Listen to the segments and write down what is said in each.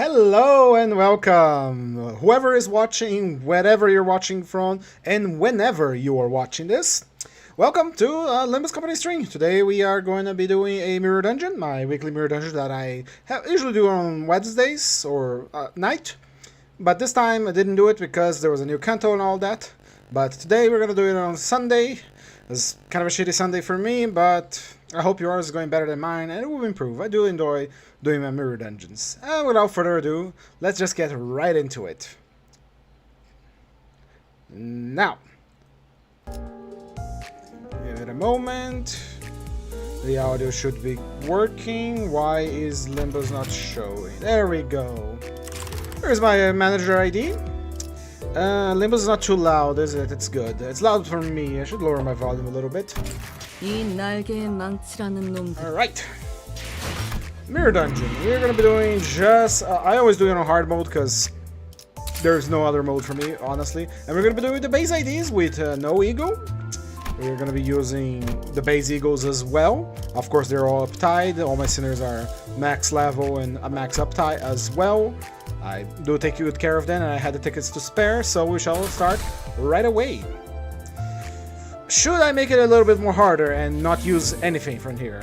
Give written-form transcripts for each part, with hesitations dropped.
Hello and welcome, whoever is watching, wherever you're watching from, and whenever you are watching this. Welcome to Limbus Company stream. Today we are going to be doing a mirror dungeon, my weekly mirror dungeon that I usually do on Wednesdays or night. But this time I didn't do it because there was a new canto and all that. But today we're going to do it on Sunday. It's kind of a shitty Sunday for me, but I hope yours is going better than mine, and it will improve. I do enjoy doing my mirror dungeons. And without further ado, let's just get right into it. Now, give it a moment. The audio should be working. Why is Limbus not showing? There we go. Here's my manager ID. Limbus is not too loud, is it? It's good. It's loud for me. I should lower my volume a little bit. Alright. Mirror dungeon. We're gonna be doing just... I always do it on hard mode because there's no other mode for me, honestly. And we're gonna be doing the base IDs with no ego. We're gonna be using the base egos as well. Of course, they're all uptied. All my sinners are max level and a max uptide as well. I do take good care of them, and I had the tickets to spare, so we shall start right away. Should I make it a little bit more harder and not use anything from here?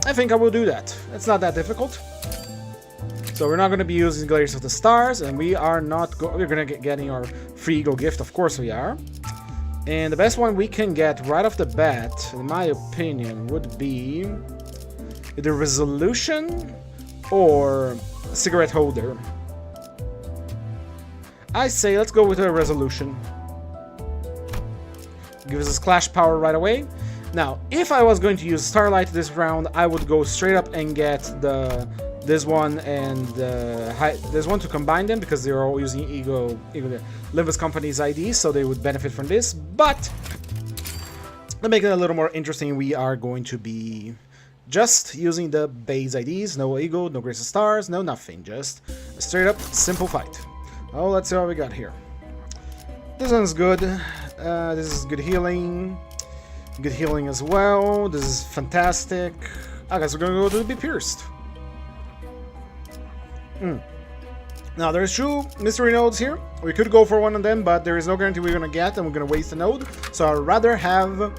I think I will do that. It's not that difficult. So we're not going to be using Gladiators of the Stars, and we are not we're going to getting our free ego gift, of course we are. And the best one we can get right off the bat, in my opinion, would be either Resolution or Cigarette Holder. I say let's go with a Resolution. Gives us Clash Power right away. Now, if I was going to use Starlight this round, I would go straight up and get this one and this one to combine them, because they're all using Ego Limbus Company's ID, so they would benefit from this. But to make it a little more interesting, we are going to be just using the base IDs. No Ego, no Grace of Stars, no nothing. Just a straight up simple fight. Oh, let's see what we got here. This one's good. This is good healing. Good healing as well. This is fantastic. I guess we're gonna go to Be Pierced. Now, there's two mystery nodes here. We could go for one of them, but there is no guarantee we're gonna get, and we're gonna waste a node. So I'd rather have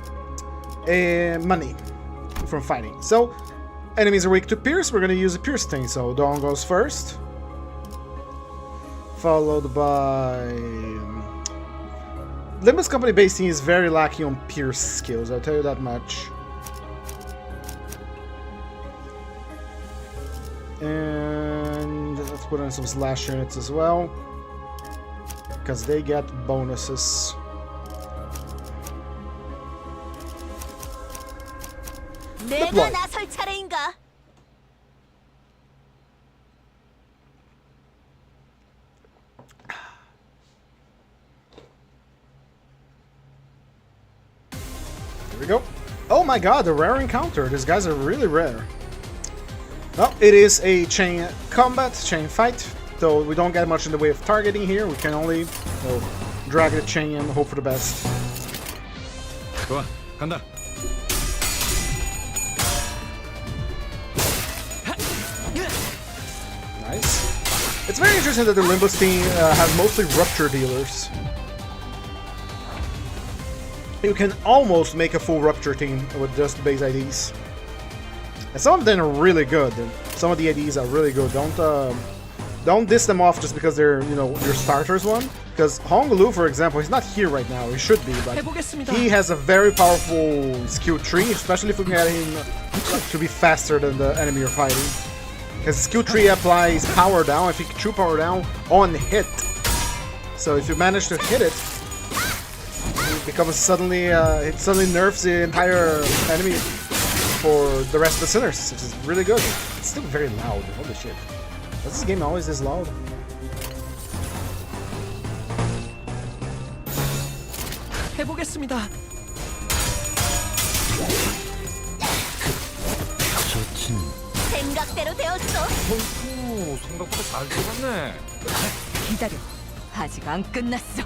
money from fighting. So, enemies are weak to Pierce. We're gonna use a Pierce thing. So Dawn goes first, followed by... Limbus Company base team is very lacking on Pierce skills, I'll tell you that much. And let's put in some slash units as well, because they get bonuses. Deploy. Here we go. Oh my god, a rare encounter. These guys are really rare. Well, it is a chain combat, chain fight, so we don't get much in the way of targeting here. We can only drag the chain and hope for the best. Nice. It's very interesting that the Limbus team has mostly rupture dealers. You can almost make a full rupture team with just base IDs. And some of them are really good. Some of the IDs are really good. Don't diss them off just because they're, you know, your starters one. Because Honglu, for example, he's not here right now. He should be, but he has a very powerful skill tree, especially if we can get him to be faster than the enemy you're fighting. Because skill tree applies power down, if you true power down on hit. So if you manage to hit it, becomes suddenly it suddenly nerfs the entire enemy for the rest of the sinners, which is really good. It's still very loud. Holy shit! Was this game always this loud? 생각보다 잘 찍었네. 기다려. 아직 안 끝났어.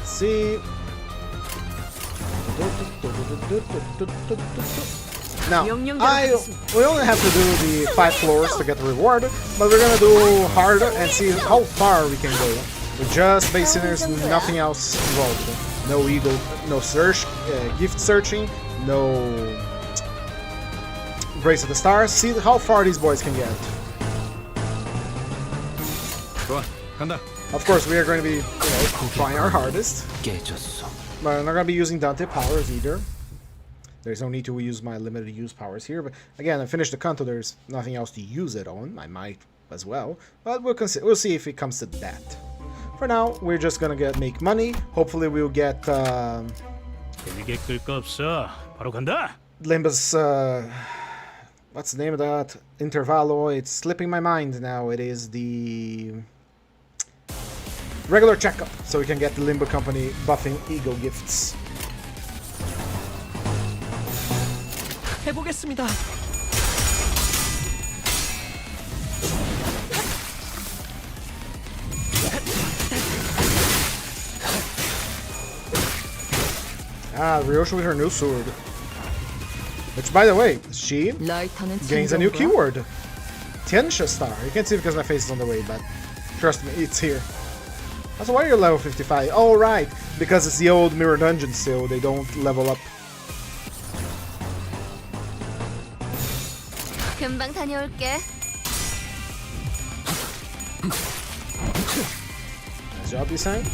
See, Now, we only have to do the 5 floors to get the reward, but we're gonna do hard and see how far we can go. With just base sinners, nothing else involved. No eagle, no search, gift searching, no Grace of the Stars. See how far these boys can get. Of course, we are going to be, trying our hardest. But I'm not going to be using Dante powers either. There's no need to use my limited use powers here. But again, I finished the Kanto. There's nothing else to use it on. I might as well. But we'll see if it comes to that. For now, we're just going to make money. Hopefully, we'll get Limbus... what's the name of that? Intervallo. It's slipping my mind now. It is the... regular checkup, so we can get the Limbus Company buffing ego gifts. 해보겠습니다. Ah, Ryosha with her new sword. Which, by the way, she gains a new keyword. Tiensha Star. You can't see it because my face is on the way, but trust me, it's here. So why are you level 55? Oh, right, because it's the old Mirror Dungeon still. They don't level up. 금방 다녀올게. Nice job, you saying?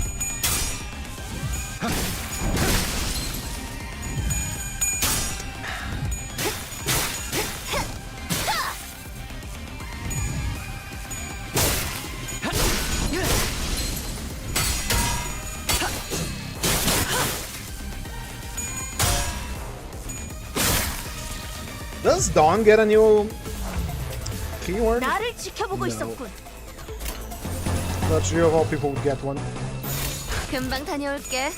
Does Dawn get a new keyword? 나를 지켜보고 있었군. But you of all people would get one. 금방 다녀올게.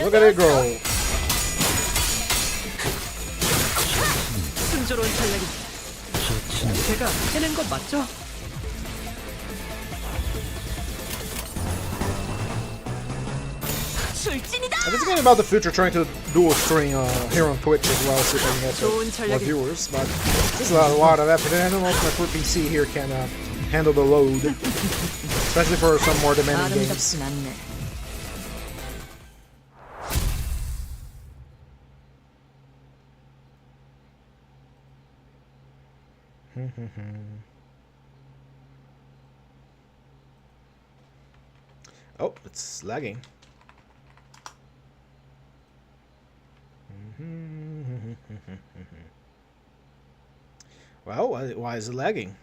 Look at it go. 순조로운 전략이. 제가 해낸 것 맞죠? I'm just thinking about the future, trying to dual string here on Twitch as well, see if I can get more viewers. But this is a lot of effort, and I don't know if my poor PC here can handle the load, especially for some more demanding games. Oh, it's lagging. Well, why is it lagging?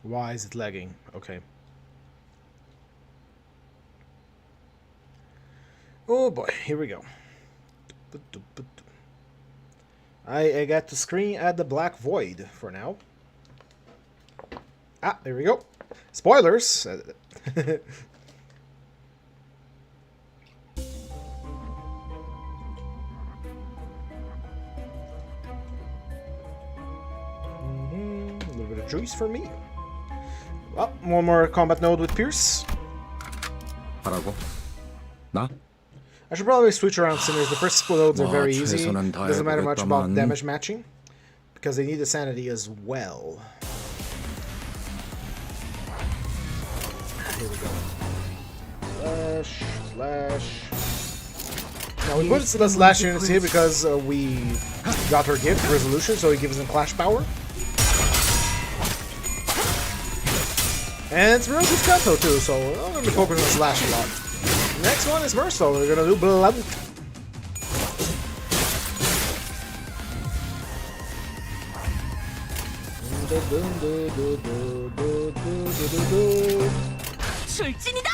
Why is it lagging? Okay. Oh boy, here we go. I got to screen at the black void for now. Ah, there we go. Spoilers. A little bit of juice for me. Well, one more combat node with Pierce. 나? I should probably switch around Sinners. The first couple nodes are very easy. Doesn't matter much about damage matching, because they need the sanity as well. Here we go. Slash, slash. Now we put the slash units here because we got her gift, Resolution, so it gives them clash power. And it's real good Kanto too, so I'm going to be focusing on slash a lot. Next one is Merciful. We're going to do Blunt. 출진이다!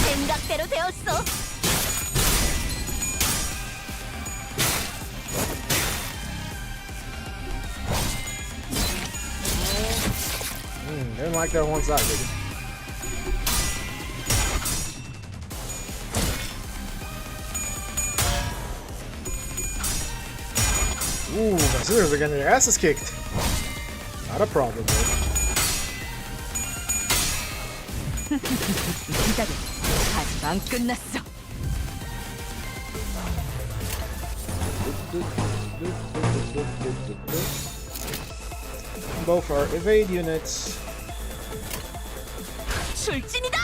생각대로 되었어. like that one side, baby. Ooh, my scissors are getting their asses kicked. Not a problem, though. 기다려. 아직 안 끝났어. Both are evade units. 출진이다.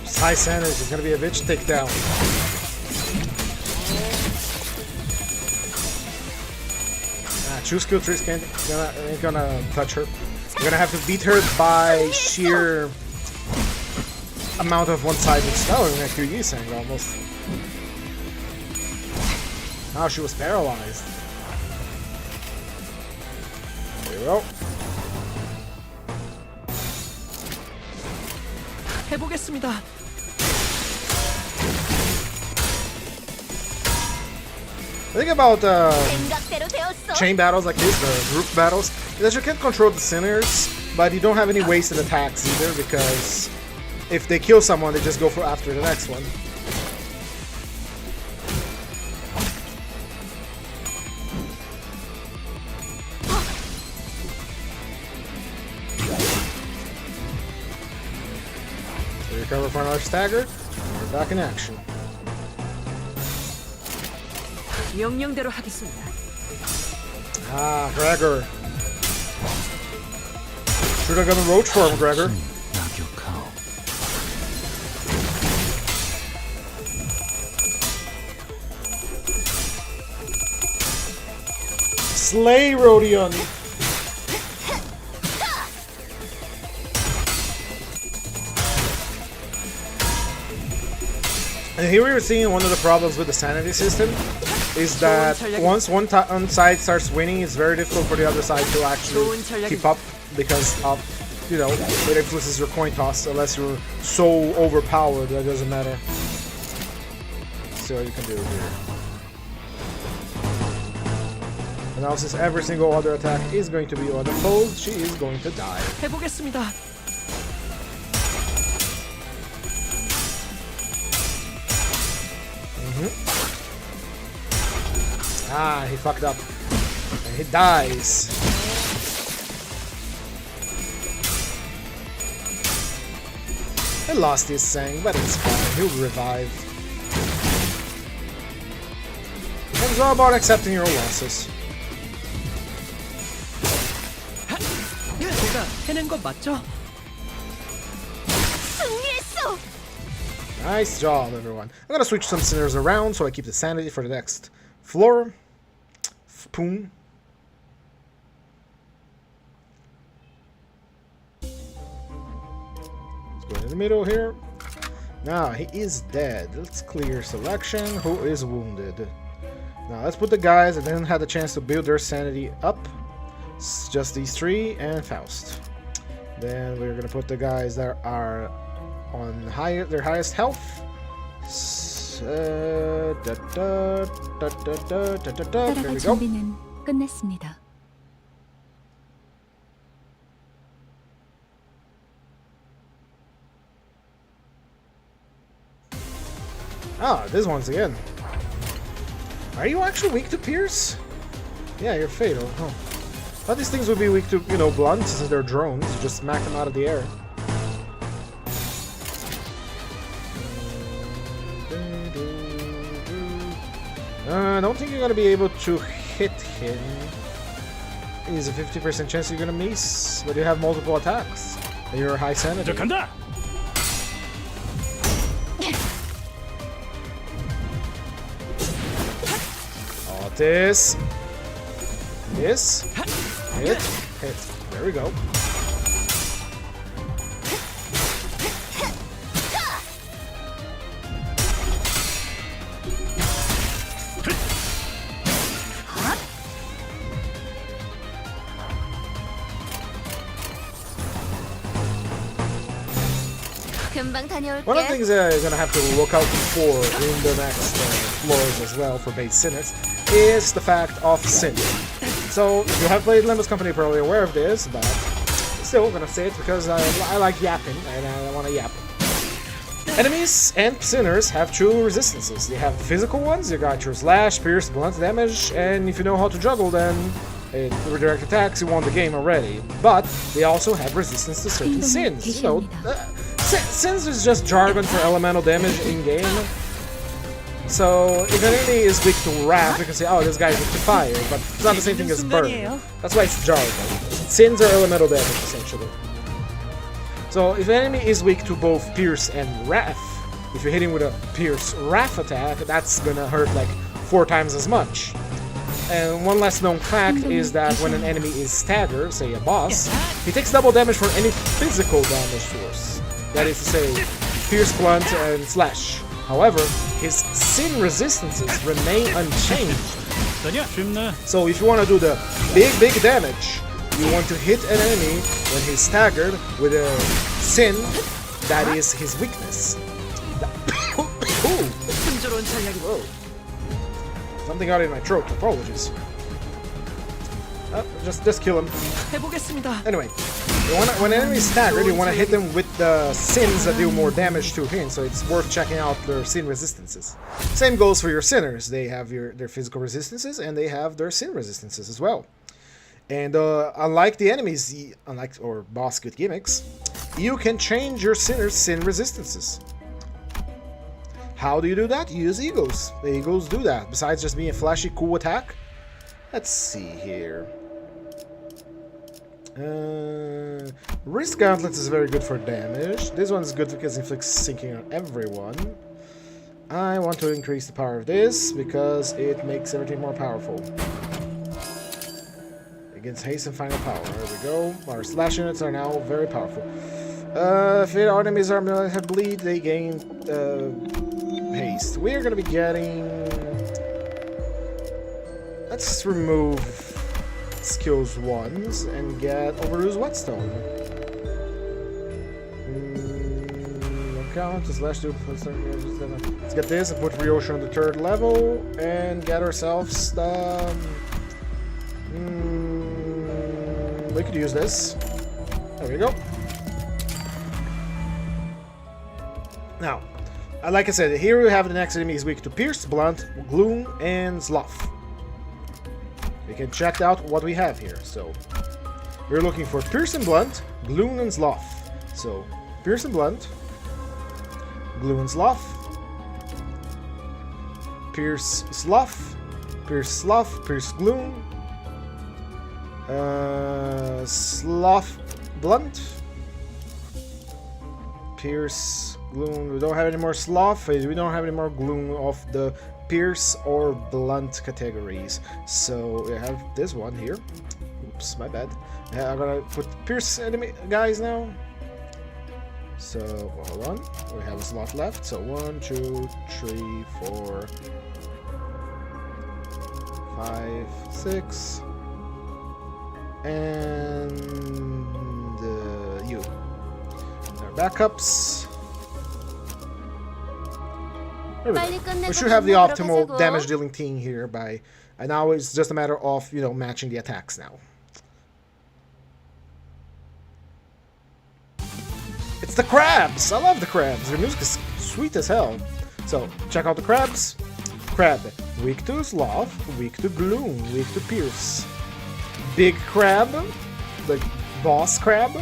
This high sanity is gonna be a bitch takedown. Two skill trees ain't gonna touch her. You're gonna have to beat her by sheer amount of one-sided spell in a QE sang almost. Now she was paralyzed. There we go. 해보겠습니다. The thing about 생각대로 되었어. chain battles like this, the group battles, is that you can control the sinners, but you don't have any wasted attacks either, because if they kill someone, they just go for after the next one. So recover for another stagger, and we're back in action. 명령대로 하겠습니다. Ah, Gregor. Should have gone roach for him, Gregor. Slay Rodion. And here we were seeing one of the problems with the sanity system is that once one side starts winning, it's very difficult for the other side to actually keep up because of, you know, it influences your coin toss unless you're so overpowered that it doesn't matter. See what you can do here. And now since every single other attack is going to be auto-fold, she is going to die. 해보겠습니다. Ah, he fucked up. And he dies. I lost his Sang, but it's fine. He'll revive. It's all about accepting your losses. 제가 해낸 거 맞죠? 승리했어. Nice job, everyone. I'm gonna switch some sinners around so I keep the sanity for the next floor. Boom. Let's go in the middle here. Now, he is dead. Let's clear selection. Who is wounded? Now, let's put the guys that didn't have the chance to build their sanity up. It's just these three and Faust. Then we're gonna put the guys that are on their highest health. There we go. 준비는 끝났습니다. Ah, this one's again. Are you actually weak to pierce? Yeah, you're fatal. Huh. Thought these things would be weak to, you know, blunt since they're drones. You just smack them out of the air. I don't think you're gonna be able to hit him. There's a 50% chance you're gonna miss, but you have multiple attacks. And you're high sanity. 간다. Oh, this. Hit. There we go. 금방 다녀올게. One of the things that you're gonna have to look out for in the next floors as well for base sinners is the fact of sin. So if you have played Limbus Company, you're probably aware of this, but still gonna say it because I like yapping and I want to yap. Enemies and sinners have two resistances. They have the physical ones. You got your slash, pierce, blunt damage, and if you know how to juggle, then with direct attacks, you won the game already. But they also have resistance to certain sins. You know, sins is just jargon for elemental damage in game. So if an enemy is weak to wrath, you can say, oh, this guy is weak to fire, but it's not the same thing as burn. That's why it's jargon. Sins are elemental damage, essentially. So if an enemy is weak to both pierce and wrath, if you hit him with a pierce wrath attack, that's gonna hurt like 4 times as much. And one less known fact is that when an enemy is staggered, say a boss, he takes double damage for any physical damage source. That is to say, pierce, blunt, and slash. However, his sin resistances remain unchanged. So if you want to do the big damage, you want to hit an enemy when he's staggered with a sin that is his weakness. Whoa. Something got in my throat, apologies. Just kill him. Anyway, when an enemy is staggered, you want to hit them with the sins that do more damage to him, so it's worth checking out their sin resistances. Same goes for your sinners. They have their physical resistances, and they have their sin resistances as well. And unlike the enemies, or boss good gimmicks, you can change your sinners' sin resistances. How do you do that? You use egos. The egos do that. Besides just being a flashy, cool attack. Let's see here. Wrist gauntlets is very good for damage. This one is good because it inflicts sinking on everyone. I want to increase the power of this because it makes everything more powerful. Against haste and final power. There we go. Our slash units are now very powerful. If our enemies are have bleed, they gain haste. We are going to be getting... Let's remove skills 1s and get Overuse Whetstone. Count, slash do. Let's get this and put Ryosha on the 3rd level and get ourselves the... we could use this. There we go. Now, like I said, here we have the next enemy is weak to Pierce, Blunt, Gloom, and Sloth. We can check out what we have here. So, we're looking for Pierce and Blunt, Gloom, and Sloth. So, Pierce and Blunt, Gloom and Sloth, Pierce Sloth, Pierce Sloth, Pierce Gloom, Sloth Blunt, Pierce Gloom. We don't have any more Sloth. We don't have any more Gloom of the Pierce or Blunt categories. So we have this one here. Oops, my bad. I'm gonna put Pierce enemy guys now. So hold on. We have a slot left. So 1, 2, 3, 4, 5, 6. And you. Our backups. We should have the optimal damage dealing team here and now it's just a matter of, matching the attacks now. It's the crabs! I love the crabs. Their music is sweet as hell. So, check out the crabs. Crab. Weak to Sloth, weak to Gloom, weak to Pierce. Big crab, the boss crab.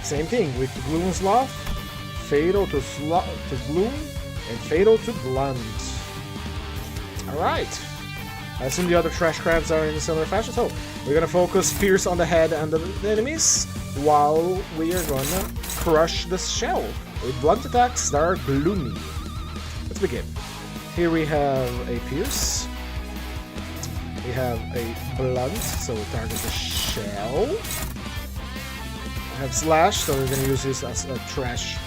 Same thing, weak to Gloom and Sloth. Fatal to Gloom. And fatal to Blunt. Alright. I assume the other trash crabs are in a similar fashion. So, we're gonna focus Pierce on the head and the enemies, while we are gonna crush the shell with blunt attacks that are gloomy. Let's begin. Here we have a Pierce. We have a Blunt, so we target the shell. I have Slash, so we're gonna use this as a trash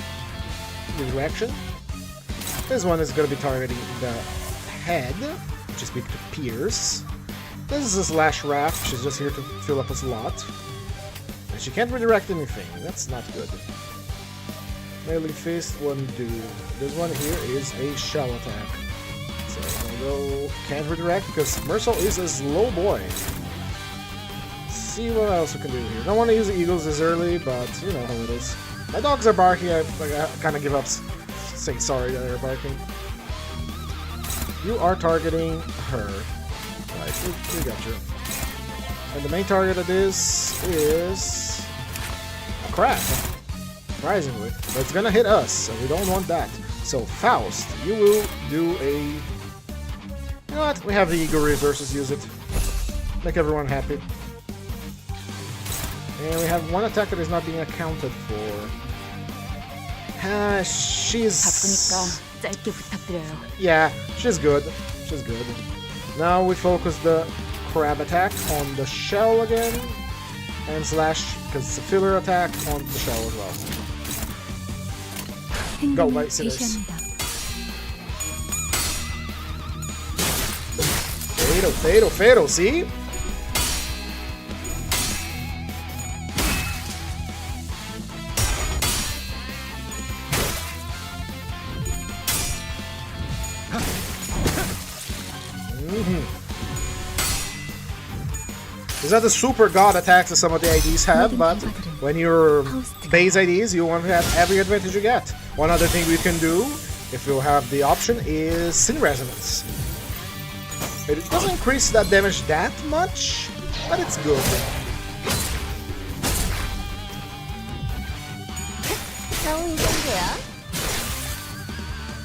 redirection. This one is going to be targeting the head, which is weak to Pierce. This is a Slash Raft, she's just here to fill up a slot. And she can't redirect anything, that's not good. Melee fist won't do. This one here is a shell attack. So I'm gonna go can't redirect because Mercel is a slow boy. See what else we can do here. Don't want to use the eagles this early, but you know how it is. My dogs are barking. I kind of give up saying sorry that they're barking. You are targeting her. Right, we got you. And the main target of this is a crab. Surprisingly, but it's gonna hit us, so we don't want that. So Faust, you will do a. You know what? We have the Eagle Resources. Use it. Make everyone happy. And we have one attack that is not being accounted for. She's. 바쁘니까 짧게 부탁드려요. Yeah, she's good. She's good. Now we focus the crab attack on the shell again, and slash because it's a filler attack on the shell as well. Go, Light Sinners. Fatal, see? These are the super god attacks that some of the IDs have, but when you're base IDs, you want to have every advantage you get. One other thing we can do, if you have the option, is Sin Resonance. It doesn't increase that damage that much, but it's good.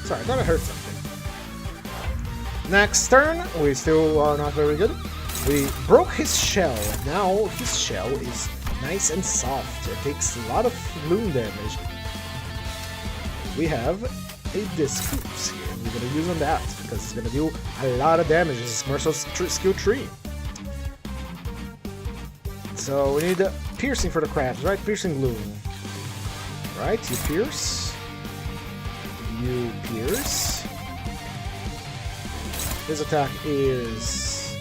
Sorry, I thought I heard something. Next turn, we still are not very good. We broke his shell. Now his shell is nice and soft. It takes a lot of bloom damage. We have a disc hoops here. We're gonna use on that because it's gonna do a lot of damage. This is Mercel's skill tree. So we need piercing for the crabs, right? Piercing bloom. Right? You pierce. You pierce. His attack is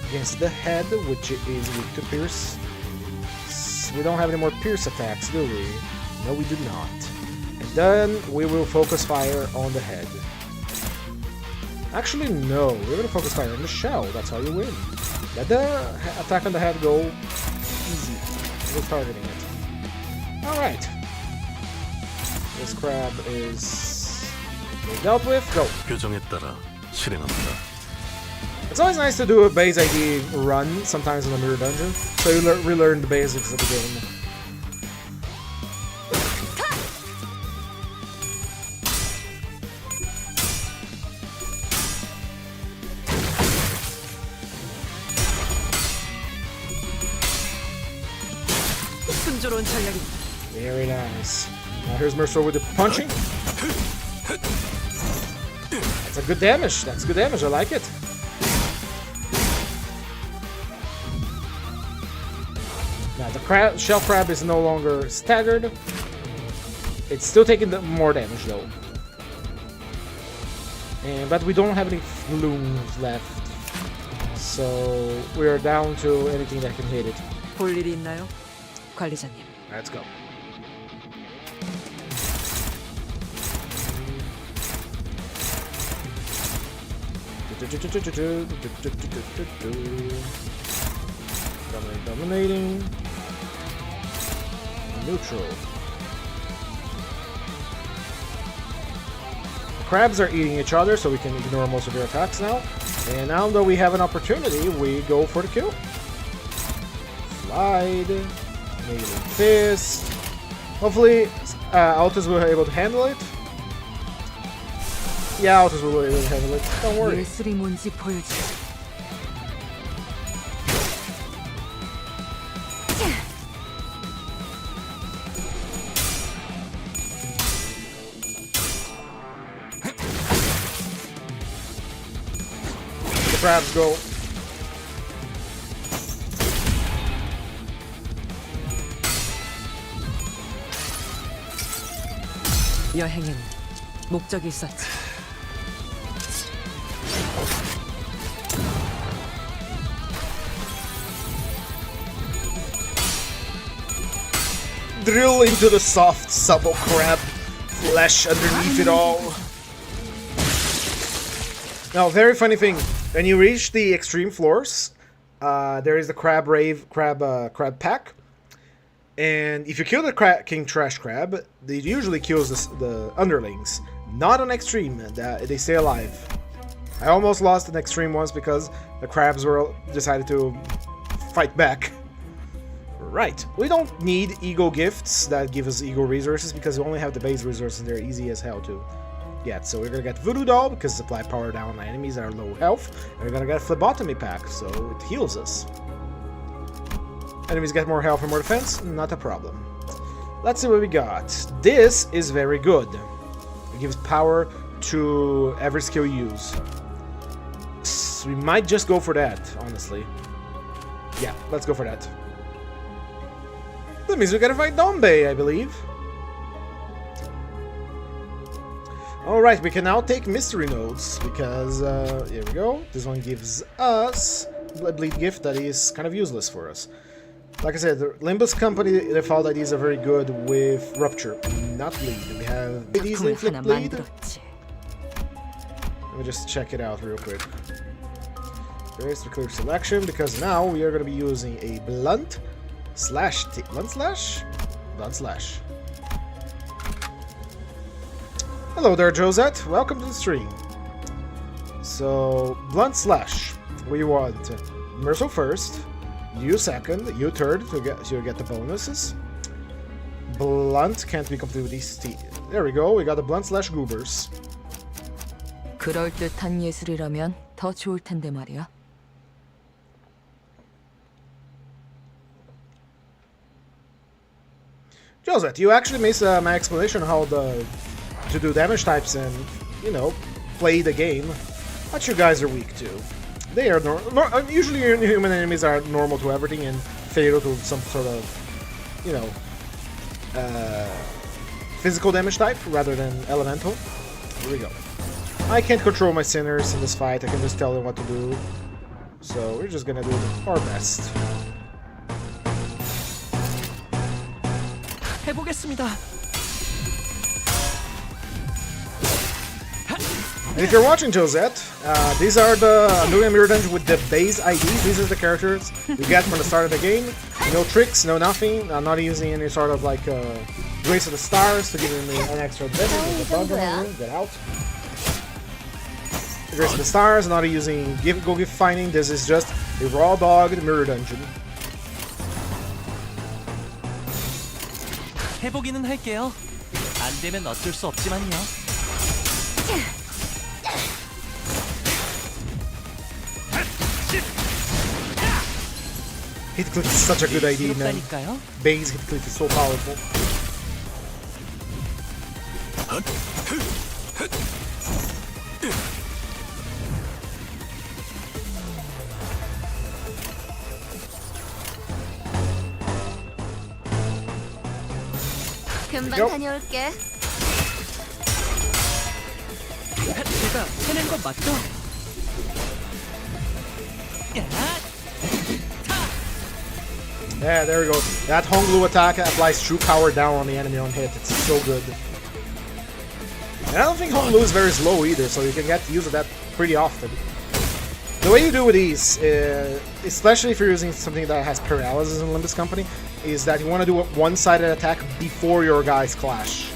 against the head, which is weak to pierce. We don't have any more pierce attacks, do we? No, we do not. And then we will focus fire on the head. Actually, no. We're going to focus fire on the shell. That's how you win. Let the attack on the head go easy. We're targeting it. Alright. This crab is dealt with. Go. 규정에 따라 실행합니다. It's always nice to do a base ID run, sometimes in a mirror dungeon, so you relearn the basics of the game. 순조로운 전략이. Very nice. Now here's Mercer with the punching. That's a good damage. That's good damage. I like it. Now the shell crab is no longer staggered. It's still taking more damage though. But we don't have any blooms left. So we are down to anything that can hit it. 볼 일이 있나요, 관리자님? Let's go. Dominating. Neutral. Crabs are eating each other, so we can ignore most of their attacks now. And now that we have an opportunity, we go for the kill. Slide. Melee fist. Hopefully, Altus will be able to handle it. Yeah, Altus will be able to handle it. Don't worry. 예술이 뭔지 보여줘. The crabs go. 여행엔 목적이 있었지. drill into the soft, supple crab flesh underneath it all. Now, very funny thing, when you reach the extreme floors, there is the crab pack, and if you kill the king trash crab, it usually kills the underlings. Not on extreme, they stay alive. I almost lost an extreme once because the crabs decided to fight back. Right, we don't need ego gifts that give us ego resources because we only have the base resources. They're easy as hell to get. So we're gonna get Voodoo Doll because supply power down on enemies that are low health. And we're gonna get a Phlebotomy pack, so it heals us. Enemies get more health and more defense, not a problem. Let's see what we got. This is very good. It gives power to every skill you use. So we might just go for that, honestly. Yeah, let's go for that. That means we gotta fight Dombey, I believe. Alright, we can now take mystery nodes because, here we go. This one gives us a bleed gift that is kind of useless for us. Like I said, the Limbus Company default IDs are very good with Rupture, not Bleed. We have IDs that inflict Bleed. Let me just check it out real quick. There's the clear selection because now we are going to be using a Blunt Slash. Blunt Slash? Blunt Slash. Hello there, Josette. Welcome to the stream. So, Blunt Slash. We want Merso first, you second, you third to get the bonuses. Blunt can't be complete with these There we go. We got the Blunt Slash Goobers. 그럴듯한 예술이라면 더 좋을 텐데 말이야. Josette, you actually missed my explanation on how to do damage types and, you know, play the game. What you guys are weak to. They are usually human enemies are normal to everything and fatal to some sort of, you know, physical damage type rather than elemental. Here we go. I can't control my sinners in this fight. I can just tell them what to do. So we're just gonna do our best. 해보겠습니다. And if you're watching Josette, these are the New Mirror Dungeon with the base IDs. These are the characters you get from the start of the game. No tricks, no nothing. I'm not using any sort of like Grace of the Stars to give me an extra benefit. Get out. Grace of the Stars, not using Go Gift Finding. This is just a raw dogged Mirror Dungeon. 해보기는 할게요. 안 되면 어쩔 수 없지만요. Hit click is such a good idea, man. Base hit click is so powerful. 금방 다녀올게. 제가 해낸 건 맞죠? Yeah, there we go. That Honglu attack applies true power down on the enemy on hit. It's so good. And I don't think Honglu is very slow either, so you can get use of that pretty often. The way you do with these, especially if you're using something that has paralysis in Limbus Company, is that you want to do a one-sided attack before your guys clash.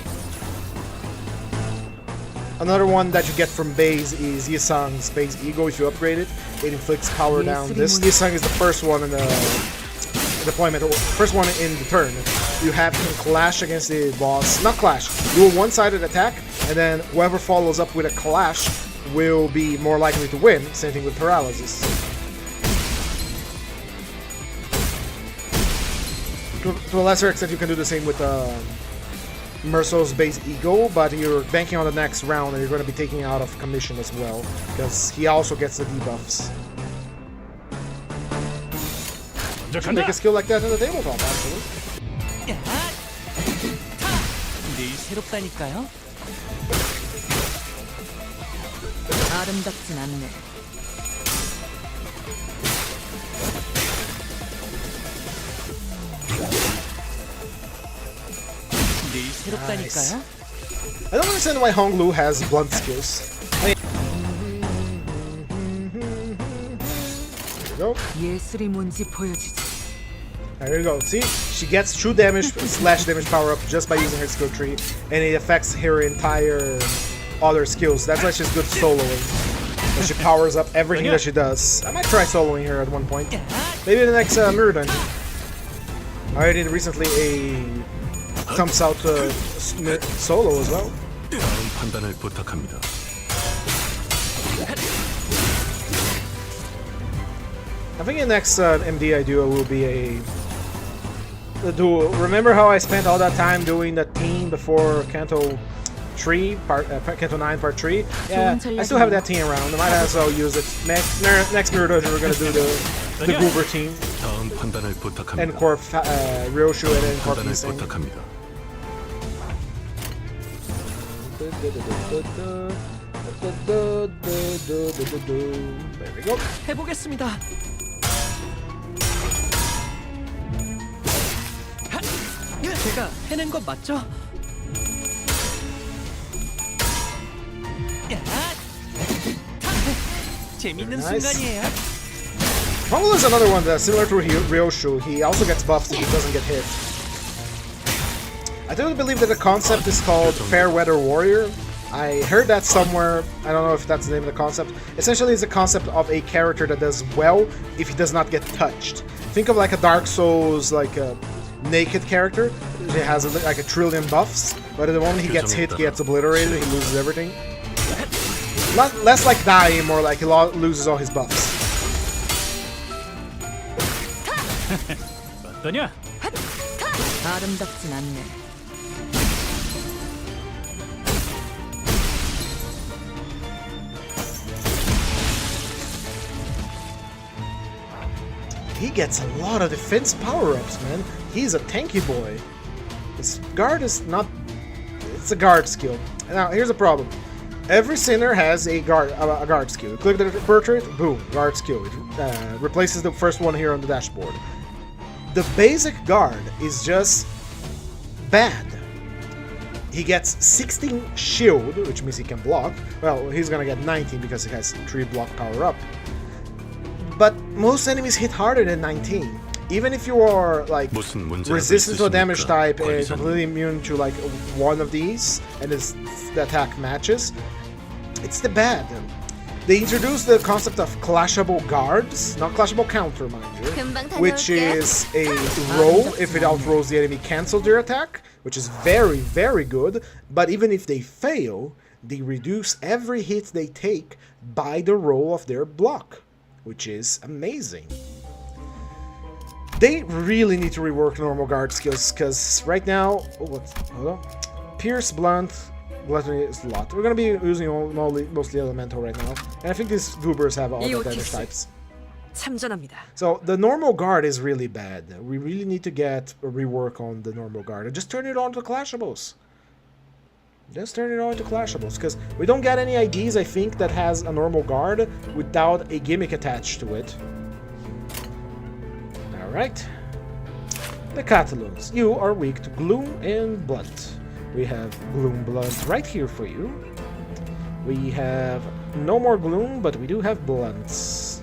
Another one that you get from base is Yisang's base ego. If you upgrade it, it inflicts power down. This Yisang is the first one in the deployment, or first one in the turn. You have him clash against the boss, not clash, do a one-sided attack, and then whoever follows up with a clash will be more likely to win. Same thing with paralysis. To a lesser extent, you can do the same with Merso's base ego, but you're banking on the next round and you're going to be taking out of commission as well, because he also gets the debuffs. You can make a skill like that in the tabletop, actually. 늘 새롭다니까요. 아름답진 않네. 새롭다니까요. I don't understand why Honglu has blunt skills. There you go. 예술이 뭔지 보여주지. There you go. See? She gets true damage, slash damage power up just by using her skill tree, and it affects her entire other skills. That's why she's good soloing. And she powers up everything that she does. I might try soloing her at one point. Maybe in the next mirror dungeon. I did recently a comes out solo as well. 다음 판단을 부탁합니다. I think the next MD I do will be a duel. Remember how I spent all that time doing the team before Kanto 3 part, Kanto 9 part 3? Yeah, I still have that team around. I might as well use it. Next mirror dungeon we're gonna do the Goober team 다음 판단을 부탁합니다. and Corp Ryoshu and then Corp 판단을 Missing. 부탁합니다. There we go. 해보겠습니다. 제가 해낸 거 맞죠? 재밌는 Nice. 순간이에요. Honglu is another one that's similar to Ryoshu. He also gets buffed if he doesn't get hit. I do believe that the concept is called Fair Weather Warrior. I heard that somewhere. I don't know if that's the name of the concept. Essentially, it's a concept of a character that does well if he does not get touched. Think of like a Dark Souls, like a naked character. He has like a trillion buffs, but the moment he gets hit, he gets obliterated, he loses everything. Less like dying, more like he loses all his buffs. 어떠냐? 아름답진 않네. He gets a lot of defense power-ups, man. He's a tanky boy. His guard is not... It's a guard skill. Now, here's the problem. Every sinner has a guard skill. Click the portrait, boom, guard skill. It replaces the first one here on the dashboard. The basic guard is just bad. He gets 16 shield, which means he can block. Well, he's gonna get 19 because he has 3 block power-up. But most enemies hit harder than 19. Even if you are like resistant to a damage type and completely immune to like one of these, and the attack matches, it's the bad. They introduced the concept of clashable guards, not clashable counter, mind you, which is a roll if it outrolls the enemy, cancel their attack, which is very, very good. But even if they fail, they reduce every hit they take by the roll of their block, which is amazing. They really need to rework normal guard skills, because right now, hold on, Pierce, Blunt, Gluttony is a lot. We're gonna be using mostly Elemental right now, and I think these Goobers have all the damage types. 참전합니다. So the normal guard is really bad. We really need to get a rework on the normal guard and just turn it on to Clashables. Just turn it on to Clashables, because we don't get any IDs, I think, that has a normal guard without a gimmick attached to it. Alright. The Catalans. You are weak to Gloom and Blunt. We have Gloom Blunt right here for you. We have no more Gloom, but we do have Blunts.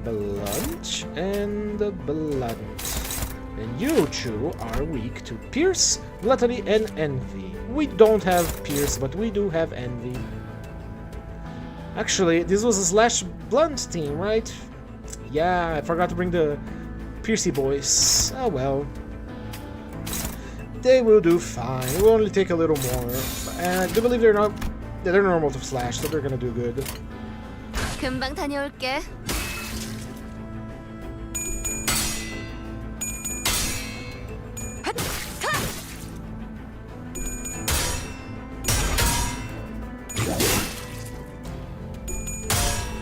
Blunt and Blunt. And you two are weak to Pierce, Gluttony, and Envy. We don't have Pierce, but we do have Envy. Actually, this was a Slash Blunt team, right? Yeah, I forgot to bring the Piercy boys. Oh well. They will do fine. It will only take a little more. And I do believe they're normal to Slash, so they're gonna do good. 금방 다녀올게.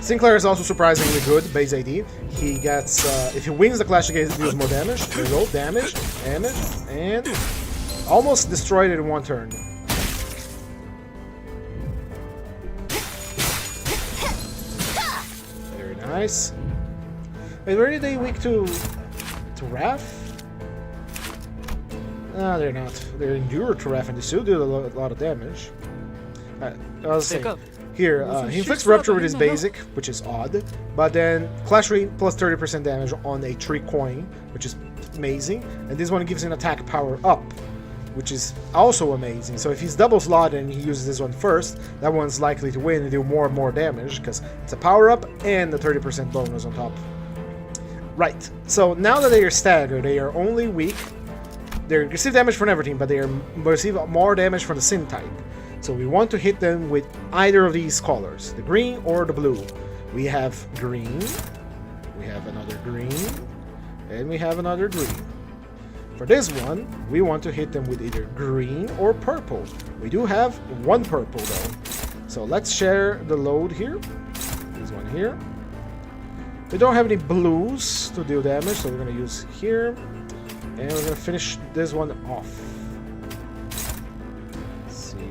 Sinclair is also surprisingly good, base AD. He gets, if he wins the clash, he deals more damage. There you go, damage, and almost destroyed it in one turn. Very nice. Wait, where are they weak to Wrath? No, they're not. They're endure terrain and they still do a lot of damage. I was saying, here, he inflicts rupture with his basic, which is odd, but then Clash Ring plus 30% damage on a 3 coin, which is amazing, and this one gives an attack power up, which is also amazing. So if he's double slotted and he uses this one first, that one's likely to win and do more and more damage, because it's a power up and the 30% bonus on top. Right, so now that they are staggered, they are only weak. They receive damage from everything, but they receive more damage from the Sin type. So we want to hit them with either of these colors, the green or the blue. We have green, we have another green, and we have another green. For this one, we want to hit them with either green or purple. We do have one purple though. So let's share the load here. This one here. We don't have any blues to deal damage, so we're going to use here. And we're going to finish this one off. Let's see.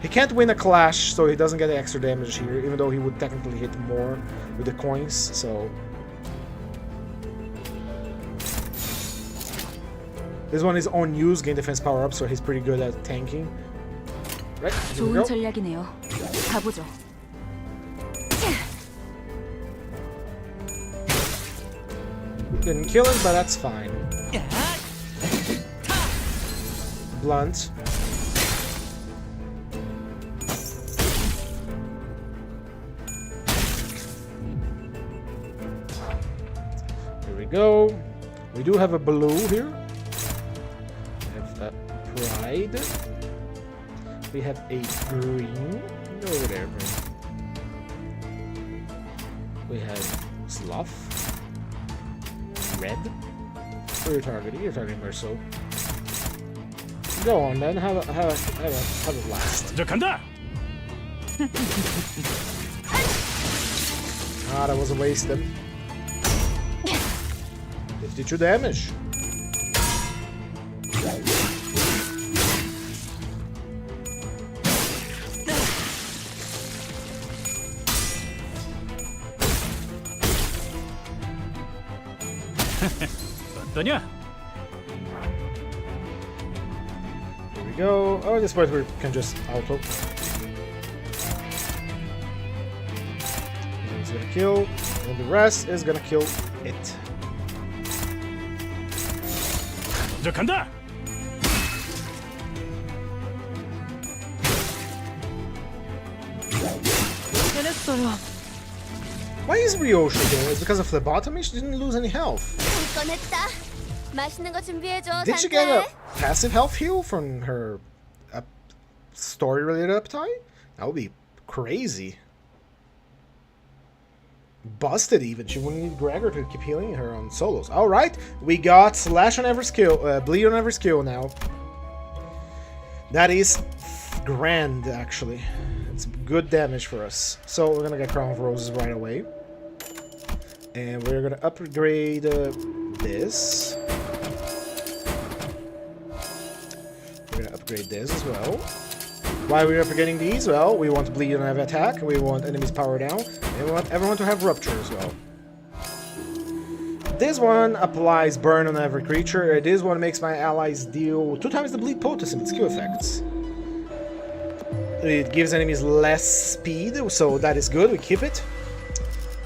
He can't win a clash, so he doesn't get extra damage here, even though he would technically hit more with the coins, so... This one is on use, gain defense power up, so he's pretty good at tanking. Right, here we 좋은 go. 전략이네요. 가보죠. Didn't kill him, but that's fine. Blunt. Here we go. We do have a blue here. We have a pride. We have a green. Go over there, green. We have sloth. Red. Who are you targeting? You're targeting Merso. Go on then, have a blast. Ah, that was a waste then. 52 damage. 어떠냐? Here we go. Oh, at this point we can just auto. He's gonna kill, and the rest is gonna kill it. 먼저 간다. 해냈어요. Why is Ryosha there? It's because of phlebotomy? She didn't lose any health. 꺼냈다. 맛있는 거 준비해줘. Did she get a passive health heal from her story-related uptime? That would be crazy. Busted even. She wouldn't need Gregor to keep healing her on solos. Alright, we got slash on every skill, bleed on every skill now. That is grand, actually. It's good damage for us. So we're gonna get Crown of Roses right away. And we're gonna upgrade this. We're gonna upgrade this as well. Why are we upgrading these? Well, we want bleed on every attack, we want enemies power down, and we want everyone to have rupture as well. This one applies burn on every creature. This one makes my allies deal 2 times the bleed potency with skill effects. It gives enemies less speed, so that is good. We keep it.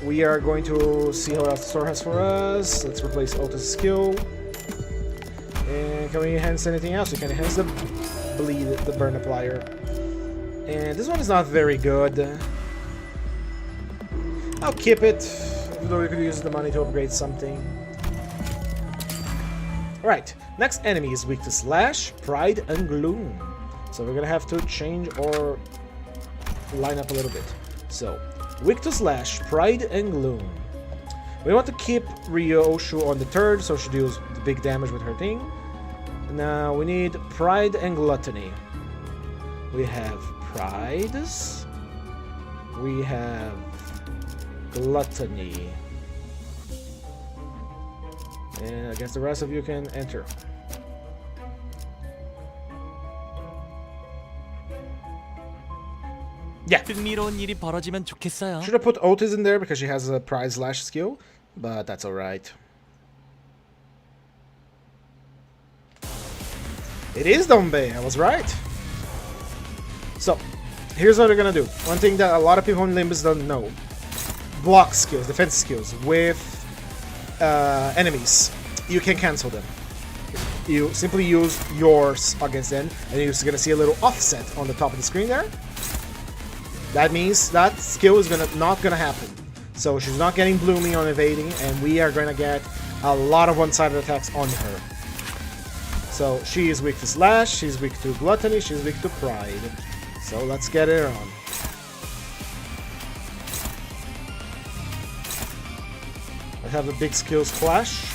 We are going to see what else the store has for us. Let's replace Otis' skill. And can we enhance anything else? We can enhance the bleed, the burn applier. And this one is not very good. I'll keep it, even though we could use the money to upgrade something. Alright, next enemy is weak to Slash, Pride, and Gloom. So we're gonna have to change our line up a little bit. So, weak to Slash, Pride, and Gloom. We want to keep Ryoshu on the third, so she deals the big damage with her thing. Now we need Pride and Gluttony. We have Prides. We have Gluttony. And I guess the rest of you can enter. Yeah. 흥미로운 일이 벌어지면 좋겠어요. Should have put Otis in there because she has a Pride Slash skill, but that's alright. It is Dombei, I was right. So, here's what they're gonna do. One thing that a lot of people in Limbus don't know. Block skills, defense skills with enemies. You can cancel them. You simply use yours against them, and you're gonna see a little offset on the top of the screen there. That means that skill is not gonna happen. So she's not getting Bloomy on evading, and we are gonna get a lot of one-sided attacks on her. So she is weak to Slash, she's weak to Gluttony, she's weak to Pride. So let's get her on. I have a big skills clash.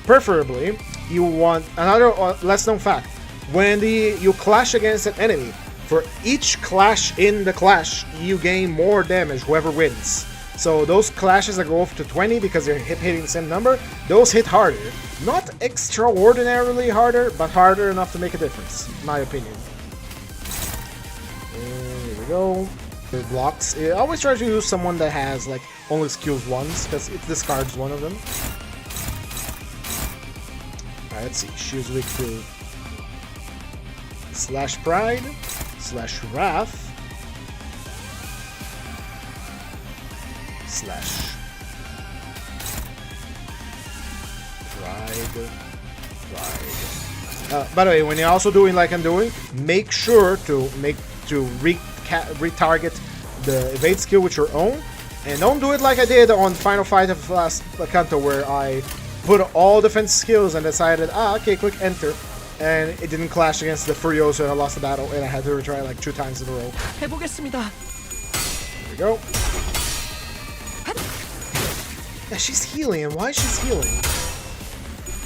Preferably, you want another less known fact. When you clash against an enemy, for each clash in the clash, you gain more damage, whoever wins. So those clashes that go up to 20 because they're hitting the same number, those hit harder. Not extraordinarily harder, but harder enough to make a difference, in my opinion. And here we go. The blocks. I always try to use someone that has like only skills once, because it discards one of them. Alright, let's see. She's weak to Slash Pride, Slash Wrath, Slash Pride. By the way, when you're also doing like I'm doing, make sure to retarget the evade skill with your own, and don't do it like I did on Final Fight of last Kanto, where I put all defense skills and decided, okay, quick enter, and it didn't clash against the Furioso, and I lost the battle, and I had to retry like 2 times in a row. 해보겠습니다. There we go. Yeah, she's healing, and why she's healing?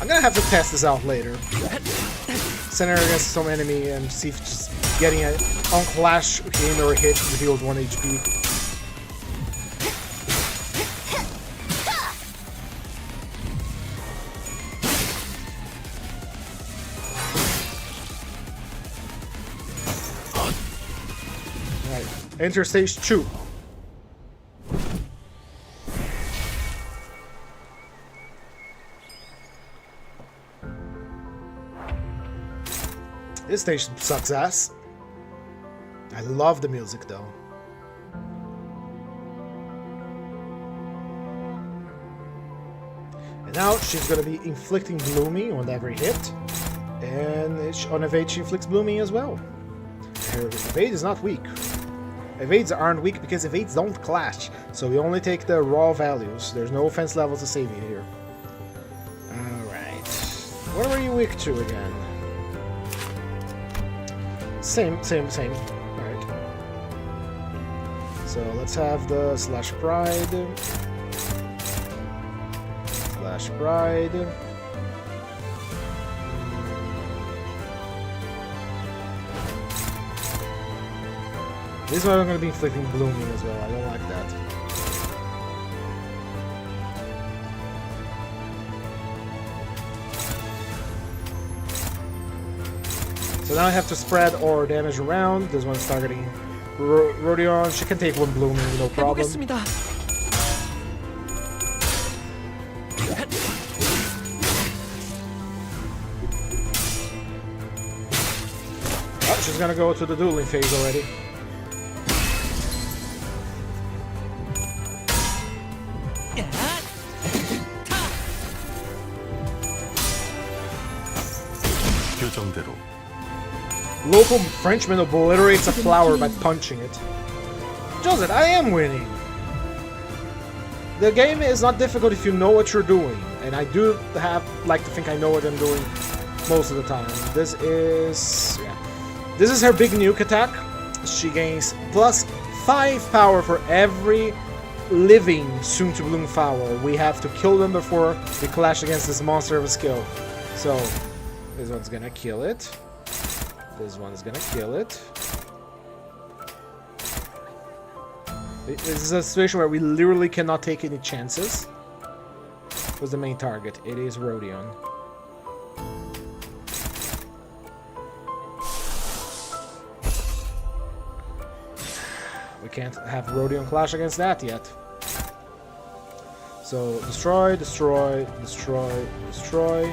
I'm gonna have to test this out later. Send her against some enemy and see if just getting an on clash hit or hit heals 1 HP. Alright, enter stage 2. This stage sucks ass. I love the music though. And now she's gonna be inflicting Bloomy on every hit. And on evade she inflicts Bloomy as well. Her evade is not weak. Evades aren't weak because evades don't clash. So we only take the raw values. There's no offense level to save you here. Alright. What were you weak to again? Same. Alright. So let's have the Slash Pride. Slash Pride. This is why I'm going to be inflicting Blooming as well. I don't like that. So now I have to spread our damage around. This one's targeting Rodion. She can take 1 Blooming, no problem. 해보겠습니다. Oh, she's gonna go to the dueling phase already. 규정대로 Local Frenchman obliterates a flower by punching it. Joseph, I am winning! The game is not difficult if you know what you're doing, and I do like to think I know what I'm doing most of the time. This is her big nuke attack. She gains plus 5 power for every living soon-to-bloom flower. We have to kill them before we clash against this monster of a skill. So, this one's gonna kill it. This one's gonna kill it. This is a situation where we literally cannot take any chances. Who's the main target? It is Rodion. We can't have Rodion clash against that yet. So, destroy, destroy, destroy, destroy.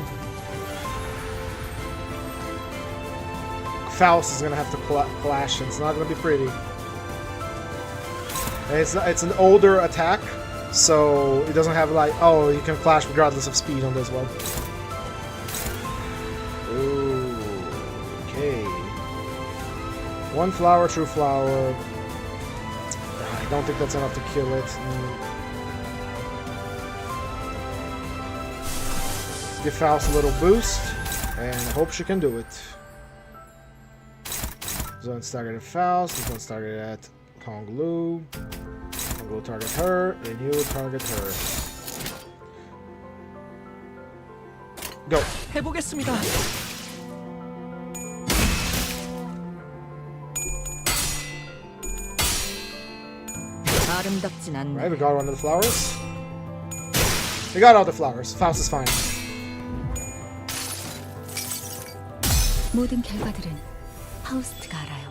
Faust is gonna have to clash. It's not gonna be pretty. It's an older attack, so it doesn't have like, oh, you can clash regardless of speed on this one. Ooh, okay. One flower, true flower. I don't think that's enough to kill it. Give Faust a little boost, and hope she can do it. This one's targeted Faust, this one's targeted at Honglu. Honglu will target her, and you will target her. Go. 해보겠습니다. 아름답진 않네. Right, we got one of the flowers. We got all the flowers. Faust is fine. 모든 결과들은 파우스트가 알아요.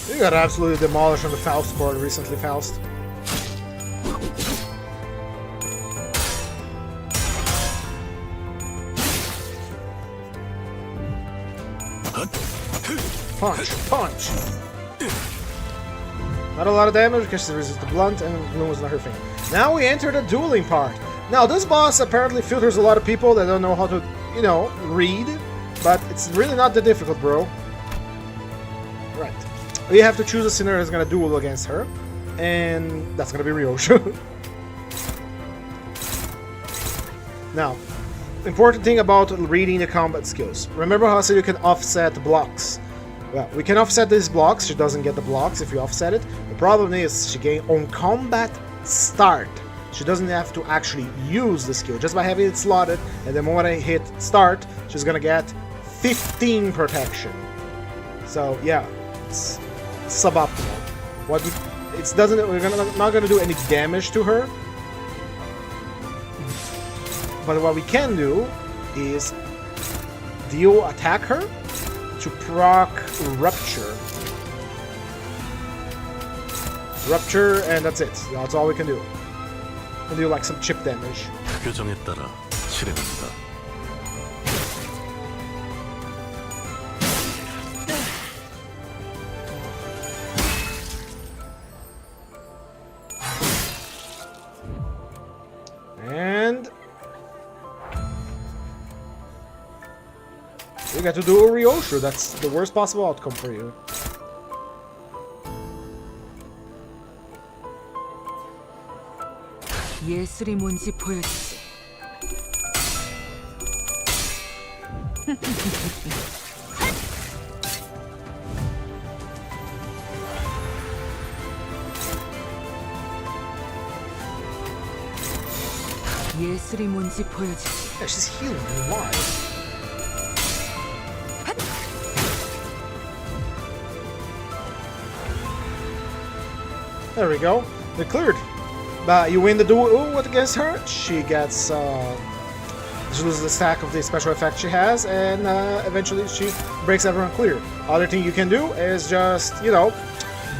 You got absolutely demolished on the Faust board recently, Faust. Punch, punch. Not a lot of damage because she resists the blunt and Gloom was not her thing. Now we enter the dueling part. Now this boss apparently filters a lot of people that don't know how to, you know, read, but it's really not that difficult, bro. Right. We have to choose a sinner who's gonna duel against her, and that's gonna be Ryoshu. Now, important thing about reading the combat skills. Remember how I said you can offset blocks? Well, we can offset these blocks. She doesn't get the blocks if you offset it. The problem is she gains on combat start. She doesn't have to actually use the skill. Just by having it slotted, and the moment I hit start, she's gonna get 15 protection. So yeah, it's suboptimal. We're not gonna do any damage to her. But what we can do is attack her to proc Rupture. Rupture, and that's it. That's all we can do. We'll do like some chip damage. 표정에 따라 실행한다. And you got to do a Ryoshu. That's the worst possible outcome for you. 예술이 뭔지 보여주지. 예술이 뭔지 보여주지. Yeah, she's healing. Why? There we go. They're cleared. But you win the duel against her. She gets she loses the stack of the special effect she has, and eventually she breaks everyone clear. Other thing you can do is just, you know,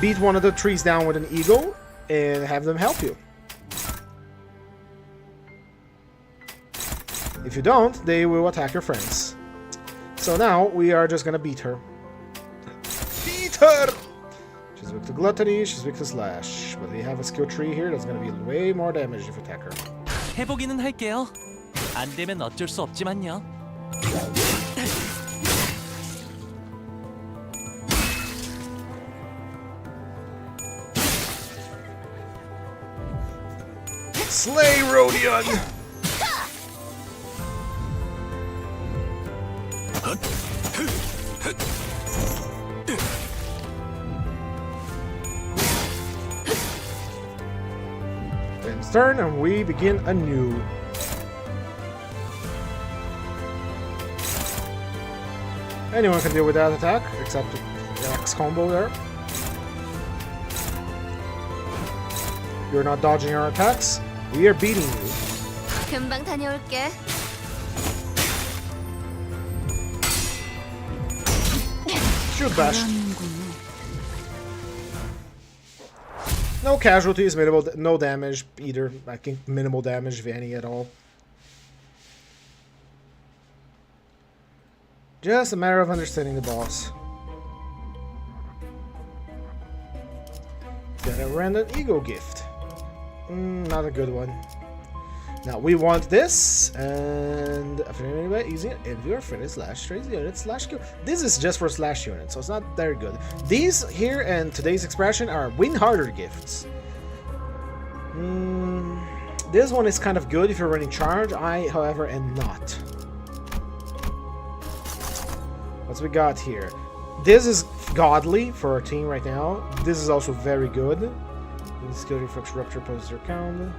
beat one of the trees down with an eagle and have them help you. If you don't, they will attack your friends. So now we are just gonna beat her. Beat her! She's weak to Gluttony, she's weak to Slash. But we have a skill tree here that's gonna be way more damage if you attack her. 해보기는 할게요. 안 되면 어쩔 수 없지만요. Slay Rodion! Ends turn, and we begin anew. Anyone can deal with that attack, except the X combo there. You're not dodging our attacks. We are beating you. 금방 다녀올게. Shoot bash. No casualties, minimal, no damage either. I think minimal damage, if any at all. Just a matter of understanding the boss. Got a random ego gift. Not a good one. Now we want this, and anyway, easy. If you're finished slash trace unit slash kill. This is just for slash unit, so it's not very good. These here and today's expression are win harder gifts. This one is kind of good if you're running charge. I, however, am not. What's we got here? This is godly for our team right now. This is also very good. Skill reflex rupture poses your count.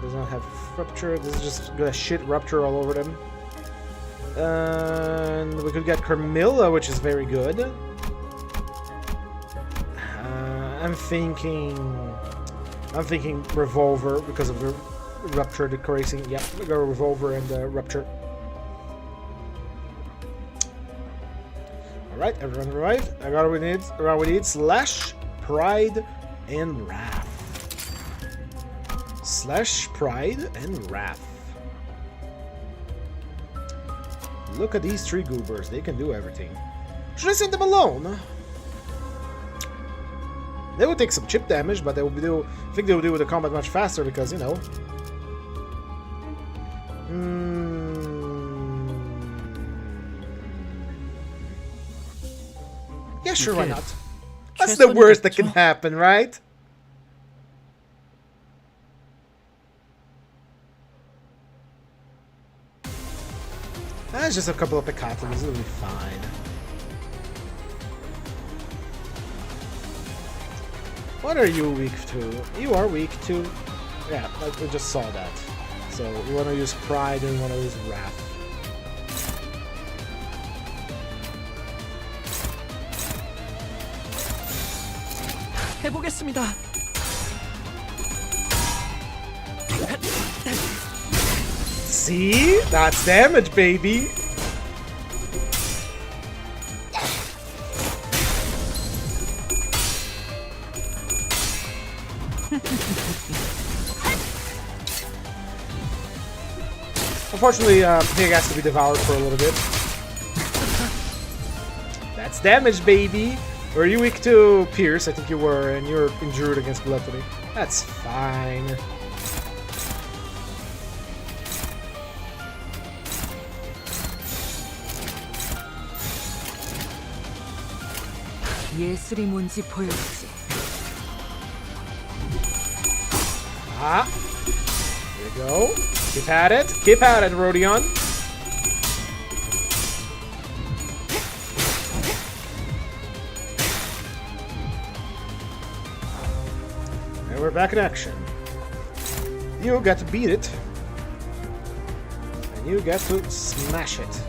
Does not have rupture. This is just gonna shit rupture all over them. And we could get Carmilla, which is very good. I'm thinking revolver because of the rupture decreasing. Yeah, we go revolver and rupture. All right, everyone, right? I got what we need. Slash, pride, and wrath. Slash, pride, and wrath. Look at these three goobers. They can do everything. Should I send them alone? They would take some chip damage, but I think they would do the combat much faster because, you know. Yeah, sure, why not? That's the worst that can happen, right? That's just a couple of picatos, it'll be fine. What are you weak to? You are weak to... Yeah, I just saw that. So, you want to use pride and you want to use wrath. 해보겠습니다. See? That's damage, baby! Unfortunately, he has to be devoured for a little bit. That's damage, baby! Were you weak to Pierce? I think you were, and you're injured against Gluttony. That's fine. 예술이 뭔지 보여주지. Ah, here we go. Keep at it. Keep at it, Rodion. And we're back in action. You get to beat it. And you get to smash it.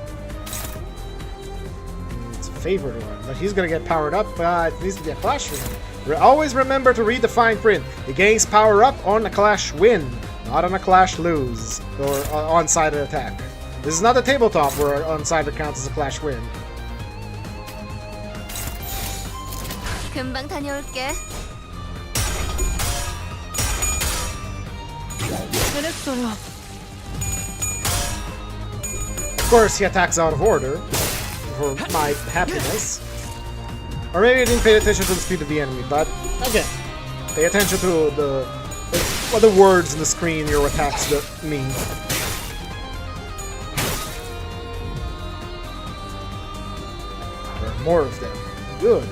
It's a favorite one, but he's gonna get powered up, but it needs to be a clash win. Always remember to read the fine print. He gains power up on a clash win, not on a clash lose, or on-sided attack. This is not a tabletop where on-sided counts as a clash win. 금방 다녀올게. 해냈어요. Of course, he attacks out of order, for my happiness. Or maybe I didn't pay attention to the speed of the enemy, but again, pay attention to what the words in the screen your attacks mean. There are more of them. Good.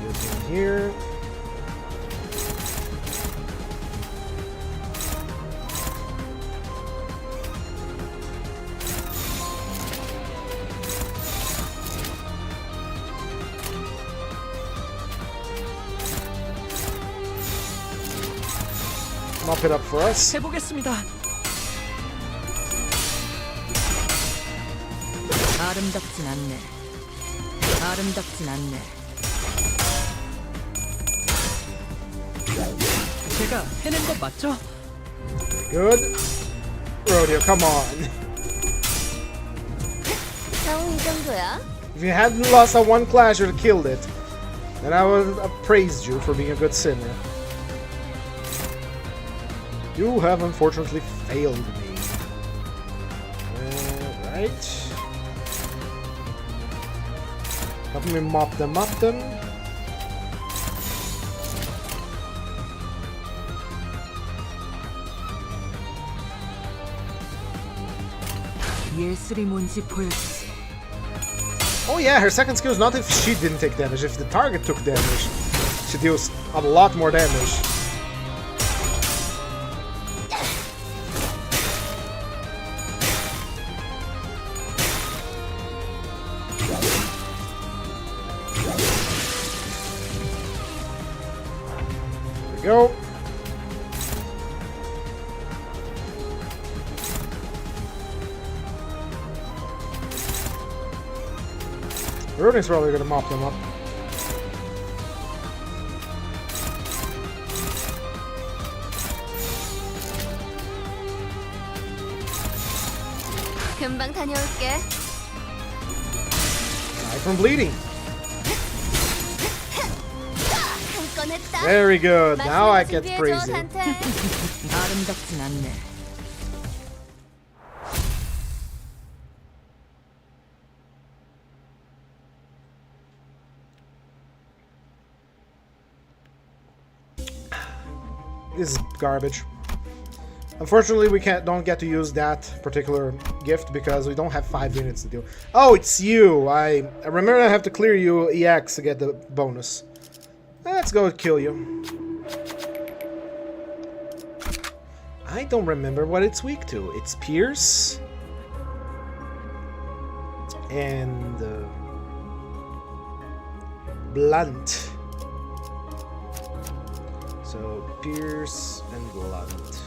Using here. Mop it up for us. 해보겠습니다. 아름답진 않네. 아름답진 않네. 제가 해낸 거 맞죠? Good. Rodeo, come on. 상황 이 정도야? If you hadn't lost that one clash, you'd have killed it. And I would have praised you for being a good sinner. You have unfortunately failed me. Alright. Help me mop them up then. 예술이 뭔지 보여주지. Oh yeah, her second skill is not if she didn't take damage, if the target took damage. She deals a lot more damage. There we go. Ruden's probably gonna mop them up. 금방 다녀올게. Aside from bleeding. 한 건 했다. Very good. Now I get 준비해줘, crazy. 단테. 아름답진 않네. This is garbage. Unfortunately, we don't get to use that particular gift because we don't have 5 units to do. Oh, it's you! I remember I have to clear you EX to get the bonus. Let's go kill you. I don't remember what it's weak to. It's Pierce and Blunt. So Pierce and Blunt.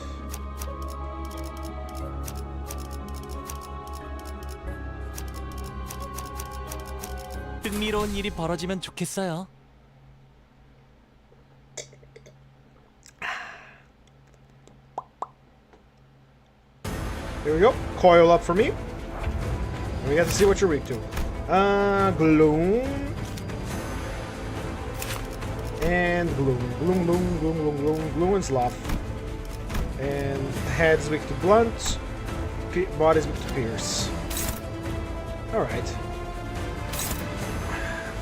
흥미로운 일이 벌어지면 좋겠어요. Here we go. Coil up for me. And we get to see what you're weak to. Gloom. And Gloom. Gloom, Gloom, Gloom, Gloom, Gloom, Gloom, and Sloth. And head's weak to Blunt. Body's weak to Pierce. Alright.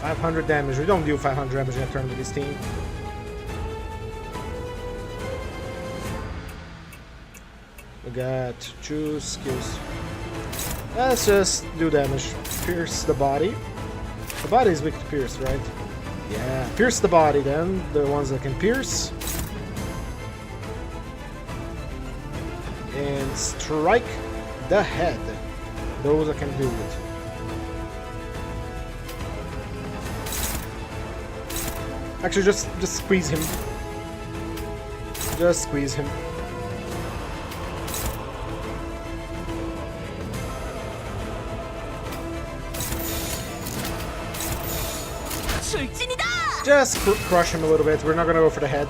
500 damage. We don't do 500 damage in a turn with this team. We got 2 skills. Let's just do damage. Pierce the body. The body is weak to pierce, right? Yeah, pierce the body then. The ones that can pierce. And strike the head. Those that can do it. Actually, just squeeze him. Just squeeze him. Just crush him a little bit. We're not gonna go for the head.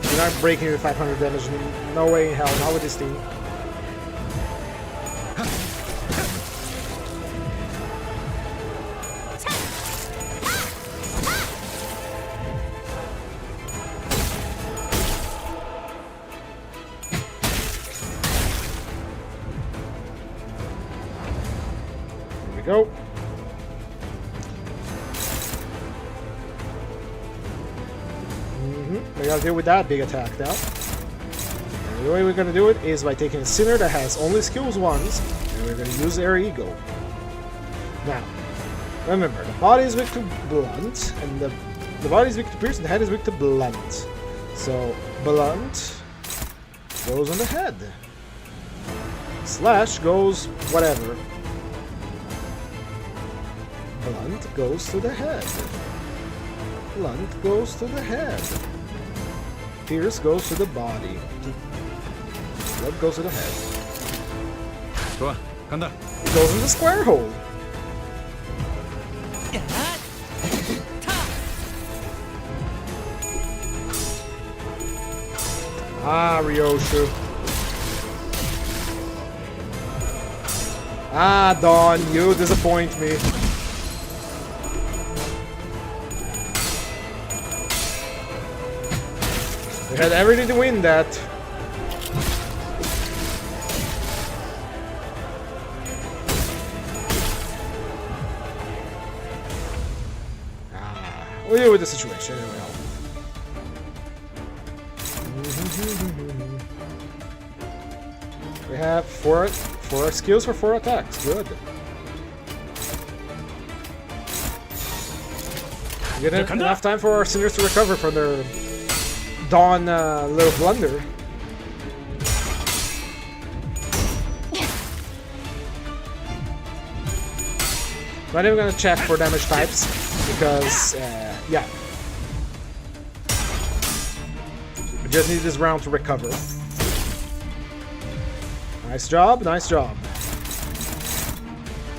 We're not breaking the 500 damage. No way in hell. Not with this team. There we go. We gotta deal with that big attack now. And the way we're gonna do it is by taking a Sinner that has only skills once, and we're gonna use Air Ego. Now, remember, the body is weak to Blunt, and the body is weak to Pierce, and the head is weak to Blunt. So, Blunt goes on the head. Slash goes whatever. Blunt goes to the head. Blunt goes to the head. Pierce goes to the body. Blood goes to the head. 좋아, 간다. It goes in the square hole. Ah, Ryoshu. Ah, Dawn, you disappoint me. We had everything to win that. we'll deal with the situation anyway. We have four skills for 4 attacks. Good. We get enough time for our seniors to recover from their Dawn little blunder. Not even gonna check for damage types because, yeah. We just need this round to recover. Nice job, nice job.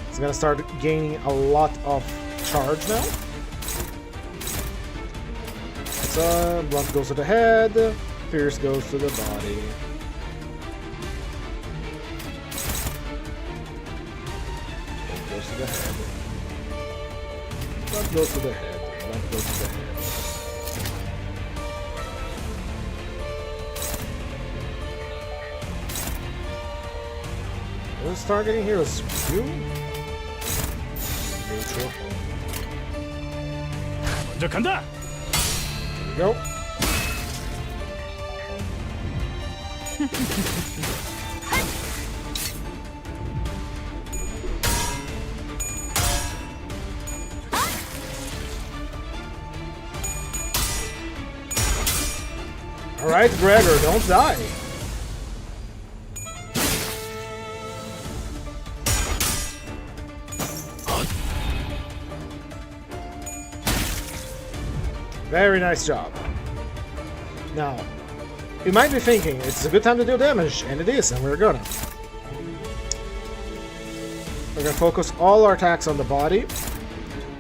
It's gonna start gaining a lot of charge now. So, blunt goes to the head, pierce goes to the body. Blunt goes to the head. Blunt goes to the head. Blunt goes to the head. Who's targeting here? Is you? Neutral. 먼저 간다. Go. Alright, Gregor, don't die. Very nice job. Now, you might be thinking, it's a good time to deal damage, and it is, and we're gonna. We're gonna focus all our attacks on the body,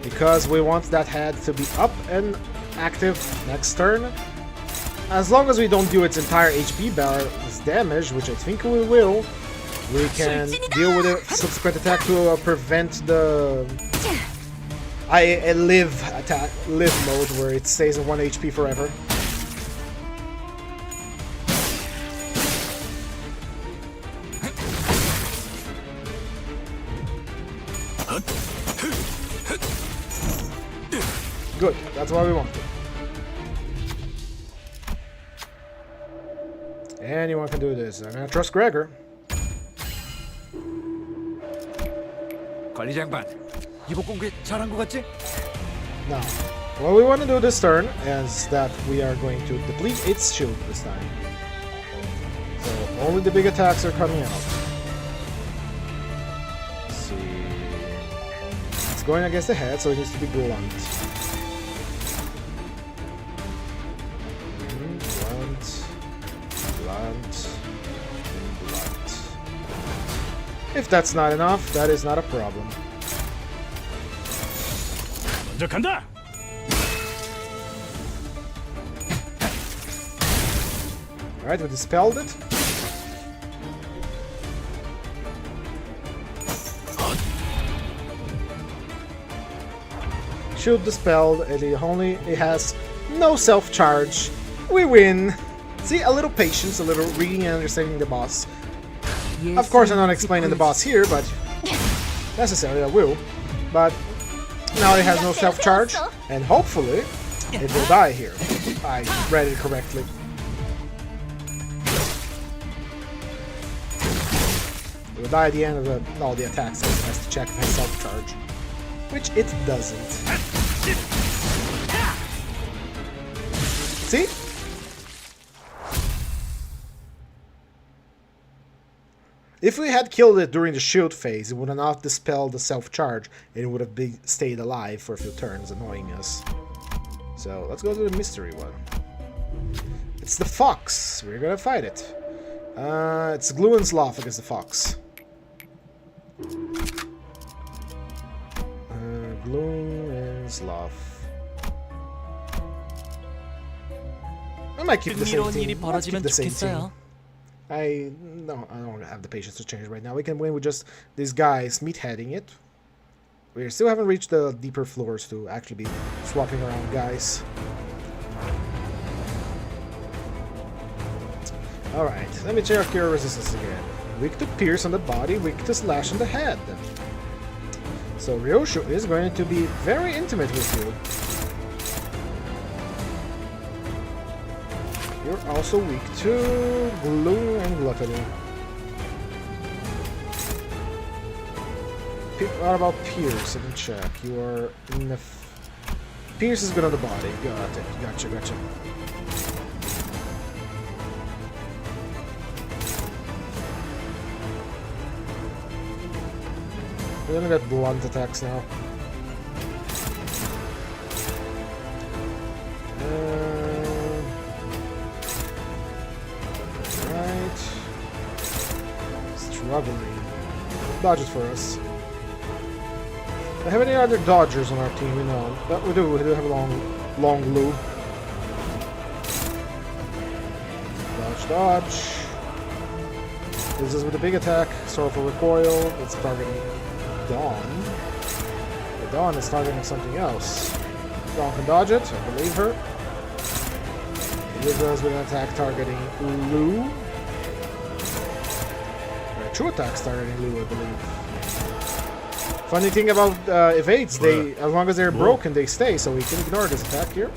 because we want that head to be up and active next turn. As long as we don't do its entire HP bar as damage, which I think we will, we can deal with a subsequent attack to prevent the a live mode where it stays in 1 HP forever. Good, that's what we want. Anyone can do this. I'm gonna trust Gregor. 관리 장관, 이번 공개 잘한 것 같지? Now, what we want to do this turn is that we are going to deplete its shield this time. So only the big attacks are coming out. Let's see. It's going against the head, so it needs to be blunt. Blunt. If that's not enough, that is not a problem. 먼저 간다. Alright, we dispelled it. Shield dispelled, and it has no self-charge. We win! See, a little patience, a little reading and understanding the boss. Of course, I'm not explaining the boss here, but necessarily I will. But now it has no self-charge, and hopefully it will die here. I read it correctly. It will die at the end of all the attacks. It has to check if it has self-charge, which it doesn't. See? If we had killed it during the shield phase, it would have not dispelled the self-charge, and it would have stayed alive for a few turns, annoying us. So, let's go to the mystery one. It's the fox. We're gonna fight it. It's Glue and Sloth against the fox. Glue and Sloth. I might keep the same team. Let's keep the same team. I don't have the patience to change right now. We can win with just these guys meatheading it. We still haven't reached the deeper floors to actually be swapping around guys. Alright, let me check your resistance again. Weak to pierce on the body, weak to slash on the head. So Ryoshu is going to be very intimate with you. You're also weak to glue and gluttony. What about Pierce? I can check. You are in the... Pierce is good on the body. Got it. Gotcha. We're gonna get blunt attacks now. Right. Struggling. Dodge it for us. Do I have any other dodgers on our team? We know. But we do have long glue. Dodge. This is with a big attack. Sorrowful recoil. It's targeting Dawn. The Dawn is targeting something else. Dawn can dodge it. I believe her. This does with an attack targeting Lou. True attacks targeting Lou, I believe. Funny thing about evades, they as long as they're broken, they stay, so we can ignore this attack here.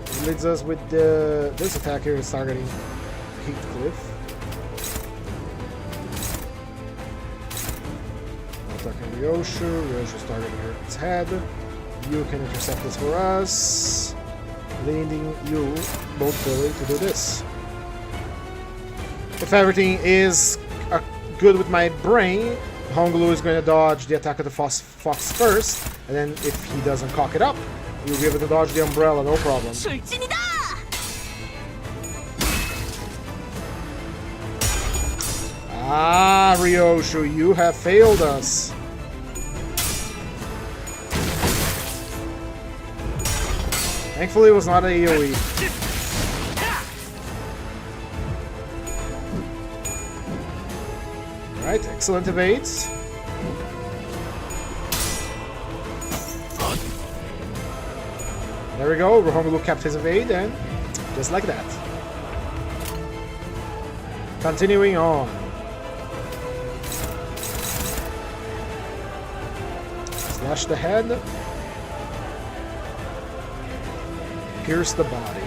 It leads us with this attack here is targeting Heathcliff. Attacking Ryoshu's targeting its head. You can intercept this for us, leading you, both Billy, to do this. If everything is good with my brain, Honglu is going to dodge the attack of the fox first, and then if he doesn't cock it up, you'll be able to dodge the umbrella, no problem. 술진이다! Ah, Ryoshu, you have failed us. Thankfully, it was not a AoE. Alright, excellent evades. There we go, Rohonglu kept his evade, and just like that. Continuing on. Slash the head. Pierce the body.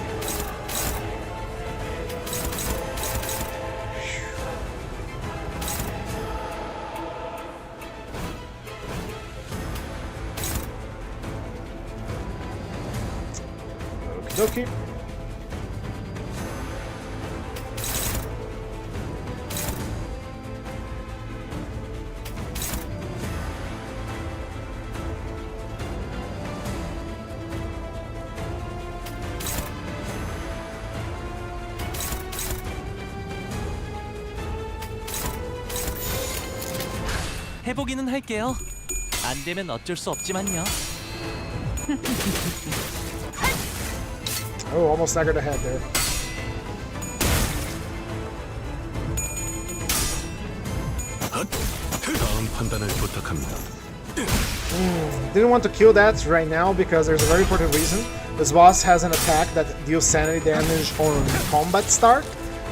Okie dokie. 해보기는 할게요. 안 되면 어쩔 수 없지만요. Oh, almost staggered ahead there. Didn't want to kill that right now because there's a very important reason. This boss has an attack that deals sanity damage on combat start,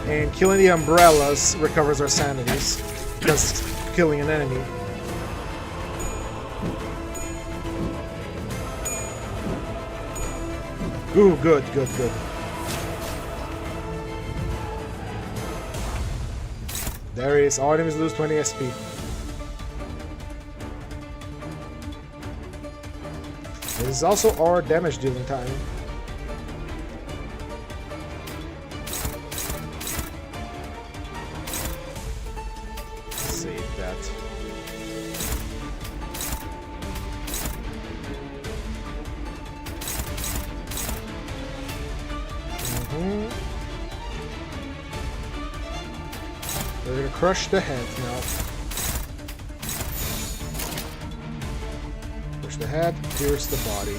and killing the umbrellas recovers our sanities. Just killing an enemy. Ooh, good. There he is. All enemies lose 20 SP. This is also our damage dealing time. Save that. We're gonna crush the head now. Push the head, pierce the body.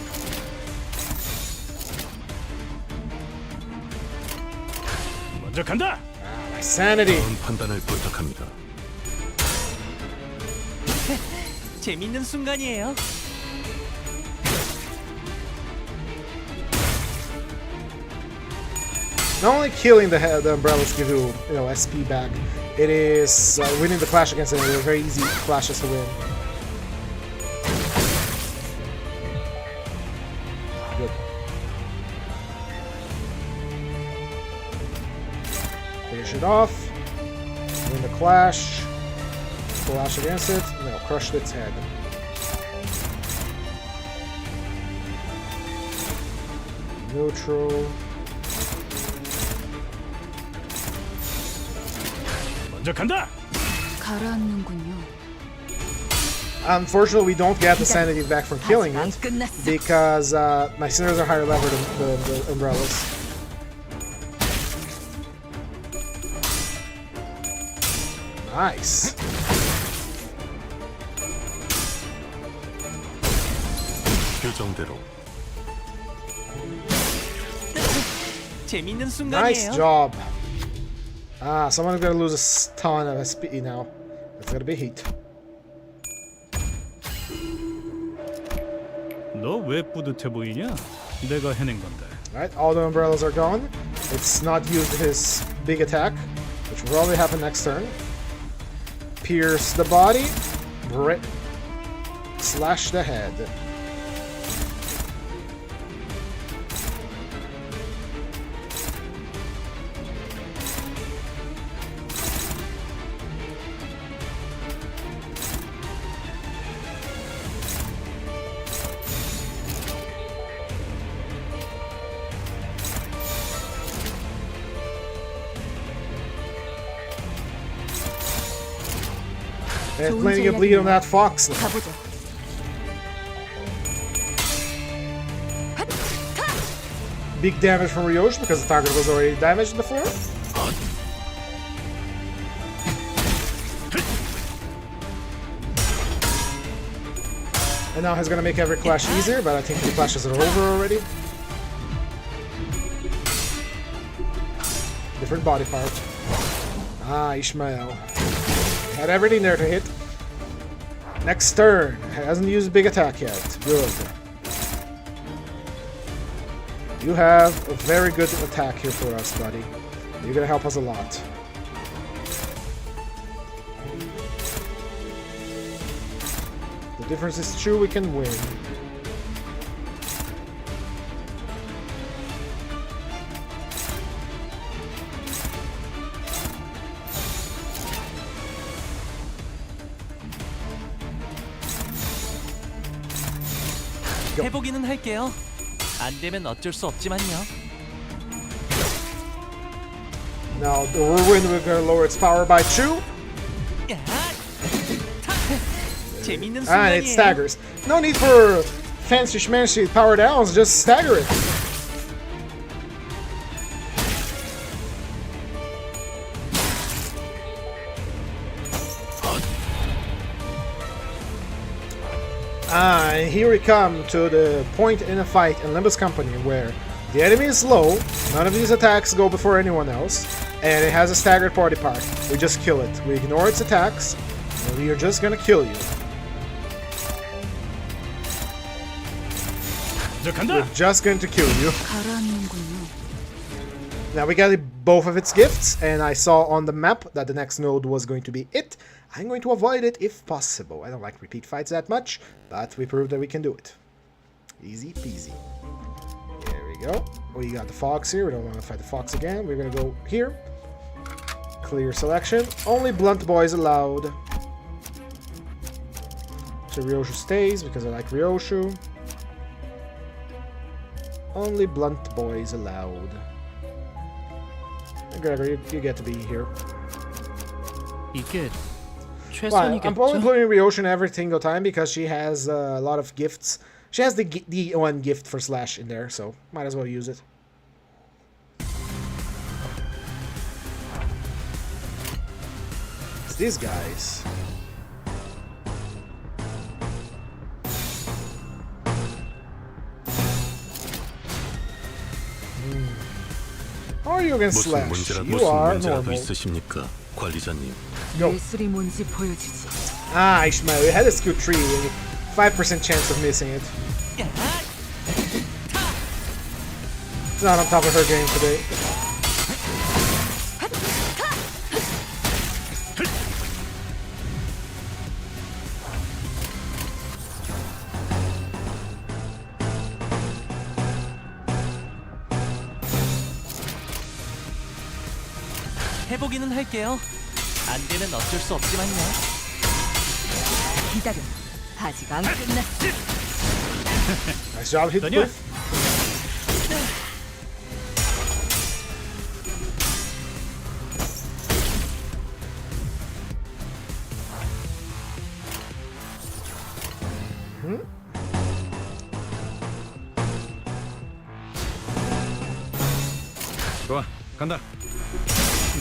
먼저 간다. My sanity. 판단을 부탁합니다. 재밌는 순간이에요. Not only killing the umbrellas give you, SP back, it is winning the clash against them. They're very easy clashes to win. Good. Finish it off. Win the clash. Clash against it. No, crushed its head. Neutral. 먼저 간다. 가라앉는군요. Unfortunately, we don't get the sanity back from killing 아직 안 it 끝났어. because my sinners are higher level than the umbrellas. Nice. 규정대로 재밌는 Nice 순간이에요. job. Ah, someone's gonna lose a ton of SP now. It's gonna be heat. 너 왜 뿌듯해 보이냐? 내가 해낸 건데. Right, all the umbrellas are gone. It's not used his big attack, which will probably happen next turn. Pierce the body. Slash the head. And plenty of bleed on that fox. 가보죠. Big damage from Ryoshi because the target was already damaged before. And now he's gonna make every clash easier, but I think the clashes are over already. Different body part. Ah, Ishmael. Had everything there to hit. Next turn. Hasn't used big attack yet. Good. You have a very good attack here for us, buddy. You're gonna help us a lot. The difference is true, we can win. 해보기는 할게요. 안 되면 어쩔 수 없지만요. Now the whirlwind, we're gonna lower its power by 2. 야! 재밌는 And it 순간이에요. staggers. No need for fancy schmancy power downs, just stagger it. And here we come to the point in a fight in Limbus Company where the enemy is low, none of these attacks go before anyone else, and it has a staggered party part. We just kill it. We ignore its attacks, and we are just gonna kill you. 먼저 간다. We're just going to kill you. 가라앉는군요. Now we got both of its gifts, and I saw on the map that the next node was going to be it. I'm going to avoid it if possible. I don't like repeat fights that much, but we proved that we can do it. Easy peasy. There we go. We got the fox here. We don't want to fight the fox again. We're going to go here. Clear selection. Only blunt boys allowed. So Ryoshu stays because I like Ryoshu. Only blunt boys allowed. Gregor, you get to be here. 이게 Well, 최선이겠죠? I'm only putting Ryoshin every single time because she has a lot of gifts. She has the one gift for Slash in there, so might as well use it. It's these guys. How are you against 무슨 Slash? 문제라 You 무슨 are 문제라도 normal. 있으십니까, 관리자님? Go. 예술이 뭔지 보여주지. Ah, Ishmael, we had a skill tree. 5% chance of missing it. 야! It's not on top of her game today. 해보기는 할게요. 안 되면 어쩔 수 없지만요. 기다려. 아직 안 끝났어. Nice job, Daniel. Heathcliff. 좋아, 간다.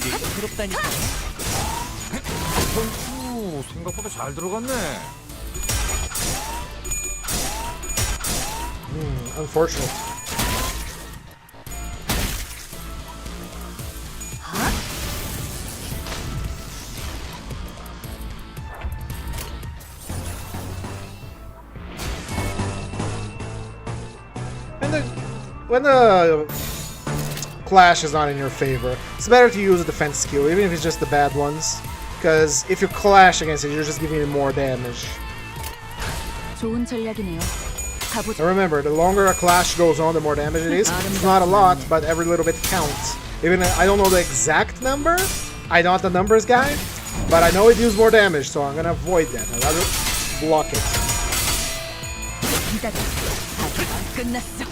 네가 부럽다니까요. 오, 생각보다 잘 들어갔네. Unfortunate. When the clash is not in your favor, it's better to use a defense skill, even if it's just the bad ones. Because if you clash against it, you're just giving it more damage. 좋은 전략이네요. 가보자. And remember, the longer a clash goes on, the more damage it is. It's not a lot, but every little bit counts. Even I don't know the exact number. I'm not the numbers guy, but I know it deals more damage, so I'm gonna avoid that. I'd rather block it. 기다려. 아직 안 끝났어.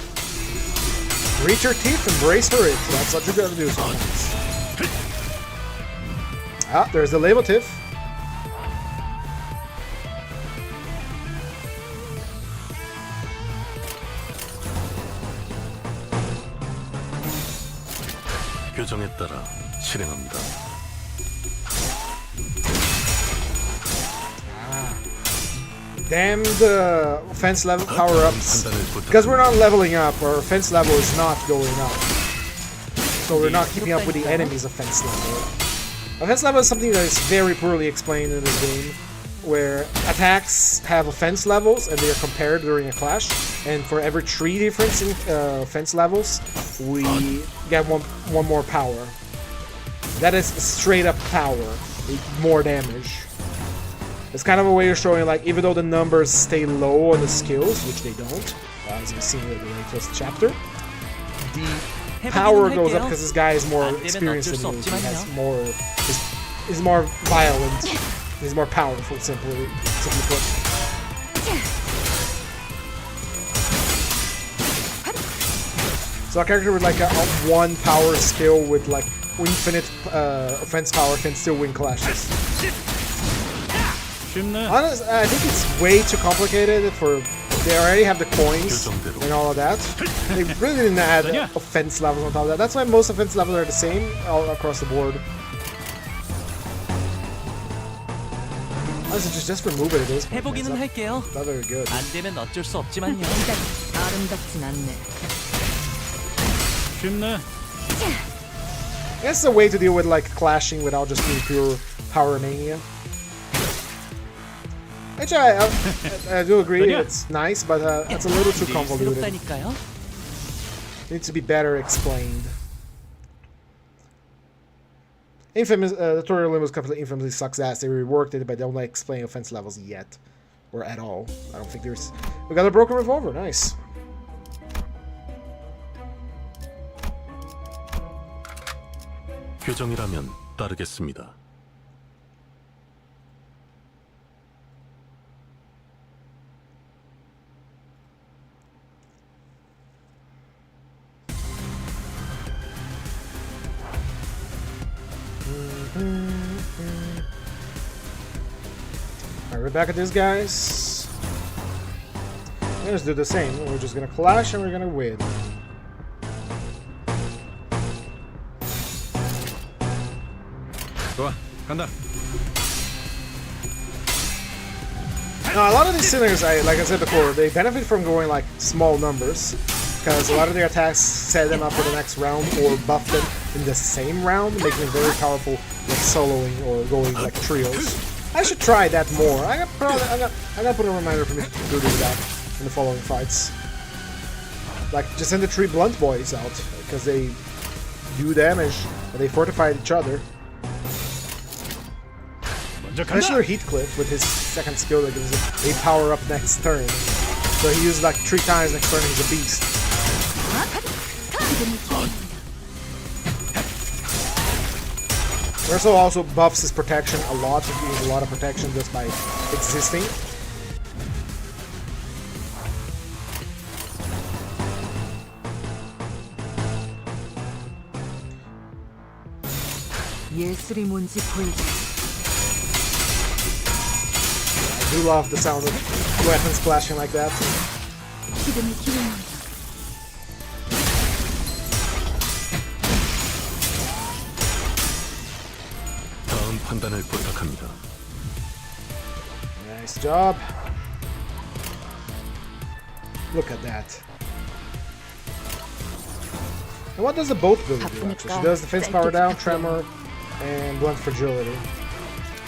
Reach your teeth and brace for it. That's what you gotta do sometimes. Ah, there's the labeltive. 교정에 따라 실행합니다. Damn the offense level power-ups. Because we're not leveling up, our offense level is not going up. So we're not keeping up with the enemy's offense level. Offense level is something that is very poorly explained in this game, where attacks have offense levels and they are compared during a clash, and for every 3 difference in offense levels, we get one more power. That is straight up power, more damage. It's kind of a way of showing, like, even though the numbers stay low on the skills, which they don't, as you've seen in the latest chapter, the power goes up because this guy is more experienced than you. He has more, is more violent. He's more powerful, simply put. So a character with like a 1 power skill with like infinite offense power can still win clashes. 쉽네. Honestly, I think it's way too complicated for. They already have the coins and all of that. They really didn't add offense levels on top of that. That's why most offense levels are the same all across the board. Honestly, just remove it. It is. 해보기는 할게요. Not very good. 안 되면 어쩔 수 없지만요. 아름답진 않네. 쉽네. It's a way to deal with like clashing without just being pure power mania. Which I do agree, it's nice, but it's a little too convoluted. 부럽다니까요. Needs to be better explained. Infamous, the tutorial Limbus Company infamously sucks ass. They reworked it, but they don't like explain offense levels yet, or at all. I don't think there's. We got a broken revolver. Nice. 교정이라면 따르겠습니다. Alright, we're back at this, guys. Let's do the same. We're just gonna clash and we're gonna win. 좋아, 간다. Now, a lot of these sinners, like I said before, they benefit from going like small numbers, because a lot of their attacks set them up for the next round or buff them in the same round, making them very powerful with soloing or going like trios. I should try that more. I'm gonna put a reminder for me to do that in the following fights. Like, just send the 3 blunt boys out, because they do damage, and they fortify each other. Especially Heathcliff with his second skill that gives him a power up next turn. So he uses like 3 times next turn, he's a beast. Verso also buffs his protection a lot, so he gains a lot of protection just by existing. 예술이 뭔지 보여줘. I do love the sound of weapons flashing like that. 지금의 기회입니다. 다음 판단을 부탁합니다. Nice job. Look at that. And what does the boat ability do actually? She does defense power down, tremor, and blunt fragility.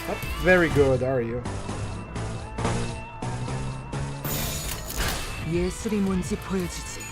Not very good, are you? 예술이 뭔지 보여주지.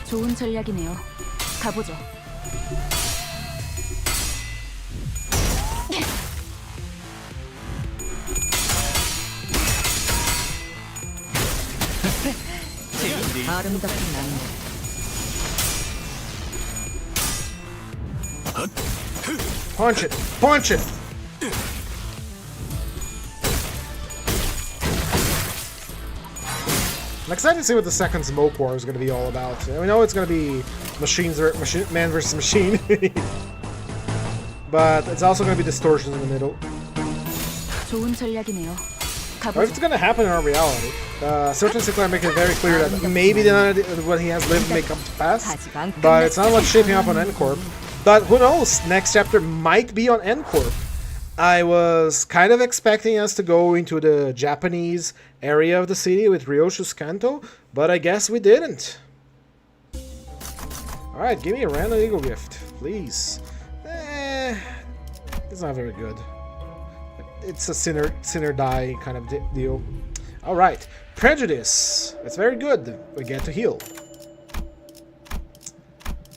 좋은 전략이네요. 가보죠. 아름답긴 않네. Punch it! Punch it! I'm excited to see what the second Smoke War is going to be all about. We know it's going to be man versus machine. But it's also going to be distortions in the middle. 좋은 전략이네요. Or if it's going to happen in our reality. Certain Sinclair make it very clear that maybe what he has lived may come to pass. But it's not what's shaping up on N-Corp. But who knows? Next chapter might be on N-Corp. I was kind of expecting us to go into the Japanese area of the city with Ryoshu's Kanto, but I guess we didn't. Alright, give me a random Eagle gift, please. It's not very good. It's a sinner die kind of deal. Alright, Prejudice. It's very good. We get to heal.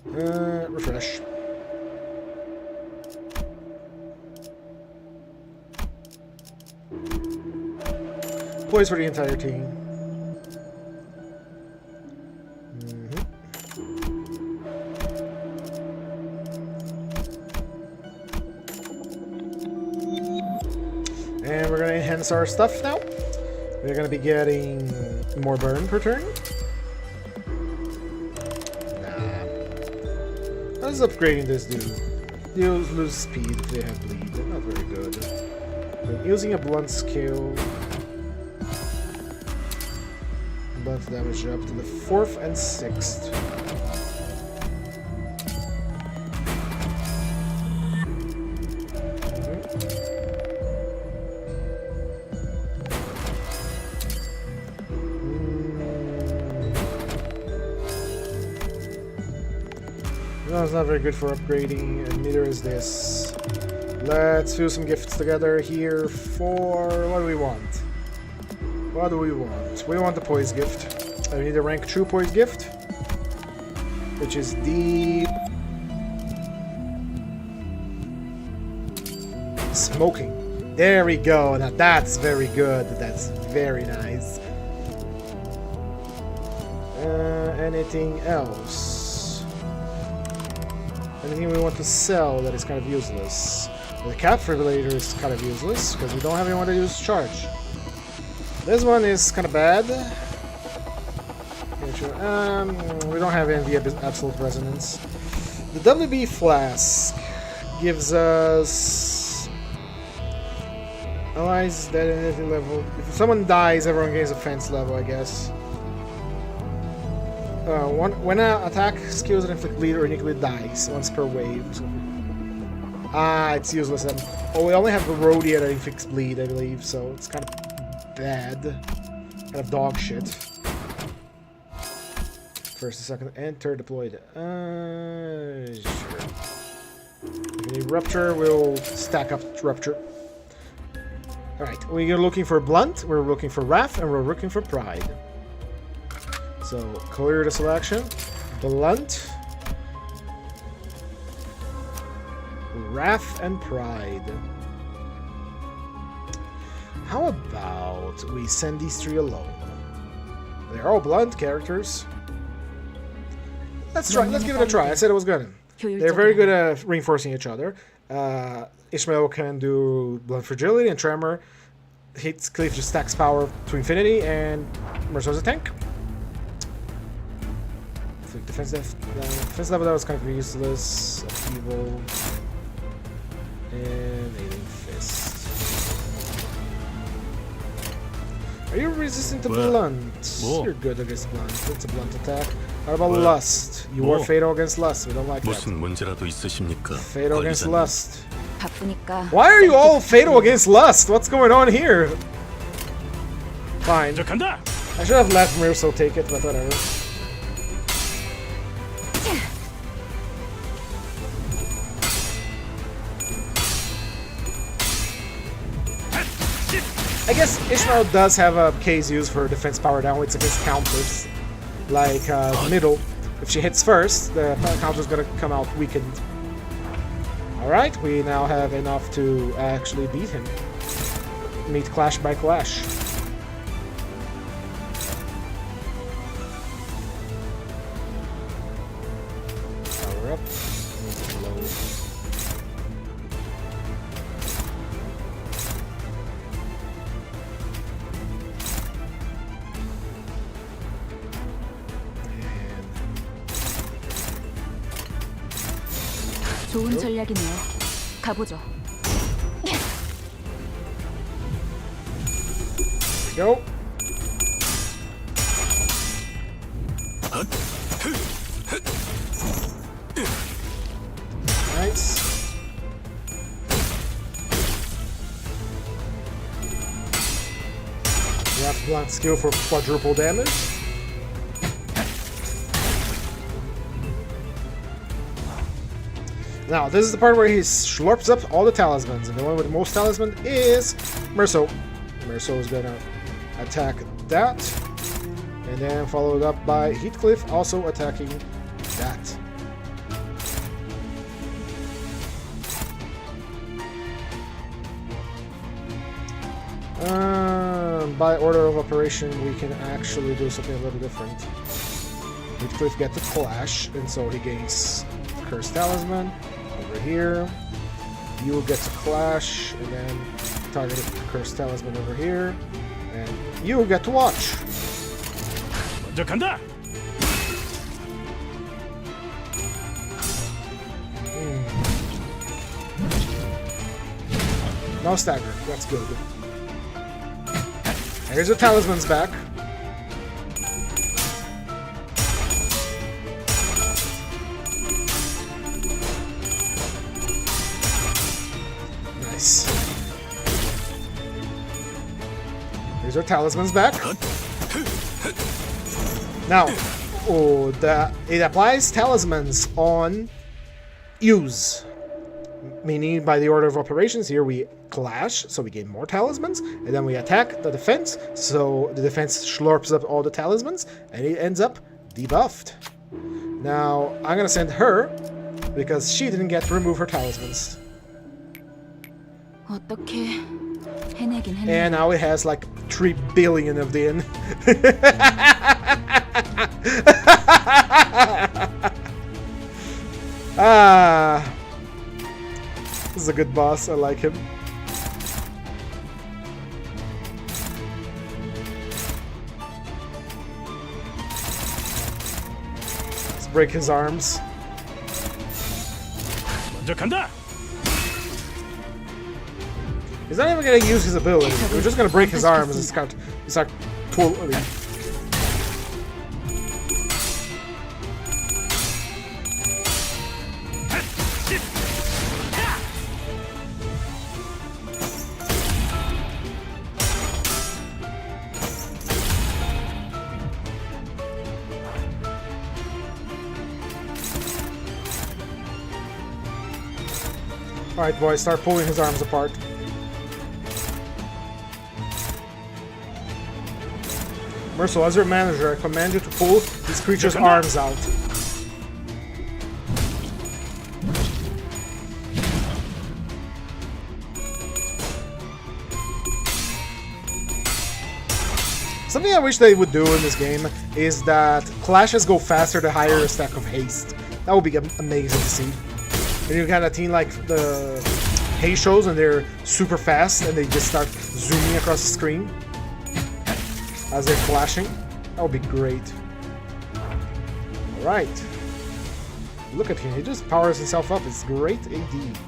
Refresh. Poise for the entire team. And we're gonna enhance our stuff now. We're gonna be getting more burn per turn. Nah. What does upgrading this do? Deals lose speed if they have bleed. They're not very good. But using a blunt skill. Blunt damage up to the 4th and 6th. No, it's not very good for upgrading, and neither is this. Let's do some gifts together here for... what do we want? What do we want? We want the Poise gift. I need a rank 2 Poise gift, which is the... Smoking. There we go. Now that's very good. That's very nice. Anything else? Anything we want to sell that is kind of useless? The cap defibrillator is kind of useless because we don't have anyone to use charge. This one is kind of bad. We don't have any absolute resonance. The WB flask gives us allies that at anything level. If someone dies, everyone gains offense level, I guess. When an attack skills that inflict bleed or uniquely dies once per wave. So. It's useless then. Oh, we only have the Rhodia that inflicts bleed, I believe, so it's kind of bad. Kind of dog shit. first and second. Enter deployed. Sure. If we need rupture, we'll stack up rupture. Alright, we're looking for blunt, we're looking for wrath, and we're looking for pride. So clear the selection. Blunt, wrath, and pride. How about we send these three alone? They're all blunt characters. Let's try. Let's give it a try. I said I was gonna. They're very good at reinforcing each other. Ishmael can do blunt fragility, and Tremor hits Cleave just stacks power to infinity, and Mercer's a tank. Defense level that was kind of useless. Upheaval and Alien Fist. Are you resistant to blunt? You're good against blunt. It's a blunt attack. How about lust? You are fatal against lust. We don't like that. 무슨 문제라도 있으십니까? Fatal against 관리자님? lust. 바쁘니까. Why are you all fatal against lust? What's going on here? Fine. 간다. I should have let Mirso take it, but whatever. I guess Ishmael does have a case used for defense power down. It's against counters, like middle. If she hits first, the counter's gonna come out weakened. Alright, we now have enough to actually beat him. Meet clash by clash. Power up. Low. 좋은 전략이네요. 가보죠. Go. Nice. You have blunt skill for quadruple damage. Now, this is the part where he slurps up all the talismans, and the one with the most talisman is Merso. Merso is gonna attack that, and then followed up by Heathcliff also attacking that. By order of operation, we can actually do something a little different. Heathcliff gets a clash, and so he gains Cursed Talisman over here. You will get to clash, and then target the Cursed Talisman over here, and you will get to watch. 먼저 간다. No stagger. That's good. Here's your talismans back. Nice. Here's our talismans back. Now, it applies talismans on use. Meaning, by the order of operations, here we clash, so we gain more talismans, and then we attack the defense, so the defense slurps up all the talismans, and it ends up debuffed. Now, I'm gonna send her, because she didn't get to remove her talismans. 어떻게 해내긴 했네. And now it has like 3 billion of the in. This is a good boss, I like him. Let's break his arms. 먼저 간다. He's not even gonna use his ability. We're just gonna break his arms and start totally. Alright, boys, start pulling his arms apart. Mercil, as your manager, I command you to pull these creatures' arms out. Something I wish they would do in this game is that clashes go faster the higher your stack of haste. That would be amazing to see. And you got a team like the haste shows and they're super fast and they just start zooming across the screen as they're flashing. That would be great. Alright. Look at him, he just powers himself up. It's great AD.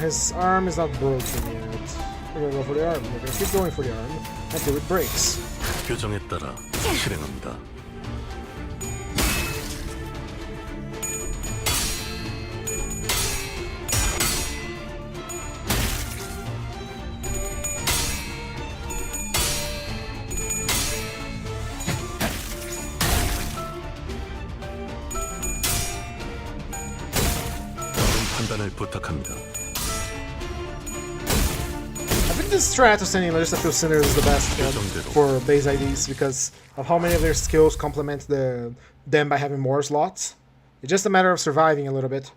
His arm is not broken yet. We're gonna go for the arm. We're gonna keep going for the arm until it breaks. 규정에 따라 실행합니다. 판단을 부탁합니다. I think this strat of sending just a few sinners is the best for base IDs because of how many of their skills complement them by having more slots. It's just a matter of surviving a little bit.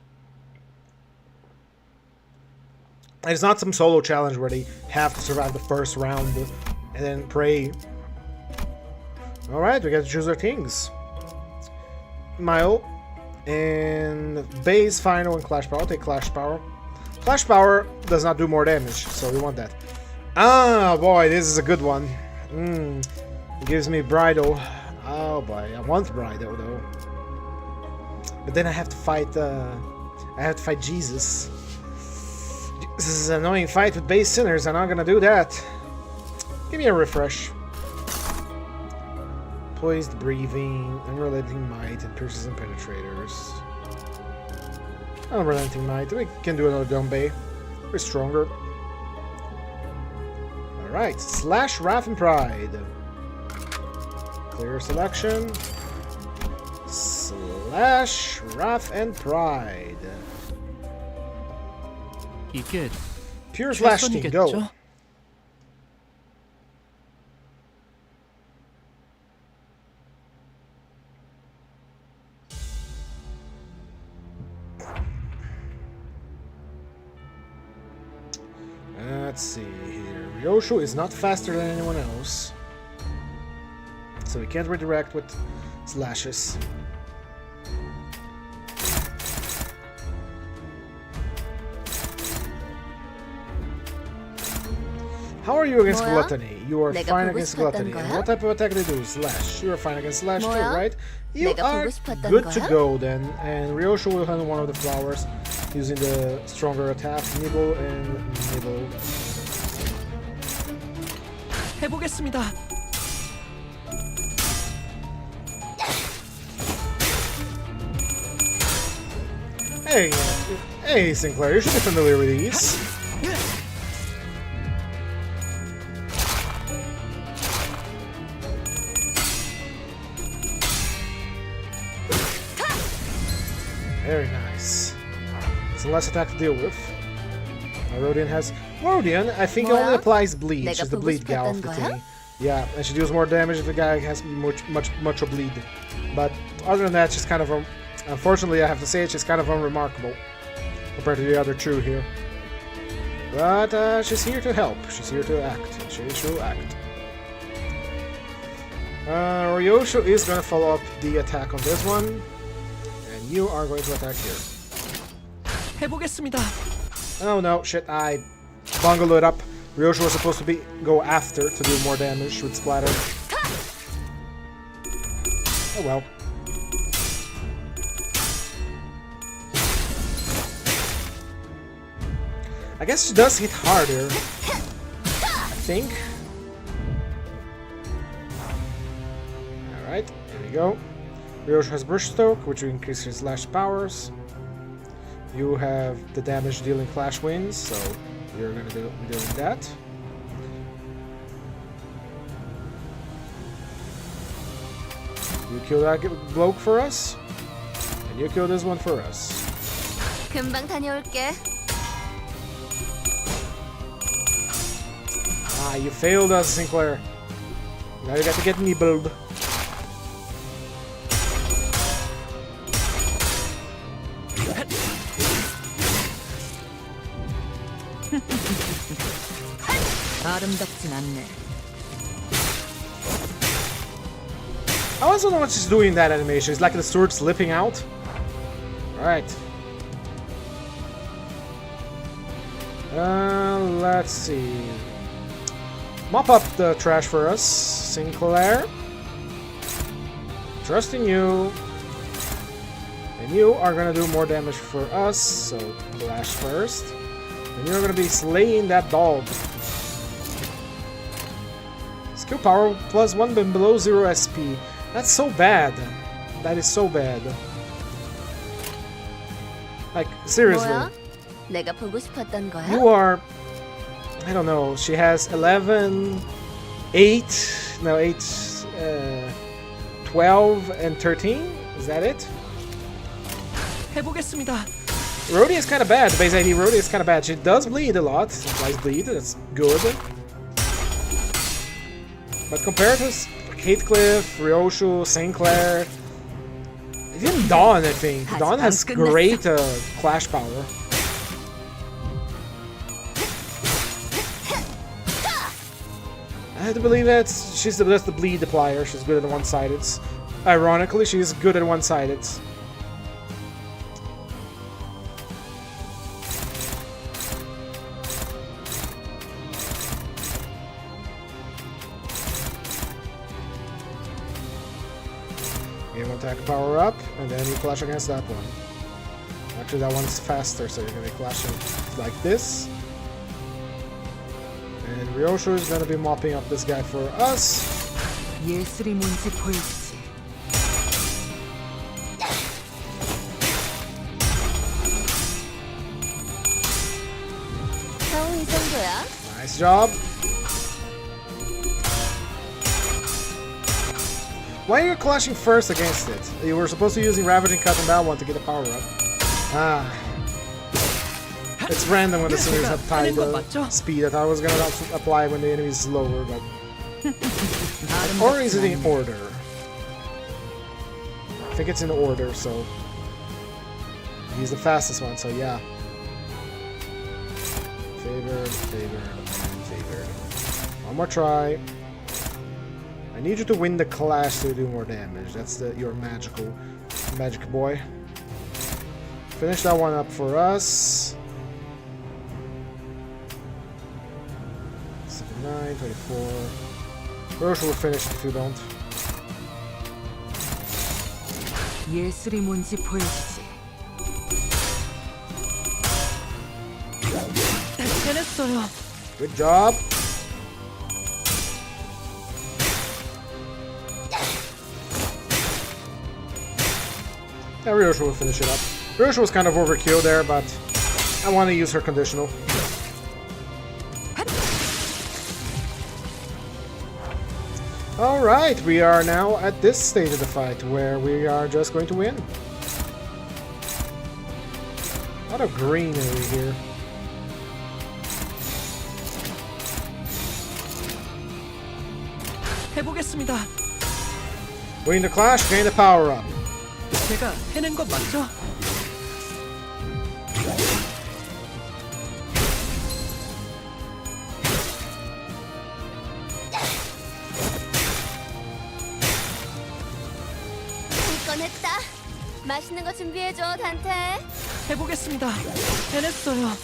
And it's not some solo challenge where they have to survive the first round and then pray. Alright, we get to choose our kings. Mile. And base, final, and clash power. I'll take clash power. Clash power does not do more damage, so we want that. Ah, boy, this is a good one. It gives me bridal. Oh boy, I want bridal though. But then I have to fight. Jesus. This is an annoying fight with base sinners. I'm not gonna do that. Give me a refresh. Poised breathing, unrelenting might, and pierces and penetrators. Unrelenting might. We can do another Dumbbay. We're stronger. Alright, slash Wrath and Pride. Clear selection. Slash Wrath and Pride. 이게 Pure Slash Team, go. 최선이겠죠? Let's see here. Ryoshu is not faster than anyone else, so he can't redirect with slashes. How are you against 뭐야? gluttony? You are 내가 fine 보고 against 싶었던 gluttony. 거야? And what type of attack do they do? Slash. You are fine against slash too, 뭐야? right? You 내가 are 보고 싶었던 good to 거야? go then. And Ryoshu will handle one of the flowers using the stronger attack. Nibble and nibble. 해보겠습니다. Hey, Sinclair, you should be familiar with these. Very nice. It's less attack to deal with. Rodian has... Rodian, I think, 뭐야? only applies bleed. 내가 She's the 보고 bleed gal of 싶었던 the 거야? team. Yeah, and she deals more damage if the guy has much bleed. But other than that, she's kind of... Unfortunately, I have to say it, she's kind of unremarkable compared to the other two here. But she's here to help. She's here to act. She will act. Ryoshu is going to follow up the attack on this one. And you are going to attack here. 해보겠습니다. Oh no, shit, I bungled it up. Ryoshu was supposed to go after to do more damage with splatter. Oh well. I guess she does hit harder. I think. Alright, here we go. Ryoshu has Brushstroke, which will increase his slash powers. You have the damage dealing Clash Winds, so you're gonna be doing that. You kill that bloke for us, and you kill this one for us. 금방 다녀올게. Ah, you failed us, Sinclair. Now you got to get nibbled. 아름답진 않네. I also know what she's doing in that animation. It's like the sword slipping out. Alright. Let's see. Mop up the trash for us, Sinclair. Trust in you. And you are gonna do more damage for us, so Clash first. And you're gonna be slaying that dog. Skill power +1 but below 0 SP. That's so bad. That is so bad. Like, seriously. 뭐야? 내가 보고 싶었던 거야? You are... I don't know. She has 11, 8, no 8, 12 and 13? Is that it? 해보겠습니다. Rhodey is kind of bad. Base ID Rhodey is kind of bad. She does bleed a lot. Supplies bleed. That's good. But compared to Heathcliff, Ryoshu, Sinclair, even Dawn, I think. Dawn has great clash power. I have to believe that she's just the bleed applier. She's good at one-sided. Ironically, she's good at one-sided. Game attack power up, and then you clash against that one. Actually, that one's faster, so you're gonna be clashing like this. And Ryoshu is gonna be mopping up this guy for us. 예술이 뭔지 보여주지. 이 정도야? Nice job. Why are you clashing first against it? You were supposed to be using Ravaging Cut on that one to get a power up. Ah. It's random when the singers have tied the speed that I was gonna apply when the enemy is slower, but... Or is it in order? I think it's in order, so... He's the fastest one, so yeah. Favored, favored, and favored. One more try. I need you to win the clash to do more damage. That's your magic boy. Finish that one up for us. 79, 24. Roche will finish it if you don't. 예술이 뭔지 보여주지. 해냈어요. Good job. Yeah, Ryosha will finish it up. Ryosha was kind of overkill there, but I want to use her conditional. Alright, we are now at this stage of the fight, where we are just going to win. A lot of greenery here. 해보겠습니다. Win the clash, gain the power up. 제가 해낸 거 맞죠? 꺼냈다. 맛있는 거 준비해줘, 단테. 해보겠습니다. 해냈어요.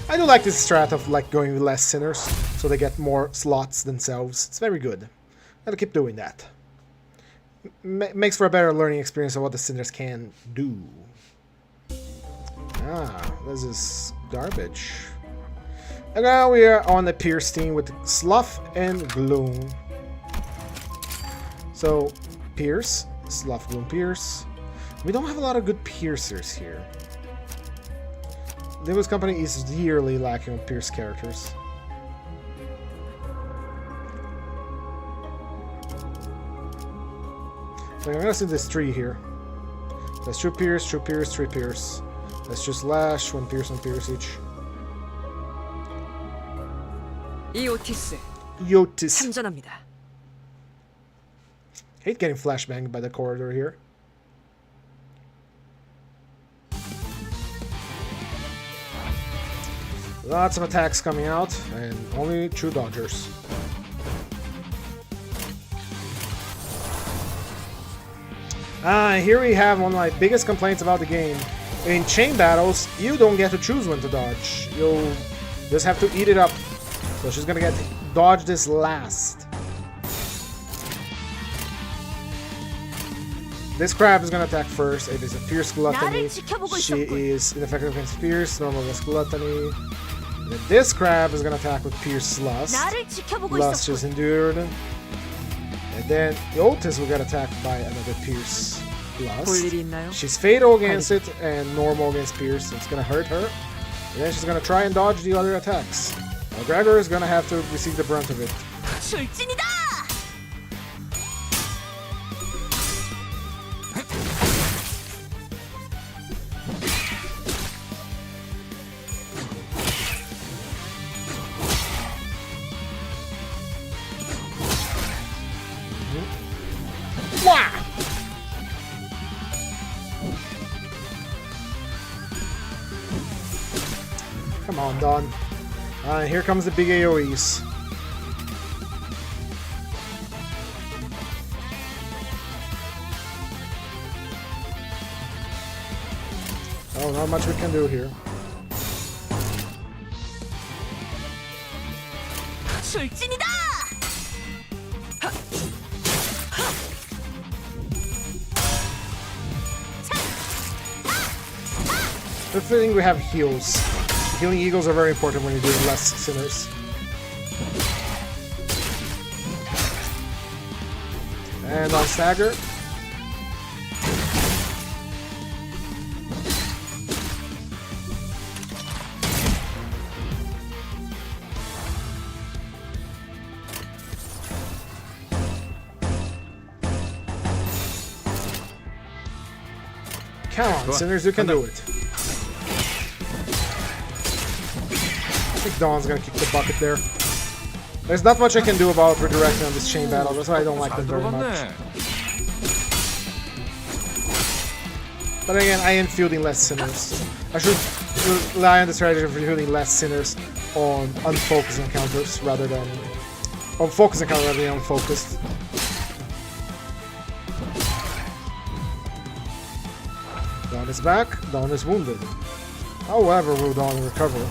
I do like this strat of like going with less sinners, so they get more slots themselves. It's very good. Gotta keep doing that. Makes for a better learning experience of what the sinners can do. Ah, this is garbage. And now we are on the Pierce team with Slough and Gloom. So, Pierce, Slough, Gloom, Pierce. We don't have a lot of good piercers here. Limbus Company is yearly lacking on Pierce characters. So I'm gonna see this 3 here. That's 2 pierce, 2 pierce, 3 pierce. Let's just lash, 1 pierce each. 이 오티스 Yotis. 참전합니다. Hate getting flashbanged by the corridor here. Lots of attacks coming out, and only 2 dodgers. Here we have one of my biggest complaints about the game. In chain battles, you don't get to choose when to dodge. You'll just have to eat it up. So she's gonna get dodge this last. This crab is gonna attack first. It is a fierce gluttony. She is ineffective against fierce, normal against gluttony. And then this crab is gonna attack with pierce lust. Lust is endured. And then the Otis will get attacked by another pierce 볼 lust. 일이 있나요? She's fatal against it and normal against pierce, so it's gonna hurt her. And then she's gonna try and dodge the other attacks. Now Gregor is gonna have to receive the brunt of it. 출진이다. Wah! Come on, Don. Here comes the big AoEs. Oh, not much we can do here. 출진이다. Good thing we have heals. Healing eagles are very important when you're doing less sinners. And on stagger. Come on, sinners, you can do it. I think Dawn's gonna kick the bucket there. There's not much I can do about redirecting on this chain battle, that's why I don't like them very much. But again, I am fielding less sinners. I should rely on the strategy of fielding less sinners on unfocused encounters rather than on focused encounters rather than unfocused. Dawn is back, Dawn is wounded. However, will Dawn recover?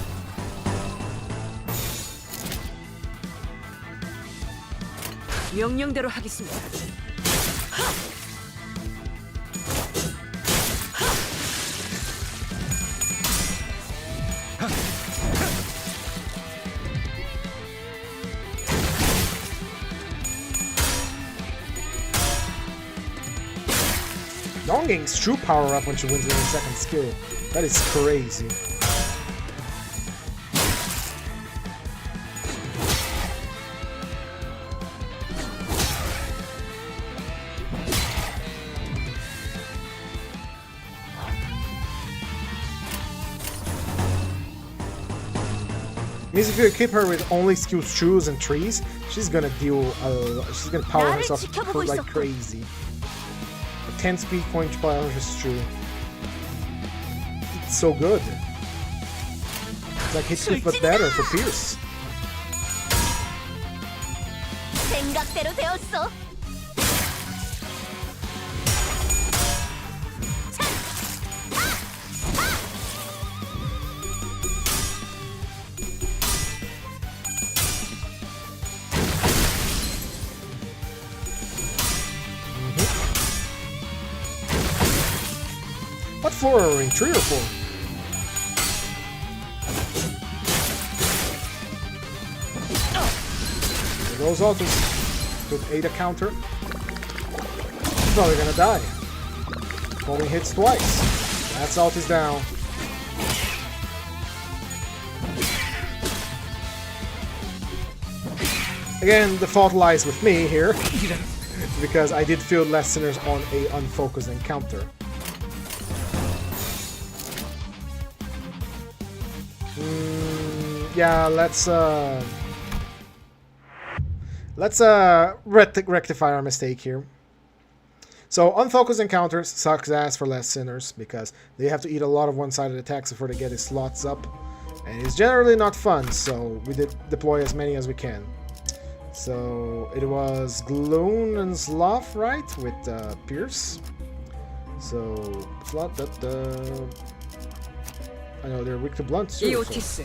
명령대로 하겠습니다. Dawn gains true power up when she wins her second skill. That is crazy. Means if you keep her with only skills 2s and 3s, she's gonna deal she's gonna power herself like crazy. A 10 speed point power is true. It's so good. It's like Heathcliff but better for Pierce. 생각대로 되었어. What floor are we in? 3 or 4? There goes Altus. With Ada counter. He's probably gonna die. Only hits twice. That's Altus down. Again, the fault lies with me here. because I did field less sinners on a unfocused encounter. Yeah, let's rectify our mistake here. So unfocused encounters sucks ass for less sinners because they have to eat a lot of one-sided attacks before they get his slots up, and it's generally not fun. So we did deploy as many as we can. So it was Gloon and Sloth, right, with Pierce. So Sloth, I know they're weak to blunt too. So.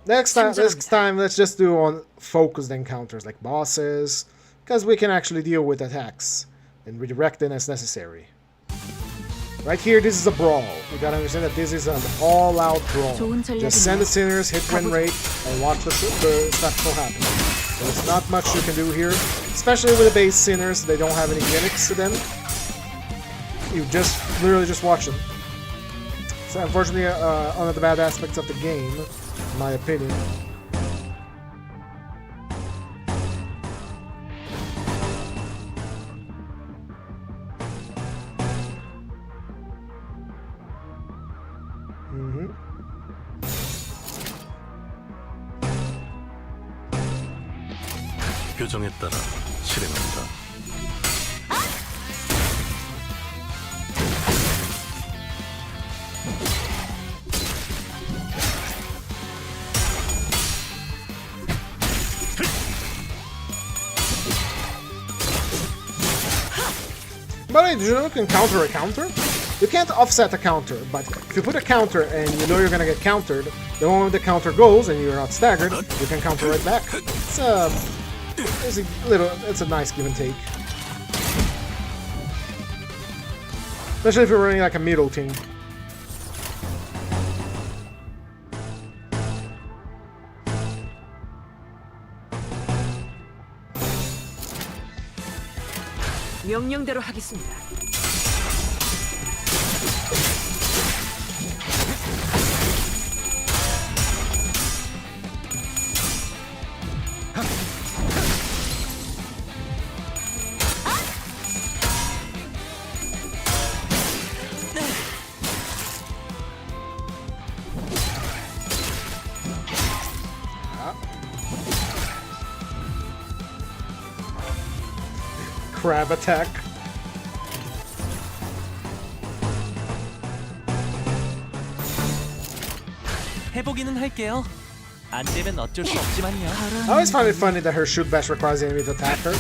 Next time, let's just do on focused encounters like bosses, because we can actually deal with attacks and redirect them as necessary. Right here, this is a brawl. You gotta understand that this is an all-out brawl. Just send the sinners, hit win rate, and watch the spectacle happen. There's not much you can do here, especially with the base sinners. They don't have any gimmicks to them. You just literally just watch them. So unfortunately, one of the bad aspects of the game, in my opinion. 교정에 따라 실행합니다. But you know you can counter a counter? You can't offset a counter, but if you put a counter and you know you're gonna get countered, the moment the counter goes and you're not staggered, you can counter right back. It's a nice give and take. Especially if you're running like a middle team. 명령대로 하겠습니다. Crab attack. 해보기는 할게요. 안 되면 어쩔 수 없지만요. I always find it funny that her shoot bash requires the enemy to attack her.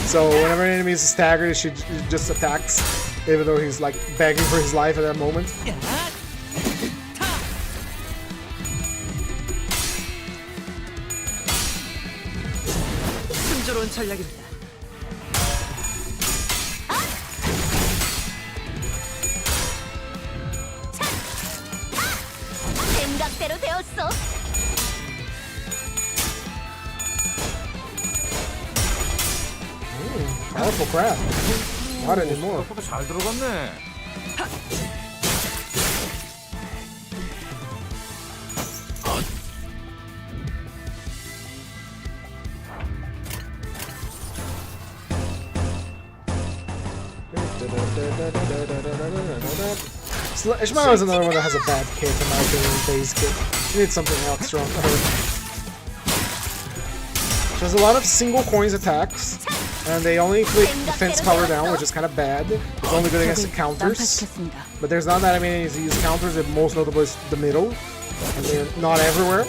So whenever an enemy is staggered, she just attacks, even though he's like begging for his life at that moment. 순조로운 전략입니다. 생각대로 되었어. Powerful crab. Not anymore. 생각보다 잘 들어갔네. Ishmael is another one that has a bad kit, in my opinion, base kit. She needs something else strong for her. She has a lot of single coins attacks, and they only inflict defense power down, which is kind of bad. It's only good against the counters. But there's not that many of these counters, and most notable is the middle, and they're not everywhere.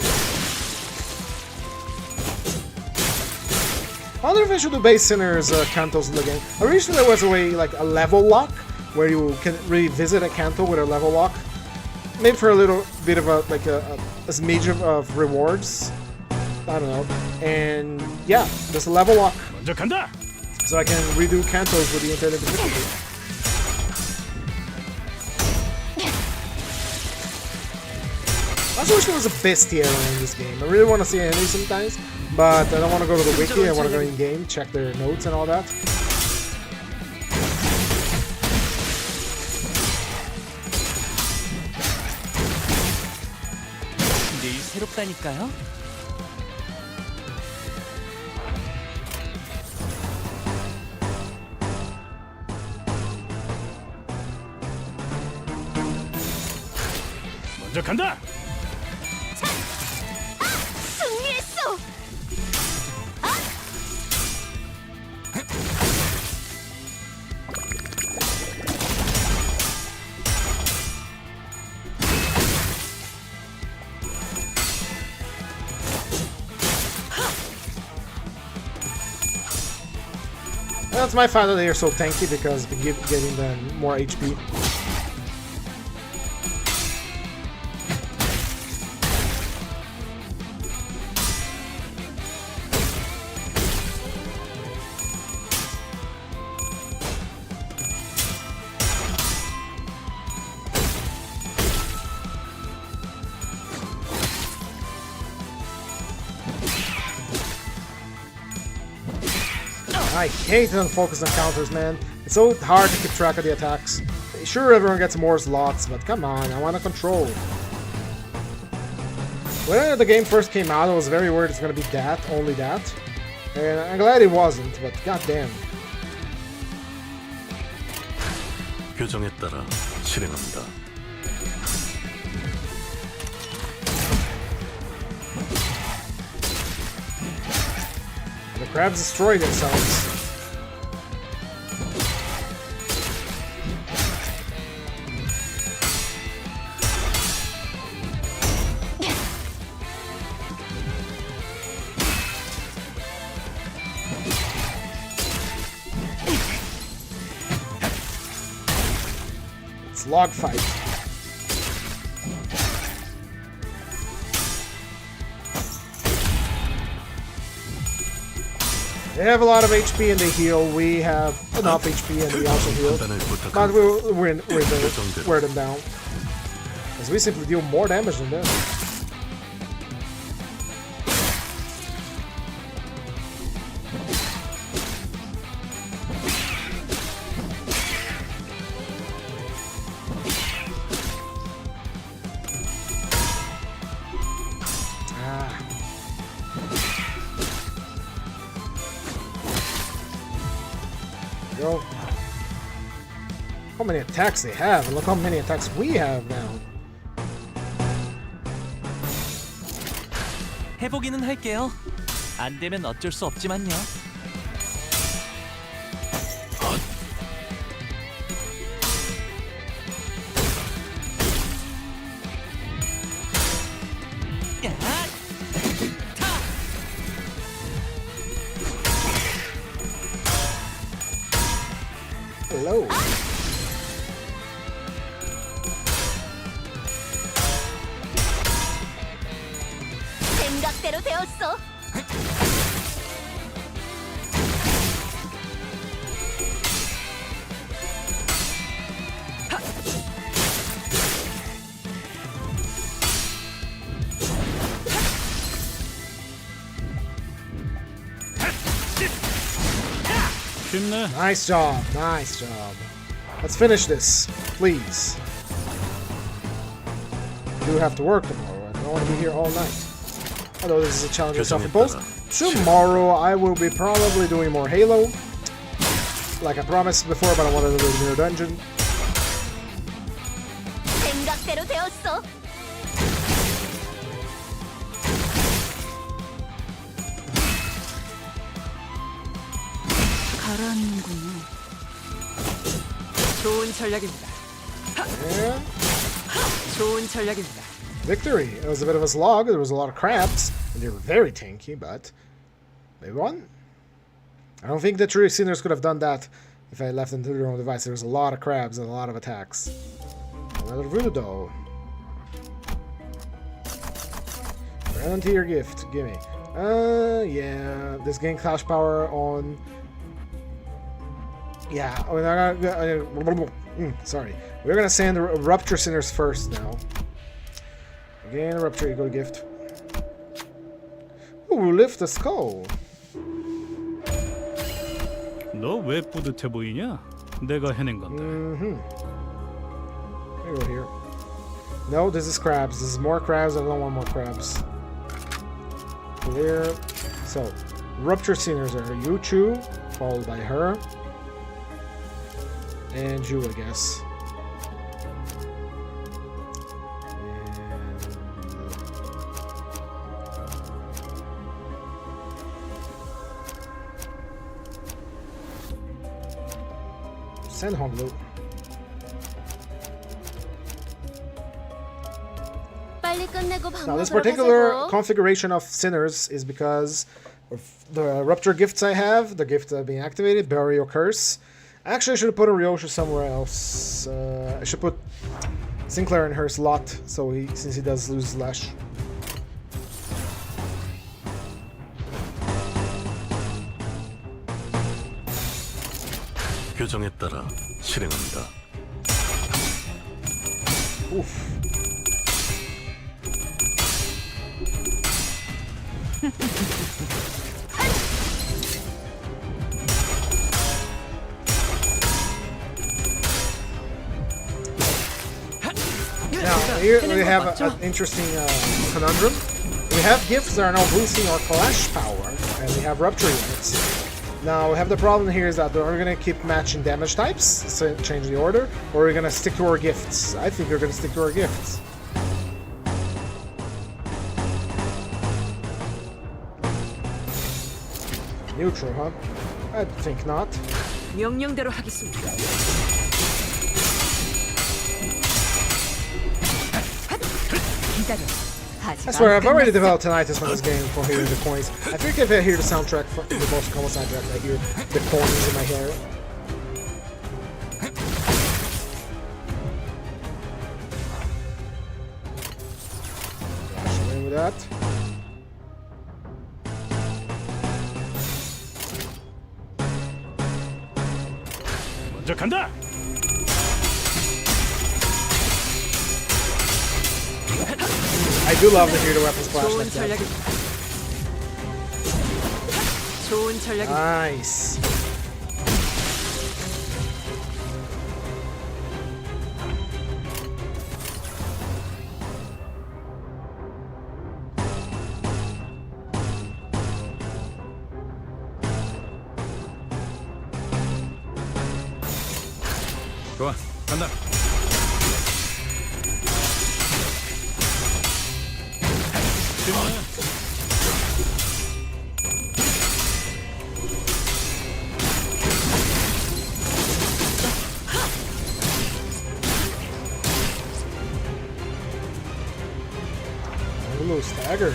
I wonder if I should do base sinners cantos in the game. I wish there was a way, like a level lock, where you can revisit a canto with a level lock. Maybe for a little bit of a smidge of rewards. I don't know. And yeah, just a level lock. 먼저 간다. So I can redo cantos with the internet difficulty. I also wish there was a bestiary in this game. I really want to see enemies sometimes, but I don't want to go to the wiki. I want to go in game, check their notes and all that. 늘 새롭다니까요. 먼저 간다. 승리했어. That's my fault that they are so tanky because getting them more HP. I hate to focus on counters, man. It's so hard to keep track of the attacks. Sure, everyone gets more slots, but come on, I want to control. When the game first came out, I was very worried it's going to be that, only that. And I'm glad it wasn't, but goddamn. 교정에 따라 실행합니다. The crabs destroy themselves. It's log fight. They have a lot of HP and they heal. We have enough HP and we also heal. But we'll wear them down. Because we simply deal more damage than them. Go. How many attacks they have, and look how many attacks we have now. 해보기는 할게요. 안 되면 어쩔 수 없지만요. Hello. 생각대로 되었어. 쉽네. Nice job, nice job. Let's finish this, please. I do have to work tomorrow. I don't want to be here all night. Although this is a challenge of self-imposed. Tomorrow I will be probably doing more Halo. Like I promised before, but I wanted to do the Mirror Dungeon. 생각대로 되었어. 가라앉는군요. 좋은 전략입니다. And 좋은 전략입니다. victory. It was a bit of a slog. There was a lot of crabs, and they were very tanky, but they won. I don't think the True Sinners could have done that if I left them to their own device. There was a lot of crabs and a lot of attacks. Another voodoo doll. Volunteer gift, gimme. Yeah, this gain clash power on. Yeah, sorry. We're gonna send Rupture Sinners first now. Again, Rupture Ego gift. Ooh, lift the skull. 너 왜 뿌듯해 보이냐? 내가 해낸 건데. Let me go here. No, this is crabs. This is more crabs. I don't want more crabs. Clear. So, Rupture Sinners are Yuchu, followed by her. And Ju, I guess. And Honolulu. 빨리 끝내고 밥 Now, this 먹으러 particular 가자고. configuration of Sinners is because of the Rupture gifts I have, the gifts that are being activated, Burial Curse. Actually, I should have put a Ryosha somewhere else. I should put Sinclair in her slot, so since he does lose Lash. 교정에 따라 실행한다. Oof. Now, here we have an interesting conundrum. We have gifts that are now boosting our Clash power, and we have Rupture units. Now, we have the problem here is that we're going to keep matching damage types, so change the order, or we're going to stick to our gifts. I think we're going to stick to our gifts. Neutral, huh? I think not. 명령대로 하겠습니다. 기다려. I swear, I've already developed tinnitus from this game from hearing the coins. I think if I hear the soundtrack, the most common soundtrack, I hear the coins in my hair. Flash away with that. 먼저 간다. I do love to hear the weapon splash 좋은 like that. 전략입니다. 좋은 전략입니다. Nice. 좋아, 간다. A little stagger.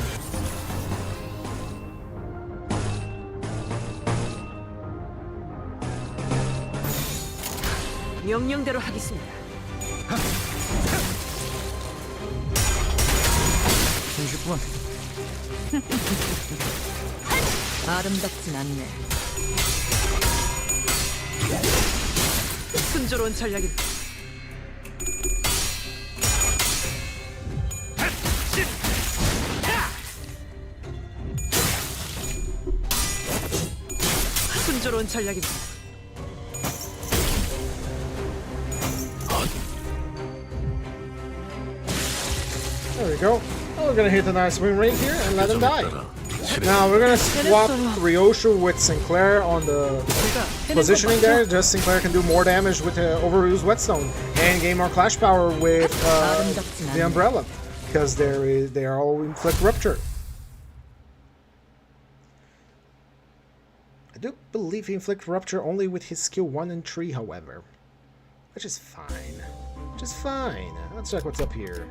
명령대로 하겠습니다. 숨쉽구만. 아름답진 않네. 순조로운 전략입니다. 순조로운 전략입니다. There we go. Oh, we're gonna hit a nice win rate here and let him die. 따라 실행. Now we're gonna swap Ryosha with Sinclair on the positioning there. Just Sinclair can do more damage with Overused Whetstone and gain more Clash power with the Umbrella because they are all inflict Rupture. I do believe he inflicts Rupture only with his skill 1 and 3, however, which is fine. Just fine. Let's check what's up here.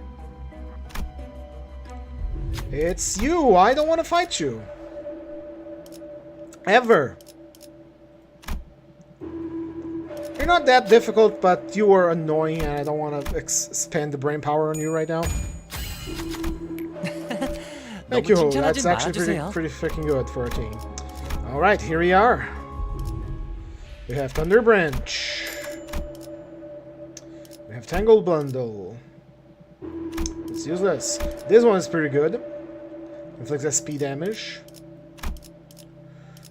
It's you! I don't want to fight you! Ever! You're not that difficult, but you are annoying and I don't want to expend the brain power on you right now. Thank you, that's actually pretty freaking good for a team. Alright, here we are. We have Thunder Branch. We have Tangled Bundle. Let's use this. This one is pretty good. Inflicts SP damage.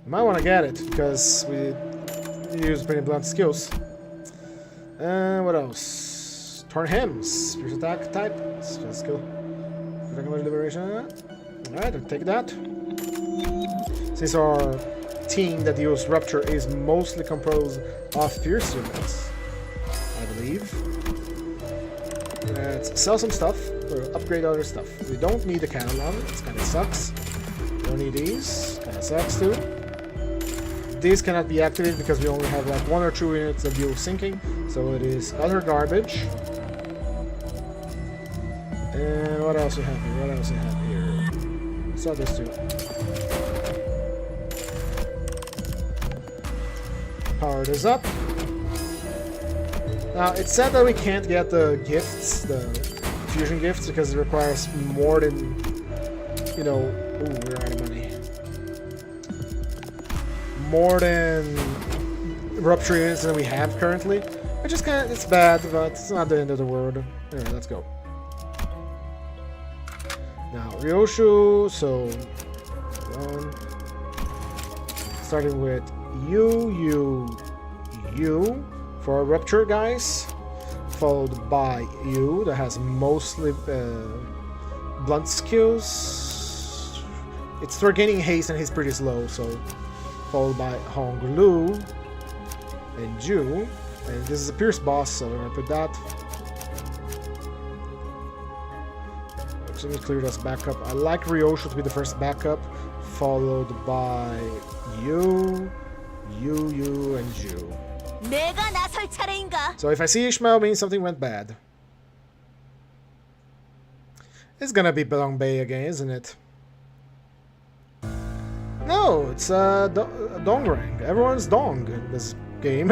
We might want to get it because we use pretty blunt skills. What else? Torn Hems. Fierce attack type. Spell skill. Regular liberation. Alright, I'll take that. Since our team that uses Rupture is mostly composed of Fierce units, I believe. Let's sell some stuff or upgrade other stuff. We don't need the catalog, it kind of sucks. We don't need these, kind of sucks too. this cannot be activated because we only have like 1 or 2 units of you sinking, so it is utter garbage. And what else we have here? What else we have here? Saw this too. Power this up. Now it's sad that we can't get the gifts, the fusion gifts, because it requires more than, you know. Ooh, we're out of money. More than rupture units than we have currently, which is kind of, it's bad, but it's not the end of the world. Anyway, let's go. Now Ryoshu, so starting with you for rupture guys, followed by you that has mostly blunt skills. It's for gaining haste and he's pretty slow, so followed by Honglu and Ju, and this is a Pierce boss, so we're gonna put that. So we cleared us back up. I like Ryoshu to be the first backup, followed by you, and Ju. 내가 나설 차례인가? So if I see Ishmael, it means something went bad. It's gonna be Belong Bay again, isn't it? No, it's Dongrang. Everyone's Dong in this game.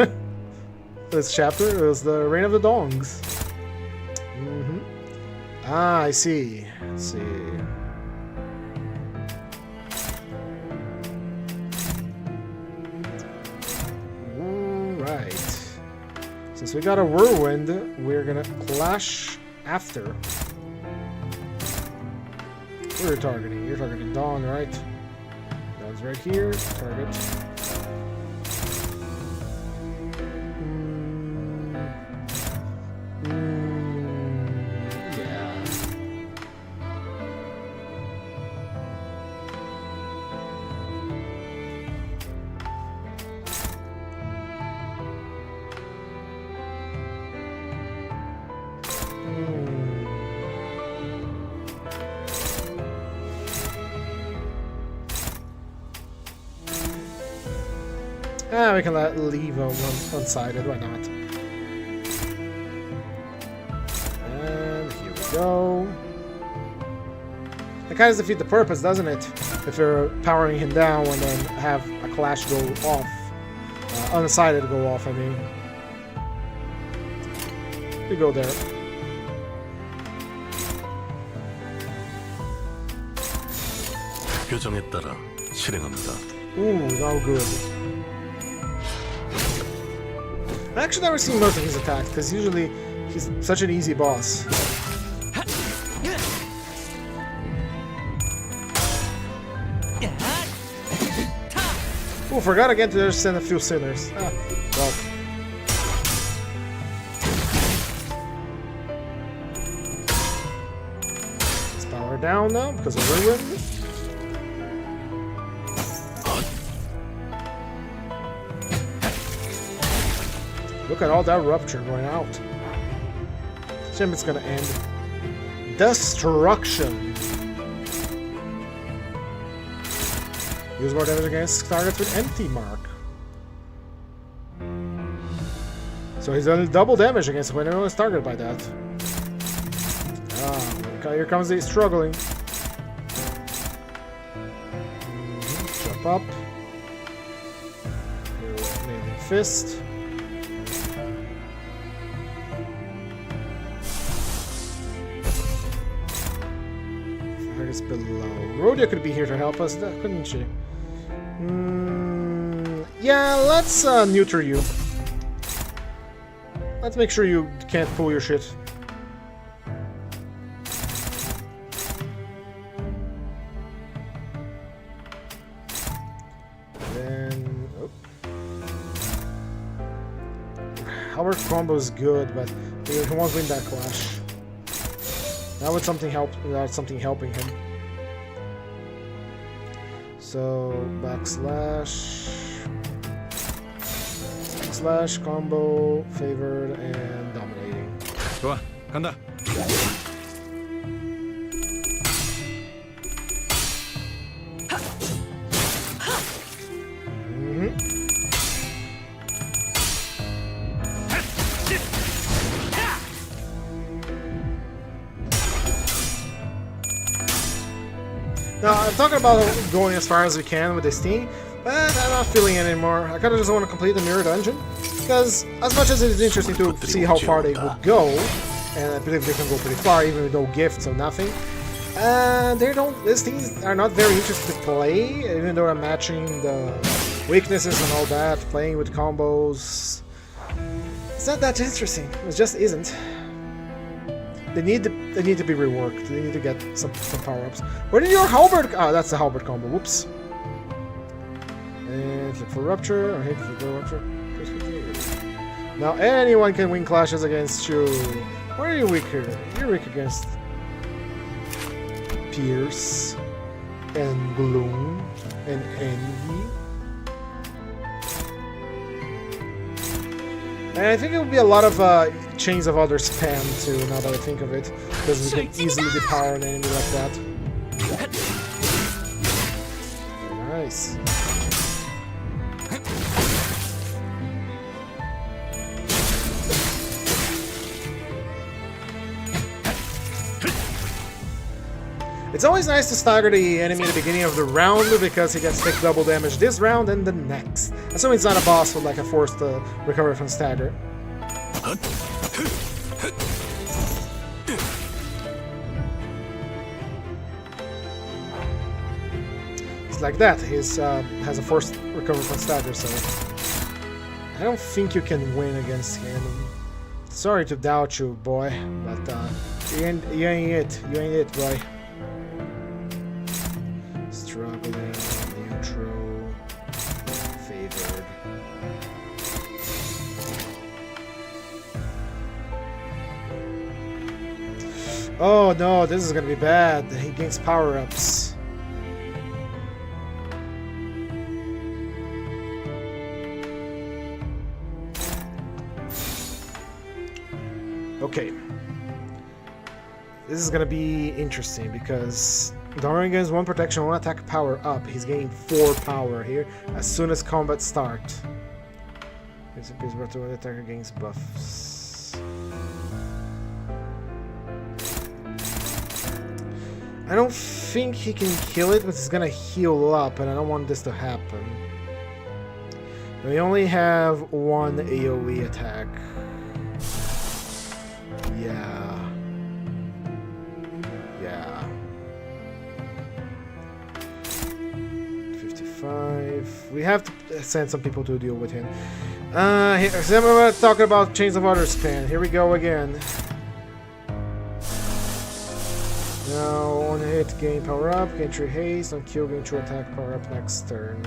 This chapter is the Reign of the Dongs. Ah, I see. Let's see. Alright. Since we got a whirlwind, we're gonna clash after. Who are you targeting? You're targeting Dawn, right? Dawn's right here. Target. We can leave one-sided, why not? And here we go. It kind of defeats the purpose, doesn't it? If you're powering him down and then have a clash go off. Undecided go off, I mean. You go there. 규정에 따라 실행합니다. Ooh, no good. I actually never seen most of his attacks, because usually he's such an easy boss. Oh, forgot again to just send a few sinners. Ah, well. Let's power down now, because of Ruin. Look at all that rupture going out. Shame it's gonna end. Destruction. Use more damage against targets with empty mark. So he's only double damage against whenever is targeted by that. Ah, here comes the struggling. Jump up. Amazing fist. Below. Rhodia could be here to help us, couldn't she? Yeah, let's neuter you. Let's make sure you can't pull your shit. Then... Oh. Our combo is good, but he won't win that clash. That would something help without something helping him. So backslash combo, favored, and dominating. 좋아, 간다. Now, I'm talking about going as far as we can with this team, but I'm not feeling it anymore. I kind of just want to complete the mirror dungeon, because as much as it's interesting to see how far they would go, and I believe they can go pretty far, even with no gifts or nothing, these things are not very interesting to play, even though I'm matching the weaknesses and all that, playing with combos. It's not that interesting. It just isn't. They need to be reworked. They need to get some power-ups. Where did your halberd? Oh, that's the halberd combo. Whoops. And look for rupture. Or hit for rupture. Now anyone can win clashes against you. Where are you weaker? You're weak against Pierce and Gloom and Envy. And I think it would be a lot of Chains of Others spam too, now that I think of it. Because we can easily depower an enemy like that. Very nice. It's always nice to stagger the enemy at the beginning of the round because he gets take double damage this round and the next. Assuming it's not a boss with like a forced recovery from stagger. It's like that. He has a forced recovery from stagger, so I don't think you can win against him. Sorry to doubt you, boy, but you ain't it. You ain't it, boy. Struggling, neutral, favored. Oh no, this is gonna be bad. He gains power-ups. Okay. This is gonna be interesting because Darwin gains 1 protection, 1 attack power up. He's gaining 4 power here as soon as combat starts. It's a piece of when the attacker gains buffs. I don't think he can kill it, but he's gonna heal up, and I don't want this to happen. We only have 1 AoE attack. Yeah. 55. We have to send some people to deal with him. So we're talking about Chains of Others span. Here we go again. Now, on hit, gain power up, gain 3 haste, on kill, gain 2 attack power up next turn.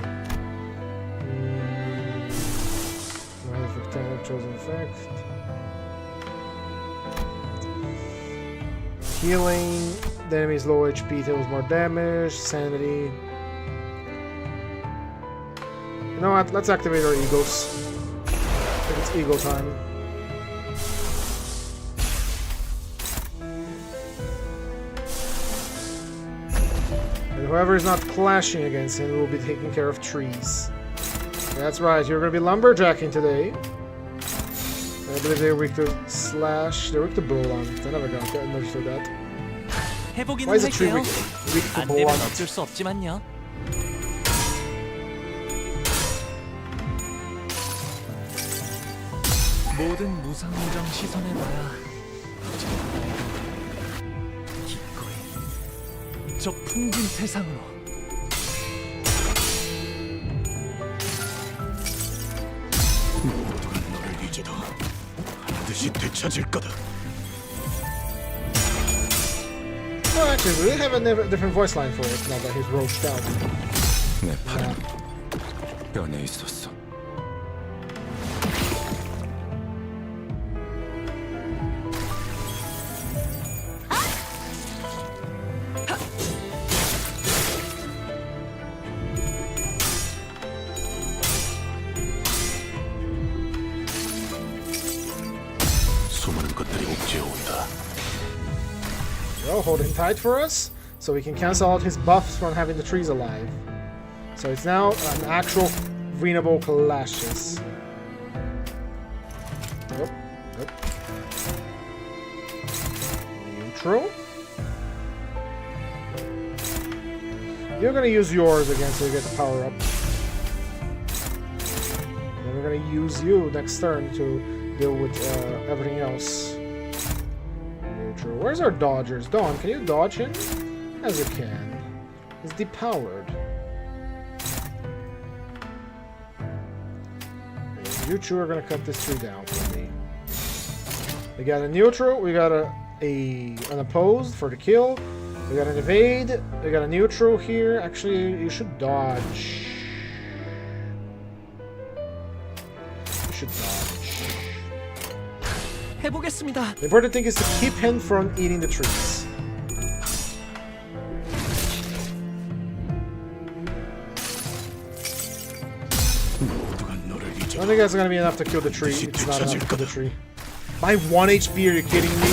Chosen effect. Healing, the enemy is low HP, deals more damage, sanity. You know what, let's activate our eagles. I think it's eagle time. And whoever is not clashing against him will be taking care of trees. That's right, you're going to be lumberjacking today. I believe they're weak to slash. They're weak to bowlant. I never got that. Understood that. Why is a tree weak to 안 되면 bowlant? 어쩔 수 없지만요. 모든 무상무정 시선에 놔야 기꺼이 저 풍진 세상으로. 모두가 너를 이제도 반드시 되찾을 거다. Well, actually, we have a different voice line for it now that he's roached out. 내 팔은 뼈에 있었어. 수많은 것들이 옥죄어 온다. Well, holding tight for us, so we can cancel out his buffs from having the trees alive. So it's now an actual winnable clashes. Oh, good. Neutral. You're gonna use yours again so you get the power up. And we're gonna use you next turn to deal with everything else. Neutral. Where's our dodgers? Dawn, can you dodge him? As you can. He's depowered. And you two are gonna cut this tree down for me. We got a neutral, we got an opposed for the kill. We got an evade. We got a neutral here. Actually, you should dodge. You should dodge. 해보겠습니다. The important thing is to keep him from eating the trees. 모두가 너를 I 잊어. don't think that's gonna be enough to kill the tree. It's not enough to kill the tree. By 1 HP, are you kidding me?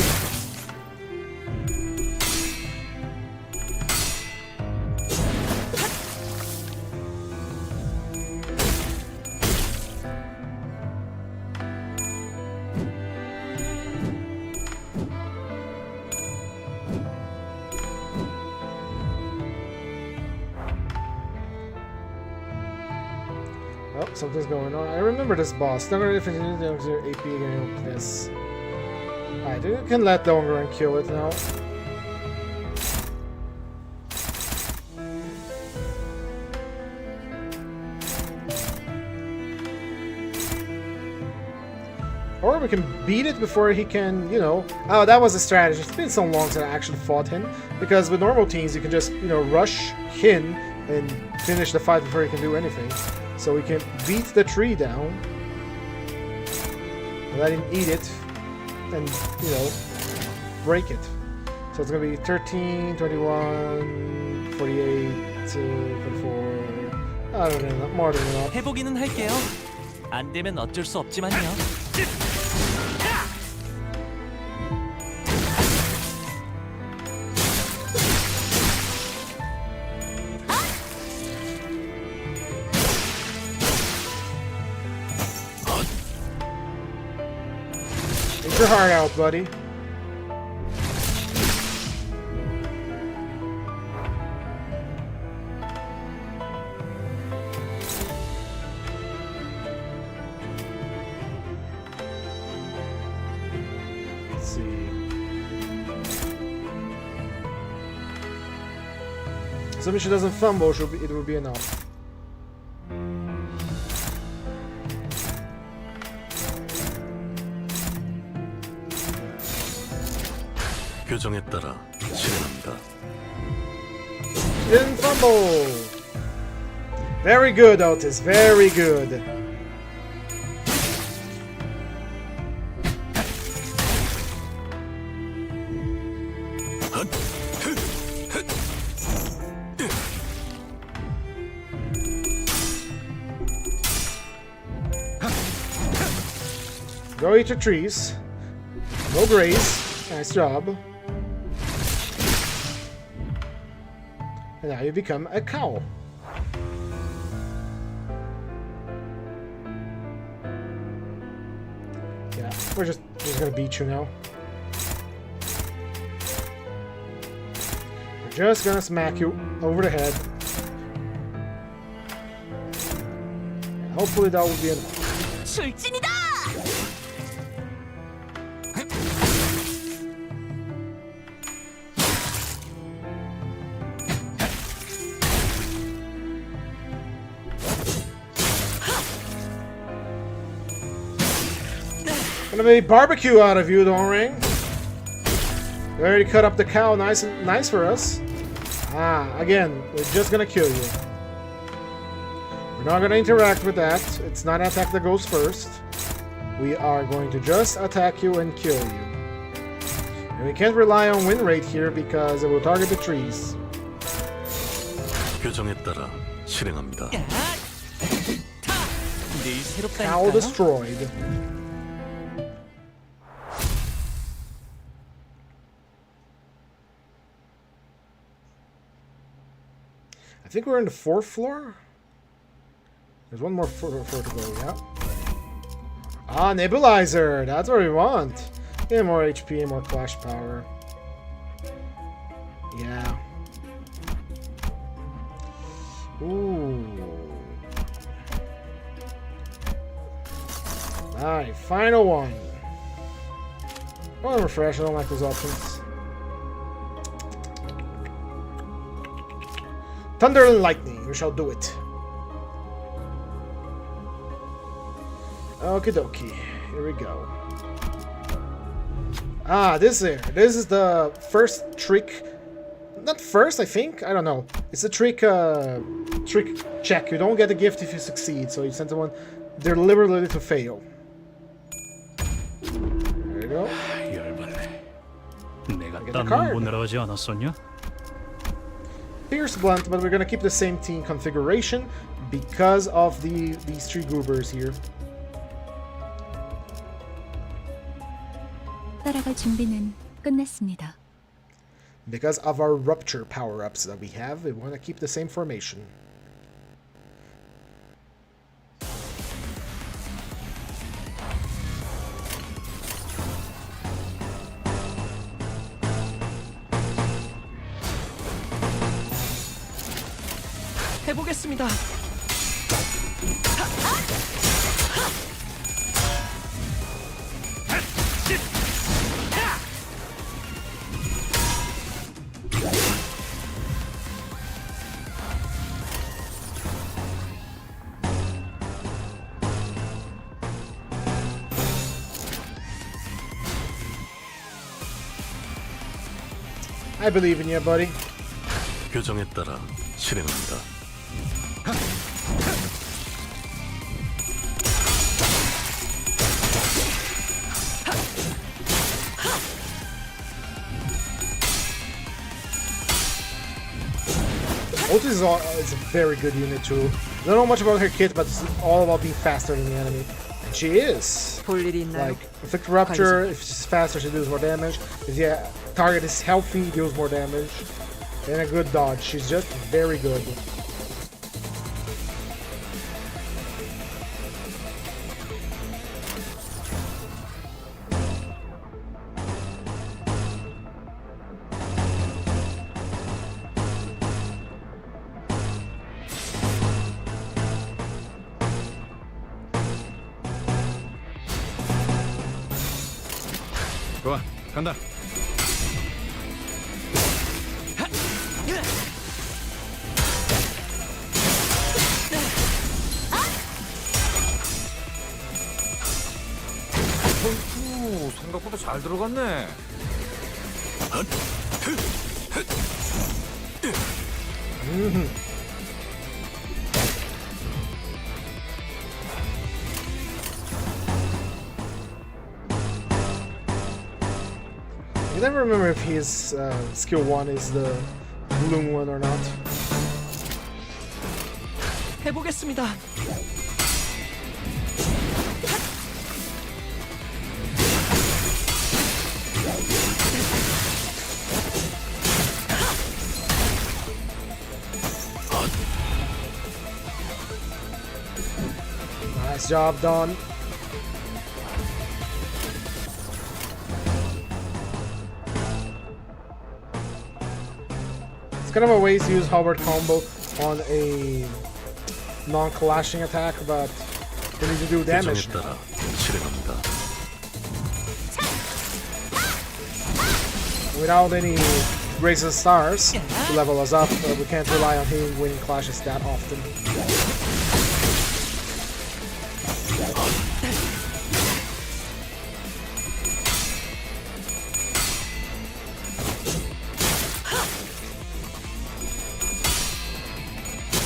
Oh, something's going on. I remember this boss. Don't if it's your AP again. This. Alright, you can let Donger and kill it now. Or we can beat it before he can, you know... Oh, that was a strategy. It's been so long since I actually fought him. Because with normal teams, you can just, you know, rush him and finish the fight before he can do anything. So we can beat the tree down, let him eat it, and, you know, break it. So it's going to be 13, 21, 48, 44... I don't know, more than enough. 해보기는 할게요. 안 되면 어쩔 수 없지만요. Get your heart out, buddy. Let's see. Assuming she doesn't fumble, it will be enough. 규정에 따라 실행합니다. Didn't fumble. Very good, Otis. Very good. Go eat your trees. Go graze. Nice job. And now you become a cow. Yeah, we're just gonna beat you now. We're just gonna smack you over the head. Hopefully that will be enough. 출진이다. Gonna be barbecue out of you, don't ring. We already cut up the cow, nice for us. Ah, again, we're just gonna kill you. We're not gonna interact with that. It's not an attack that goes first. We are going to just attack you and kill you. And we can't rely on win rate here because it will target the trees. 규정에 따라 실행합니다. 늘 Cow 새롭다니까요. destroyed. I think we're in the 4th floor. There's one more floor to go, yeah. Ah, Nebulizer! That's what we want! Yeah, more HP, more flash power. Yeah. Ooh. Alright, final one. I want to refresh, I don't like those options. Thunder and lightning, we shall do it. Okie dokie, here we go. Ah, this is the first trick. Not first, I think. I don't know. It's a trick check. You don't get a gift if you succeed, so you send someone deliberately to fail. There you go. 열받네. 내가 Get the 딴 card. 놈 보내러 하지 않았었냐? Pierce blunt, but we're gonna keep the same team configuration because of these three goobers here. 따라갈 준비는 끝났습니다. Because of our rupture power-ups that we have, we want to keep the same formation. 해보겠습니다. I believe in you, buddy. 교정에 따라 실행한다. Otis is a very good unit too. Don't know much about her kit, but it's all about being faster than the enemy. And she is. 볼 일이 있나요? Like, inflict rupture, if she's faster, she deals more damage. If the target is healthy, deals more damage. And a good dodge. She's just very good. 좋아, 간다. 오, 생각보다 잘 들어갔네. I never remember if his skill 1 is the bloom one or not. 해보겠습니다. Nice job done. It's kind of a ways to use Howard combo on a non-clashing attack, but we need to do 교정에 damage. 따라 실행한다. Without any raises stars to level us up, we can't rely on him winning clashes that often.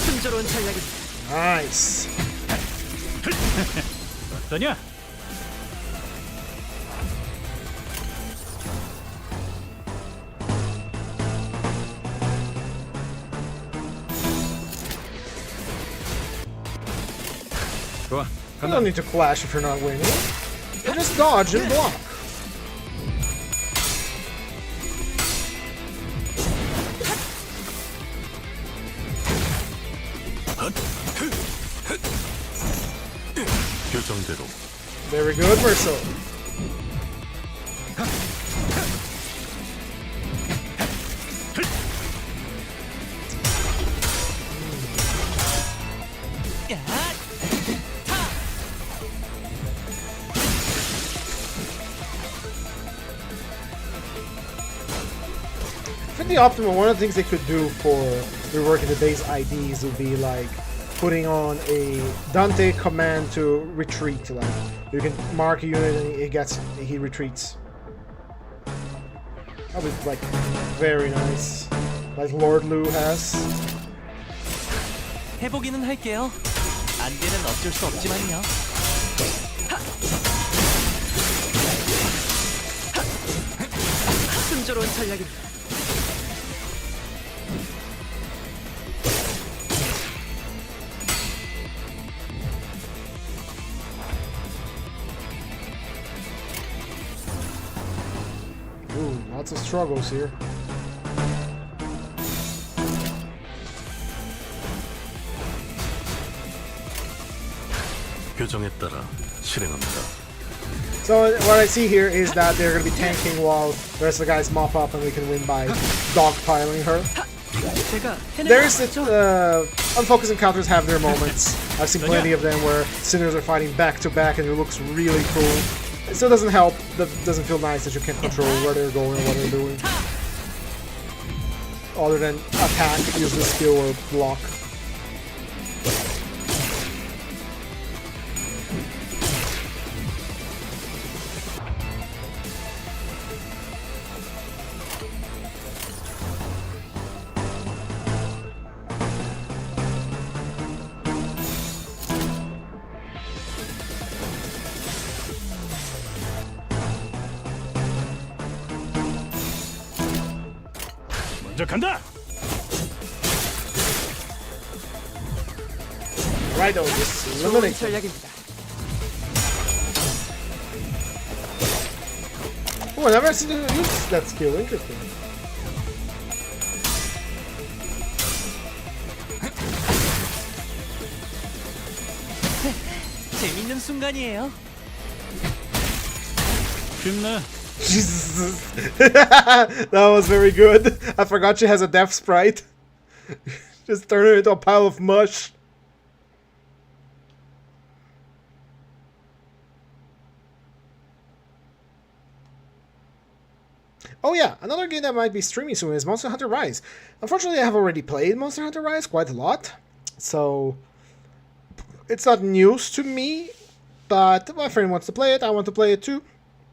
순조로운 전략입니다. Nice. 어떠냐? 좋아, You 간다. don't need to clash if you're not winning. You just dodge and block. 교정대로 Very good, Verso. be optimal. One of the things they could do for reworking the base IDs would be like putting on a Dante command to retreat. Like you can mark a unit and he retreats. That was like very nice. Like Lord Lu has. 해보기는 할게요. 안 되면 어쩔 수 없지만요. 순조로운 전략입니다. Ooh, lots of struggles here. 규정에 따라 실행합니다. So what I see here is that they're going to be tanking while the rest of the guys mop up and we can win by dogpiling her. 제가 해낼 There's 수 있죠? unfocused encounters have their moments. I've seen plenty of them where sinners are fighting back to back and it looks really cool. It still doesn't help, that doesn't feel nice that you can't control where they're going or what they're doing. Other than attack, use the skill or block. 먼저 간다. Righto, just 좋은 eliminate them. 전략입니다. Oh, I never seen them use that skill. Interesting. 재밌는 순간이에요. 쉽네. Jesus. That was very good. I forgot she has a death sprite. Just turn her into a pile of mush. Oh yeah, another game that might be streaming soon is Monster Hunter Rise. Unfortunately, I have already played Monster Hunter Rise quite a lot, so it's not news to me, but my friend wants to play it, I want to play it too.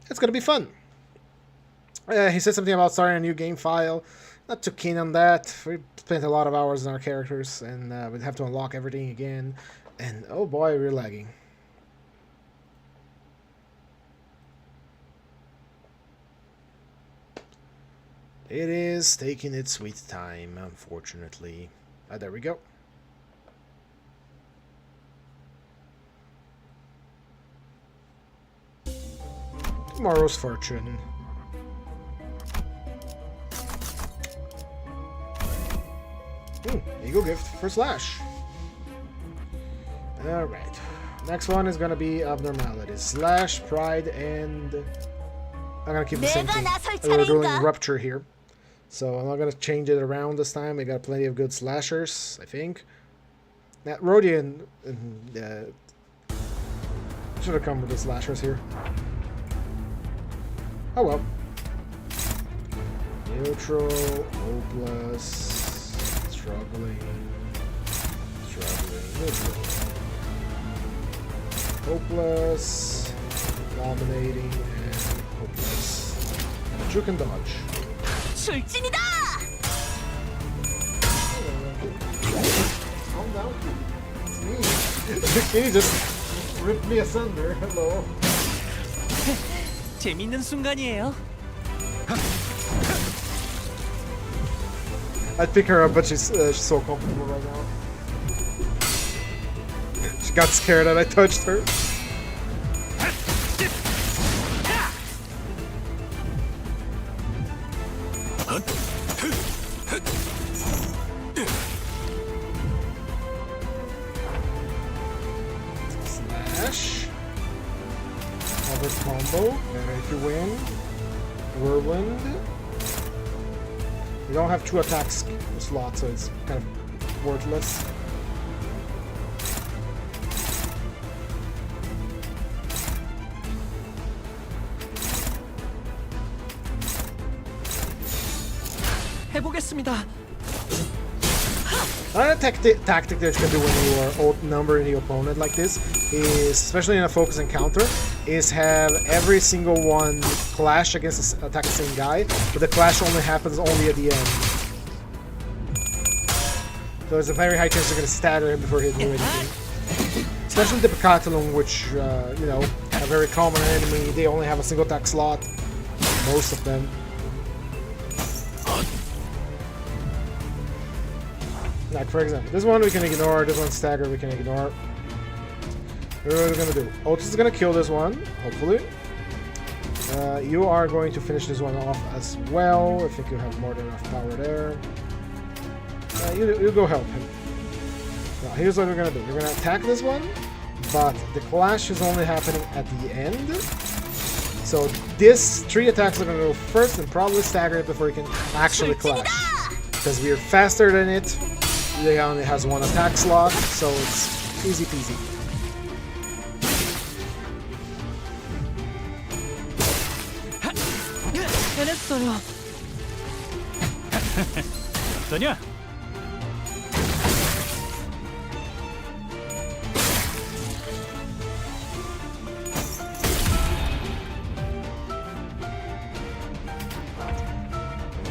It's gonna be fun. He said something about starting a new game file. Not too keen on that. We spent a lot of hours on our characters, and we'd have to unlock everything again. And oh boy, we're lagging. It is taking its sweet time, unfortunately. Ah, there we go. Tomorrow's fortune. Eagle gift for Slash. Alright. Next one is gonna be abnormalities. Slash, pride, and I'm gonna keep the same thing. We're doing rupture here. So I'm not gonna change it around this time. We got plenty of good slashers, I think. That Rhodian should have come with the slashers here. Oh well. Neutral, hopeless, struggling, neutral. Hopeless, dominating, and hopeless. Juke and dodge. 출진이다! Calm down. It's me. Can you just rip me asunder? Hello. 재밌는 순간이에요. I'd pick her up, but she's so comfortable right now. She got scared that I touched her. Slash. Another combo. And if you win, Whirlwind. You don't have 2 attack slots, so it's kind of worthless. 해보겠습니다. Another tactic that you can do when you are outnumbering the opponent like this is, especially in a focus encounter, is have every single one clash against attack the same guy, but the clash only happens only at the end. So there's a very high chance you're going to stagger him before he can do anything. Especially the Picathlon, which, you know, a very common enemy. They only have a single attack slot. Most of them. Like, for example, this one we can ignore, this one stagger we can ignore. What are we going to do? Otis is going to kill this one, hopefully. You are going to finish this one off as well. I think you have more than enough power there. You go help him. Now, here's what we're going to do. We're going to attack this one, but the clash is only happening at the end. So these 3 attacks are going to go first and probably stagger it before you can actually clash. Because we're faster than it. It only has 1 attack slot, so it's easy peasy. 해냈어요. 어떠냐?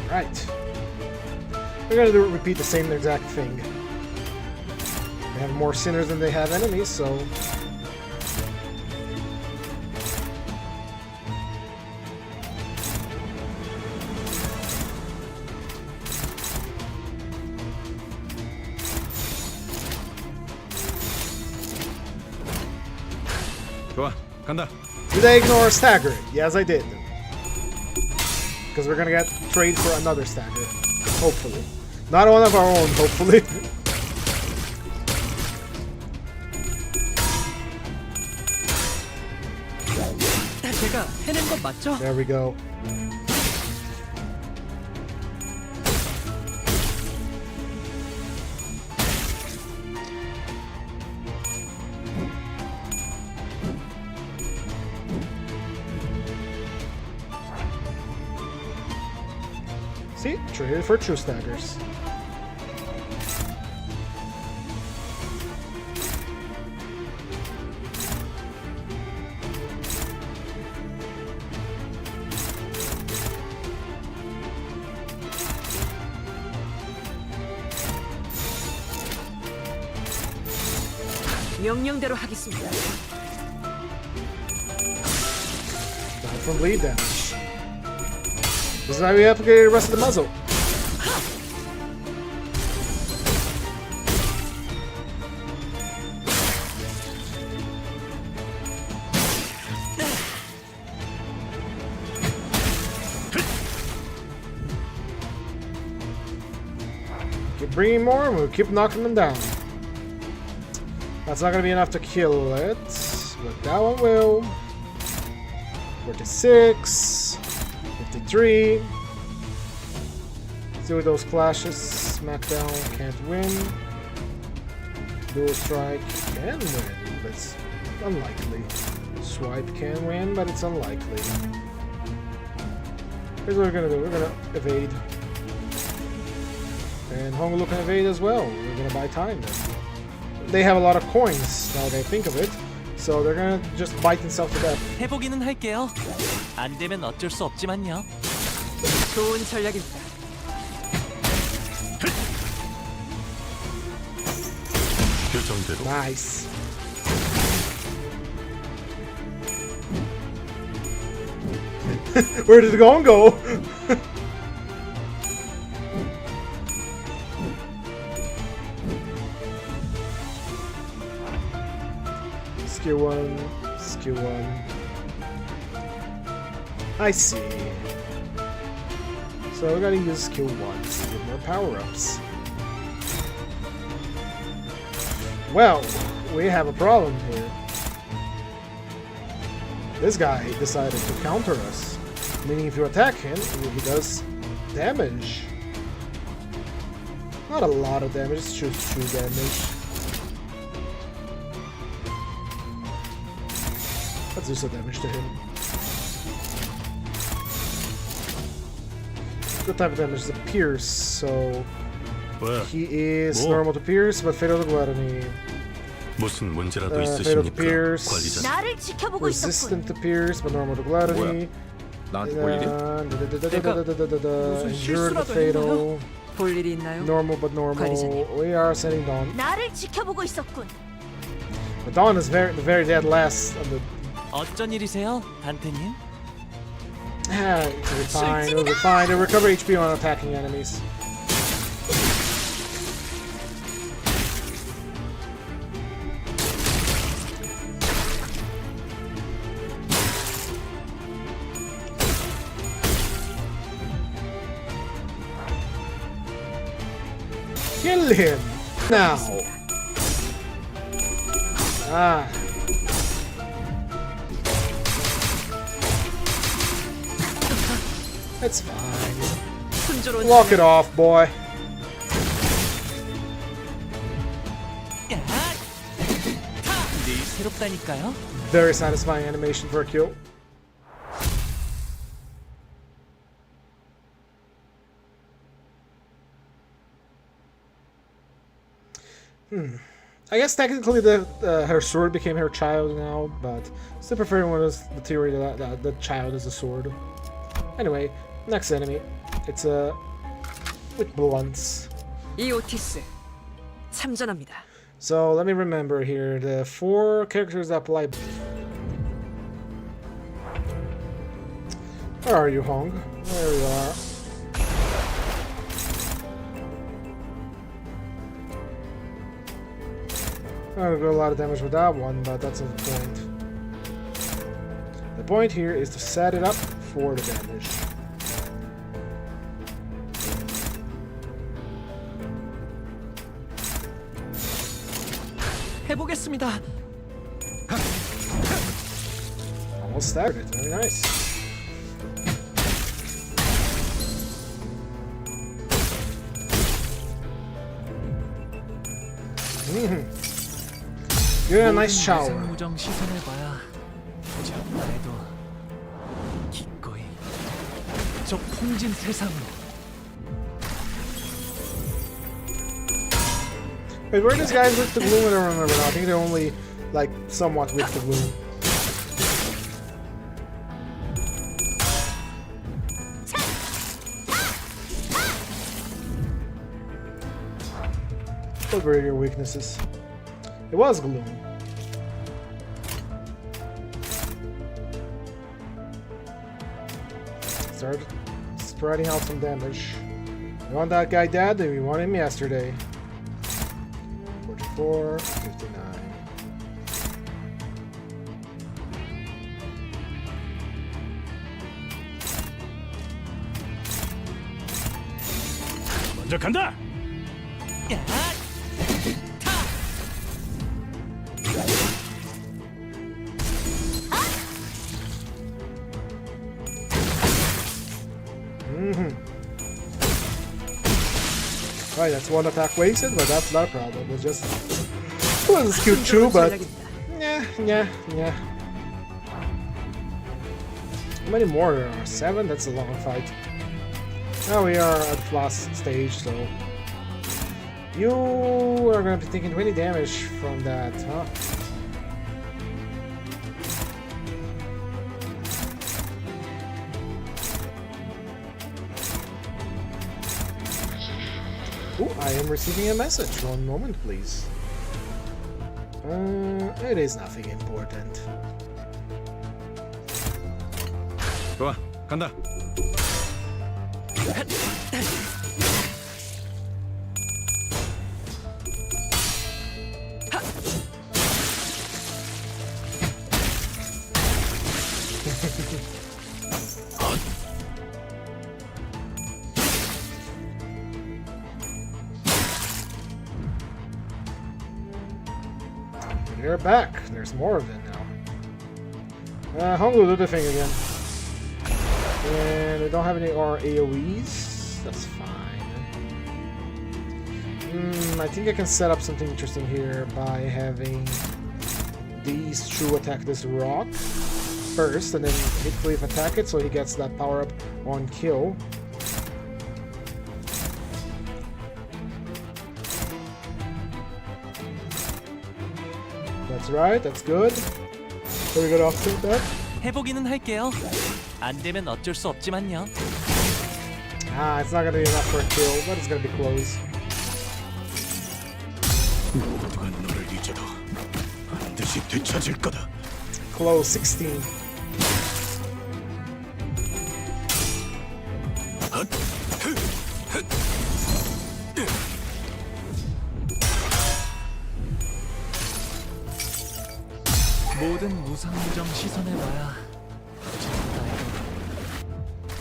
Right. We're gonna repeat the same exact thing. They have more sinners than they have enemies, so... 좋아, 간다. Did I ignore stagger? Yes, I did. Because we're gonna get trade for another stagger. Hopefully. Not one of our own, hopefully. 제가 해낸 건 맞죠? There we go. See? Traded for true staggers. 명령대로 하겠습니다. Not from bleed damage. This is why we upgraded the rest of the muzzle. Keep bringing more and we'll keep knocking them down. That's not gonna be enough to kill it, but that one will. 46, 53. See with those clashes. Smackdown can't win. Dual strike can win, but it's unlikely. Swipe can win, but it's unlikely. Here's what we're gonna do. We're gonna evade. And Honglu can evade as well. We're gonna buy time then. They have a lot of coins, now that I think of it. So they're gonna just bite themselves to death. 해보기는 할게요. 안 되면 어쩔 수 없지만요. 좋은 전략입니다. 교정대로 Nice. Where did the gun go? Skill 1, skill 1. I see. So we gotta use skill 1 to get more power-ups. Well, we have a problem here. This guy decided to counter us. Meaning if you attack him, he does damage. Not a lot of damage, it's just 2 damage. Let's do some damage to him. What type of damage is a pierce? So 왜? he is 뭐? normal to pierce, but fatal to gluttony. 무슨 문제라도 fatal to 있으십니까, pierce. 관리자? 나를 지켜보고 있었군. Resistant to pierce, but normal to gluttony. 나한테 볼 일이? Injured 실수라도 but fatal. 볼 일이 있나요? Normal but normal. 관리자님. We are sending Dawn. 나를 지켜보고 있었군. But Dawn is very dead last on the. 어쩐 일이세요, 단테님? It'll be fine. It'll be fine. They recover HP on attacking enemies. Kill him now. Ah. It's fine. 순조로운 Walk it off, boy. 야! 늘 새롭다니까요. Very satisfying animation for a kill. I guess technically her sword became her child now, but still preferring one is the theory that the child is a sword. Anyway, next enemy. It's with blunts. 이 오티스 참전합니다. So let me remember here the 4 characters that apply. Where are you, Hong? There you are. I got a lot of damage with that one, but that's not the point. The point here is to set it up for the damage. 해보겠습니다. Almost staggered it. Very nice. You're in a nice shower. 무정 시선을 봐야 정말에도 기꺼이 저 풍진 세상으로. Wait, were these guys with the gloom? I don't remember now. I think they're only, like, somewhat with the gloom. What were your weaknesses? It was gloom. Started spreading out some damage. You want that guy dead? We want him yesterday. 44, 59. 먼저 간다. 야! Right, that's one attack wasted, but that's not a problem. It's just it was a cute too, but yeah. How many more there are? 7? That's a long fight. Now we are at the last stage, so you are gonna be taking 20 damage from that, huh? Oh, I am receiving a message. One moment, please. It is nothing important. 좋아, 간다. They're back. There's more of it now. Hongu, do the thing again. And we don't have any AoEs. That's fine. I think I can set up something interesting here by having these two attack this rock first, and then hit Cleave attack it so he gets that power up on kill. That's right, that's good. So we got offset that. 해보기는 할게요. 안 되면 어쩔 수 없지만요. Ah, it's not gonna be enough for a kill, but it's gonna be close. 모두가 너를 잊어도 반드시 되찾을 거다. Close, 16. 모든 무상무정 시선에 와야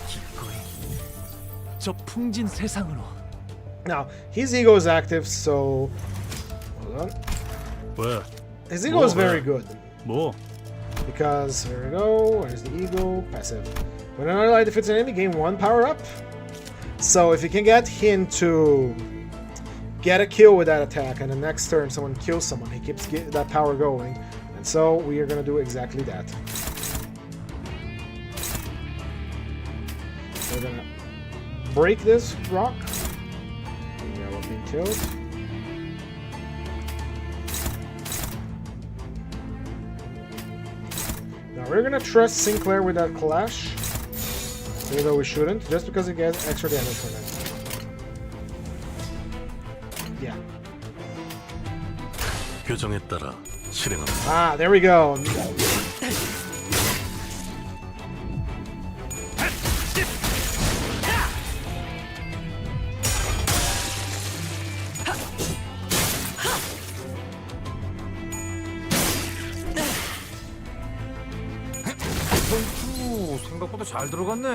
기꺼이 저 풍진 세상으로. Now, his ego is active, so... Hold on. 왜? His ego is Whoa. very good. 뭐? Because, here we go, where's the ego? Passive. When an ally defeats an enemy, gain 1 power up. So if you can get him to get a kill with that attack, and the next turn someone kills someone, he keeps that power going. And so we are gonna do exactly that. We're gonna break this rock. Yellow being killed. Now we're gonna trust Sinclair with that clash. Even though we shouldn't, just because it gets extra damage from it. Yeah. 규정에 따라 실행합니다. Ah, there we go. 생각보다 잘 들어갔네.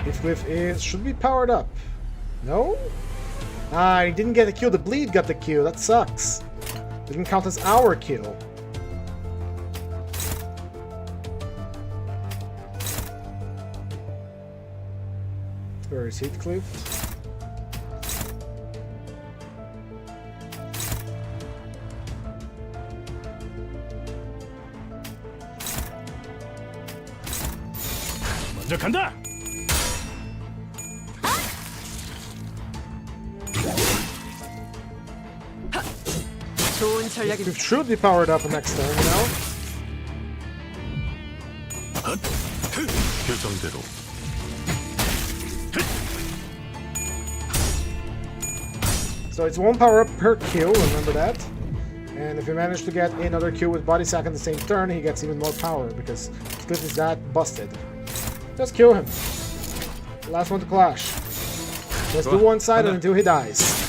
Heathcliff should be powered up. No? Ah, he didn't get the kill. The bleed got the kill. That sucks. Didn't count as our kill. Where is Heathcliff? 먼저 간다. 좋은 Heathcliff 전략입니다. should be powered up next turn, you know? 규정대로 So it's 1 power up per kill, remember that. And if you manage to get another kill with body sack in the same turn, he gets even more power because Heathcliff is that busted. Just kill him. Last one to clash. Let's do one-sided until he dies.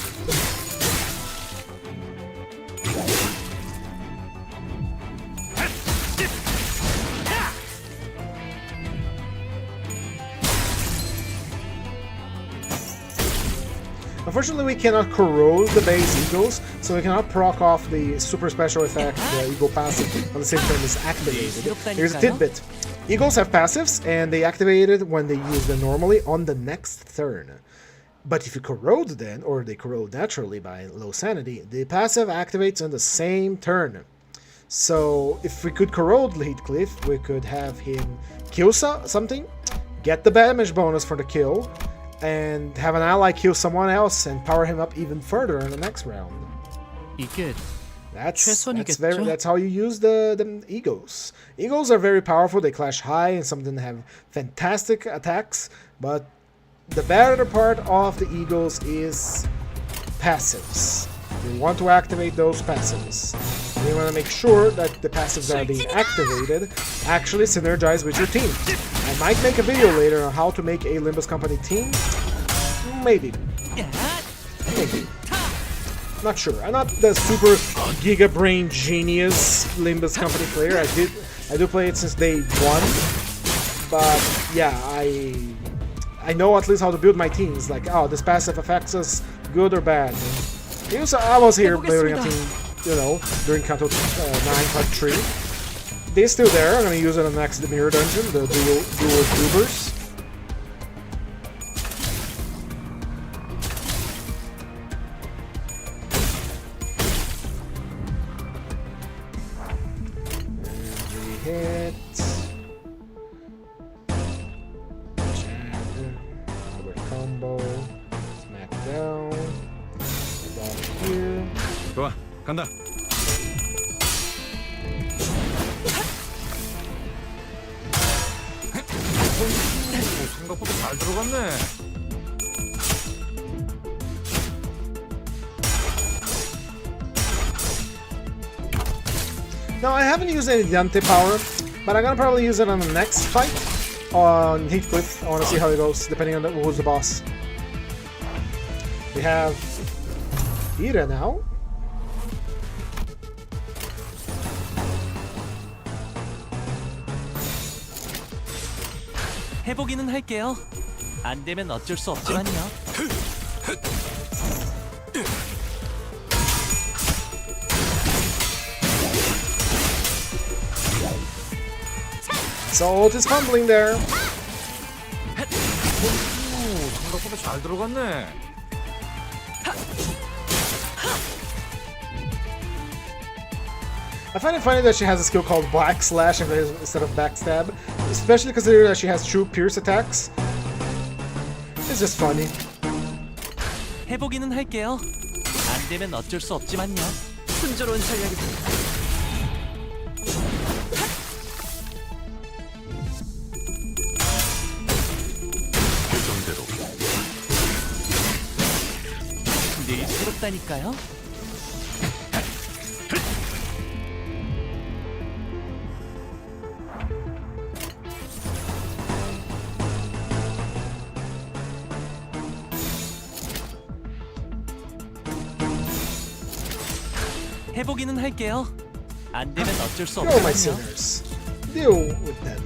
Unfortunately, we cannot corrode the base eagles, so we cannot proc off the super special effect, the eagle passive, on the same turn as activated. Here's a tidbit. Eagles have passives, and they activate it when they use them normally on the next turn. But if you corrode then, or they corrode naturally by low sanity, the passive activates on the same turn. So if we could corrode Heathcliff, we could have him kill something, get the damage bonus for the kill, and have an ally kill someone else and power him up even further in the next round. 이게 That's 최선이겠죠? how you use the eagles. Eagles are very powerful. They clash high, and some of them have fantastic attacks. But the better part of the eagles is passives. You want to activate those passives. And you want to make sure that the passives that are being activated actually synergize with your team. I might make a video later on how to make a Limbus Company team. Maybe. Maybe. Not sure. I'm not the super giga brain genius Limbus Company player. I do play it since day 1. But yeah, I know at least how to build my teams. Like, oh, this passive affects us good or bad. I was here building a team, you know, during Kanto 9 Part 3. They're still there. I'm gonna use it in the next mirror dungeon, the dual goobers. Hit. Jab. Combo. Smack down. 좋아, 간다. 생각보다 잘 들어갔네. Now, I haven't used any Dante power, but I'm gonna probably use it on the next fight on Heathcliff. I wanna see how it goes, depending on who's the boss. We have Ira now. 해보기는 할게요. 안 되면 어쩔 수 없지만요. So it is fumbling there. 생각보다 잘 들어갔네. I find it funny that she has a skill called backslash instead of backstab, especially considering that she has true pierce attacks. It's just funny. 해보기는 할게요. 안 되면 어쩔 수 없지만요. 순조로운 전략이다. 예정대로 늘 새롭다니까요. 해보기는 할게요. 안 되면 어쩔 수 Go, my 없지만요. sinners. Deal with them.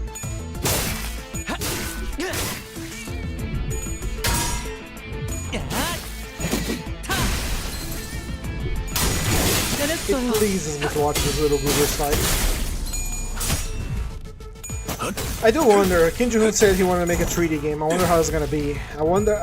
It pleases me to watch these little goobers fight. I do wonder, Kim Jong-un said he wanted to make a 3D game. I wonder how it's gonna be. I wonder,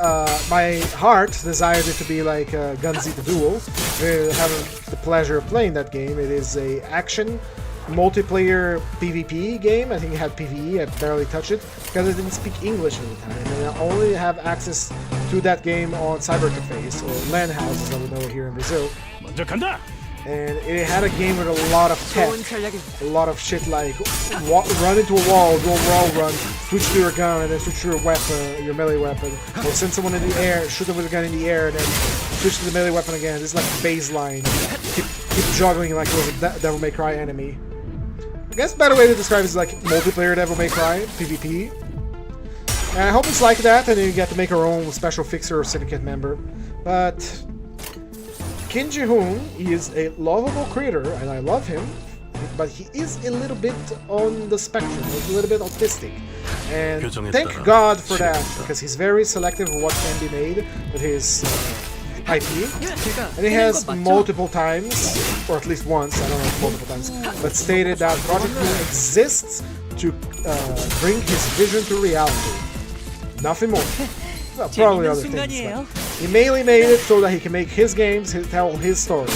my heart desires it to be like Gunzi the Duel. We have the pleasure of playing that game. It is a action multiplayer PvP game. I think it had PvE, I barely touched it because I didn't speak English at the time. And I only have access to that game on cybercafes or LAN houses that we know here in Brazil. 먼저 간다. And it had a game with a lot of tech, 좋은 전략이다. a lot of shit like run into a wall, do a wall run, switch to your gun, and then switch to your weapon, your melee weapon, or send someone in the air, shoot them with a gun in the air, and then switch to the melee weapon again. This is like baseline. Keep juggling like it was a Devil May Cry enemy. I guess a better way to describe it is like multiplayer Devil May Cry, PvP. And I hope it's like that, and then you get to make our own special fixer or syndicate member. But Kim Ji-hoon is a lovable creator, and I love him, but he is a little bit on the spectrum, he's a little bit autistic. And thank God for that, because he's very selective of what can be made with his IP. And he has multiple times, or at least once, I don't know if multiple times, but stated that Project Moon exists to bring his vision to reality. Nothing more. Well, probably other things. But he mainly made it so that he can make his games, tell his story.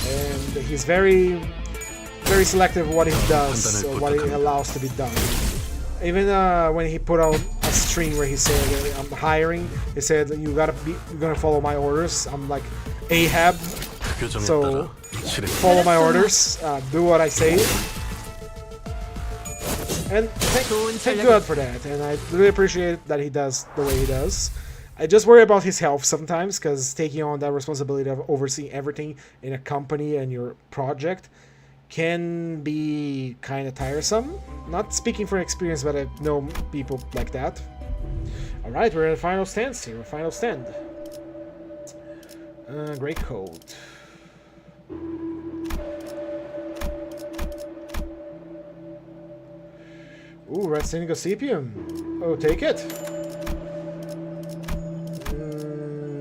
And he's very selective of what he does, or what he allows to be done. Even when he put out a stream where he said, "I'm hiring," he said, "You're gonna follow my orders." I'm like Ahab, so follow my orders, do what I say. And thank God for that, and I really appreciate that he does the way he does. I just worry about his health sometimes, because taking on that responsibility of overseeing everything in a company and your project can be kind of tiresome. Not speaking from experience, but I know people like that. Alright, we're at the final stands here, final stand. Great coat. Ooh, Red Syngosipium. Oh, take it.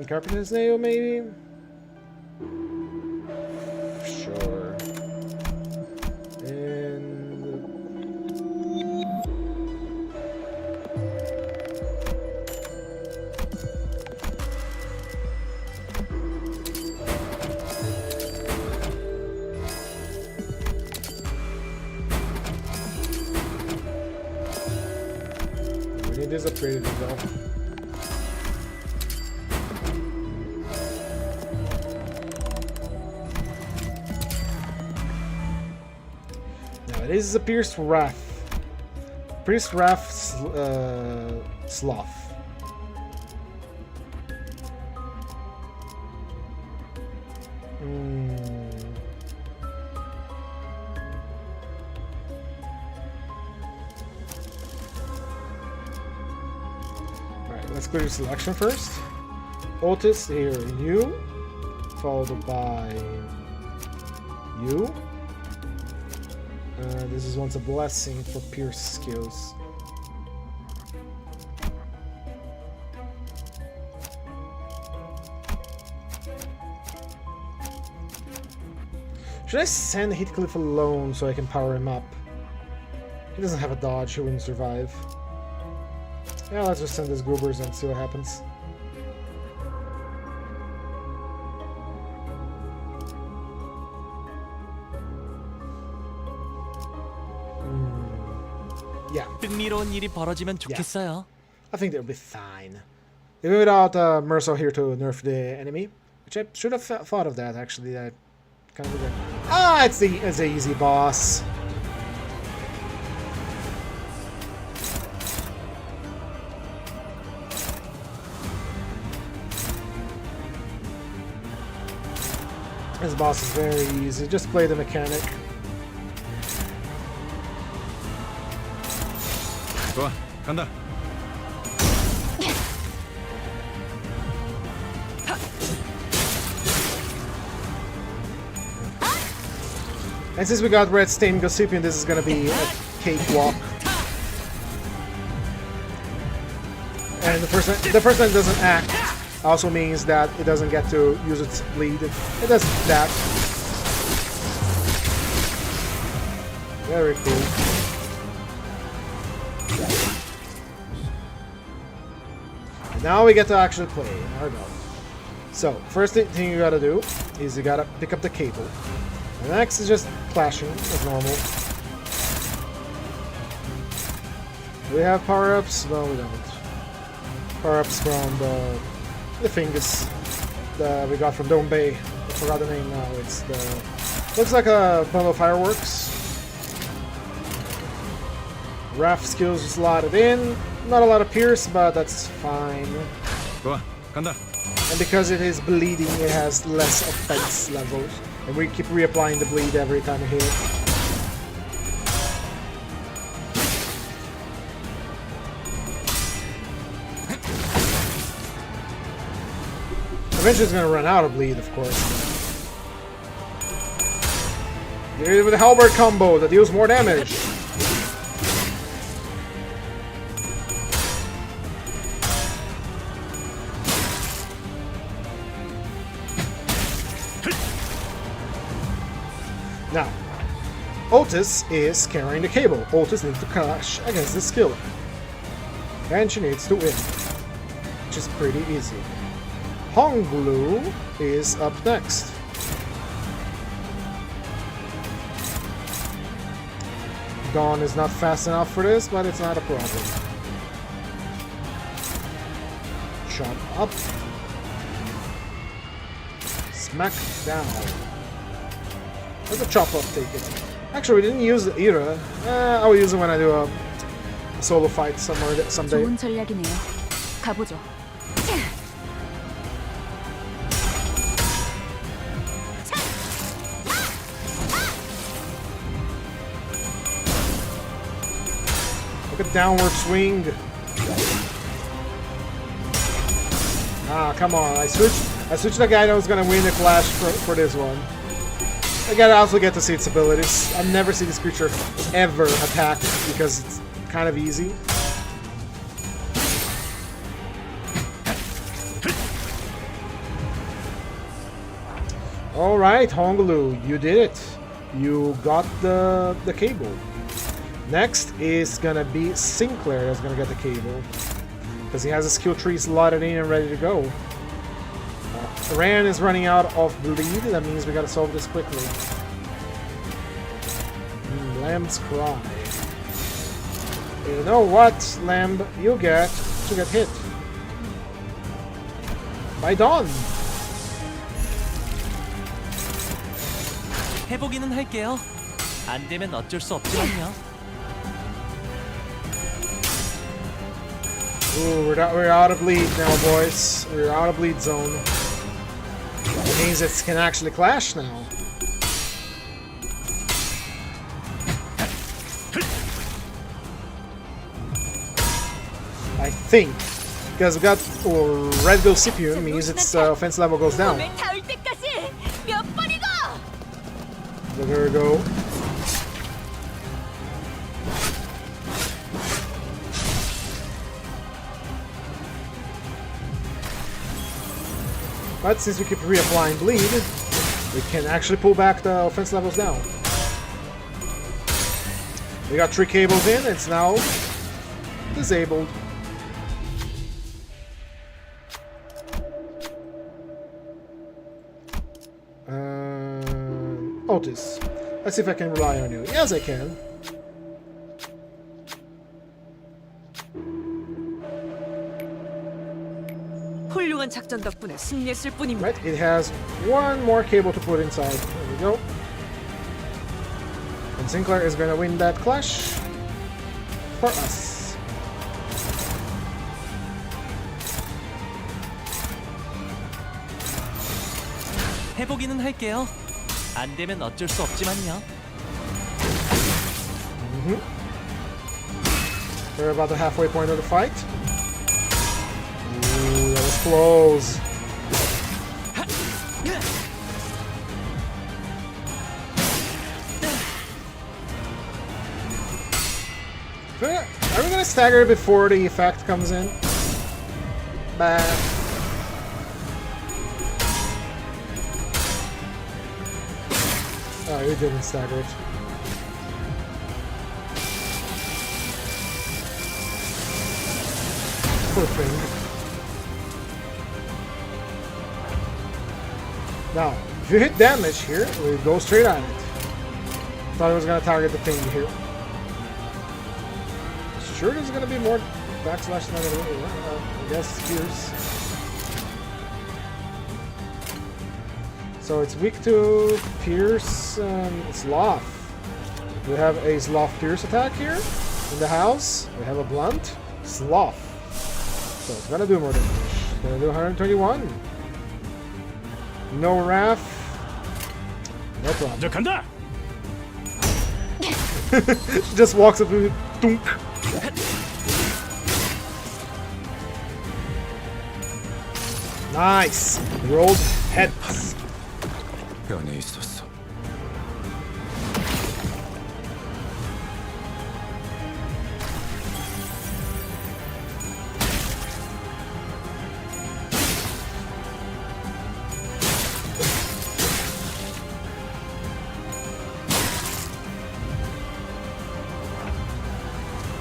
Carpenter's Nail, maybe? Sure. And... we need this upgraded as well. this is a Pierced Wrath. Pierced Wrath Sloth. Alright, let's clear your selection first. Otis, here, you. Followed by you. This is once a blessing for Pierce skills. Should I send Heathcliff alone so I can power him up? He doesn't have a dodge, he wouldn't survive. Yeah, let's just send this Goobers and see what happens. Yeah, 흥미로운 일이 벌어지면 좋겠어요. I think they'll be fine. Even without Mercer here to nerf the enemy, which I should have thought of that actually. That kind of it's the easy boss. This boss is very easy. Just play the mechanic. 좋아, 간다. And since we got Red Stain Gossipian, this is gonna be a cakewalk. And the first time it doesn't act also means that it doesn't get to use its bleed. It does that. Very cool. And now we get to actually play our go. So, first thing you gotta do is you gotta pick up the cable. The next is just clashing as normal. Do we have power-ups? No, we don't. Power-ups from the fingers that we got from Dome Bay. I forgot the name now. It's the looks like a bundle of fireworks. Raph skills slotted in. Not a lot of pierce, but that's fine. 좋아, 간다. And because it is bleeding, it has less offense levels. And we keep reapplying the bleed every time we hit. Eventually it's gonna run out of bleed, of course. Get it with a halberd combo that deals more damage. Now, Otis is carrying the cable. Otis needs to clash against this skill. And she needs to win. Which is pretty easy. Honglu is up next. Dawn is not fast enough for this, but it's not a problem. Chop up. Smack down. Let the chop up take it. Actually, we didn't use the Ira. I will use it when I do a solo fight someday. 좋은 전략이네요. 가보죠. Look at downward swing. Ah, come on! I switched the guy that was gonna win the clash for this one. I gotta also get to see its abilities. I've never seen this creature ever attack because it's kind of easy. Alright, Honglu, you did it. You got the cable. Next is gonna be Sinclair that's gonna get the cable. Because he has a skill tree slotted in and ready to go. Ran is running out of bleed, that means we gotta solve this quickly. Lamb's Cry. You know what, Lamb, you get to get hit. By Dawn. 해보기는 할게요. 안 되면 어쩔 수 없지만요. Ooh, we're out of bleed now, boys. We're out of bleed zone. It means it can actually clash now. I think. Because we got red goes CPU means its offense level goes down. 몸에 닿을 때까지 몇 번이고. So there we go. But since we keep reapplying bleed, we can actually pull back the offense levels down. We got 3 cables in, it's now disabled. Otis, let's see if I can rely on you. Yes, I can. 훌륭한 작전 덕분에 승리했을 뿐입니다. Right, it has one more cable to put inside. There we go. And Sinclair is gonna win that clash for us. 해보기는 할게요. 안 되면 어쩔 수 없지만요. We're about the halfway point of the fight. Ooh, that was close. Are we gonna stagger before the effect comes in? Bah. Oh, we didn't stagger it. Poor thing. Now, if you hit damage here, we go straight on it. Thought it was gonna target the thing here. Sure, there's gonna be more backslash than I guess Pierce. So it's weak to Pierce and Sloth. We have a Sloth Pierce attack here in the house. We have a blunt Sloth. So it's gonna do more damage. It's gonna do 121. No Wrath. No problem. 먼저 간다. She just walks up with dunk. Nice. Rolled heads. 변해 있었어.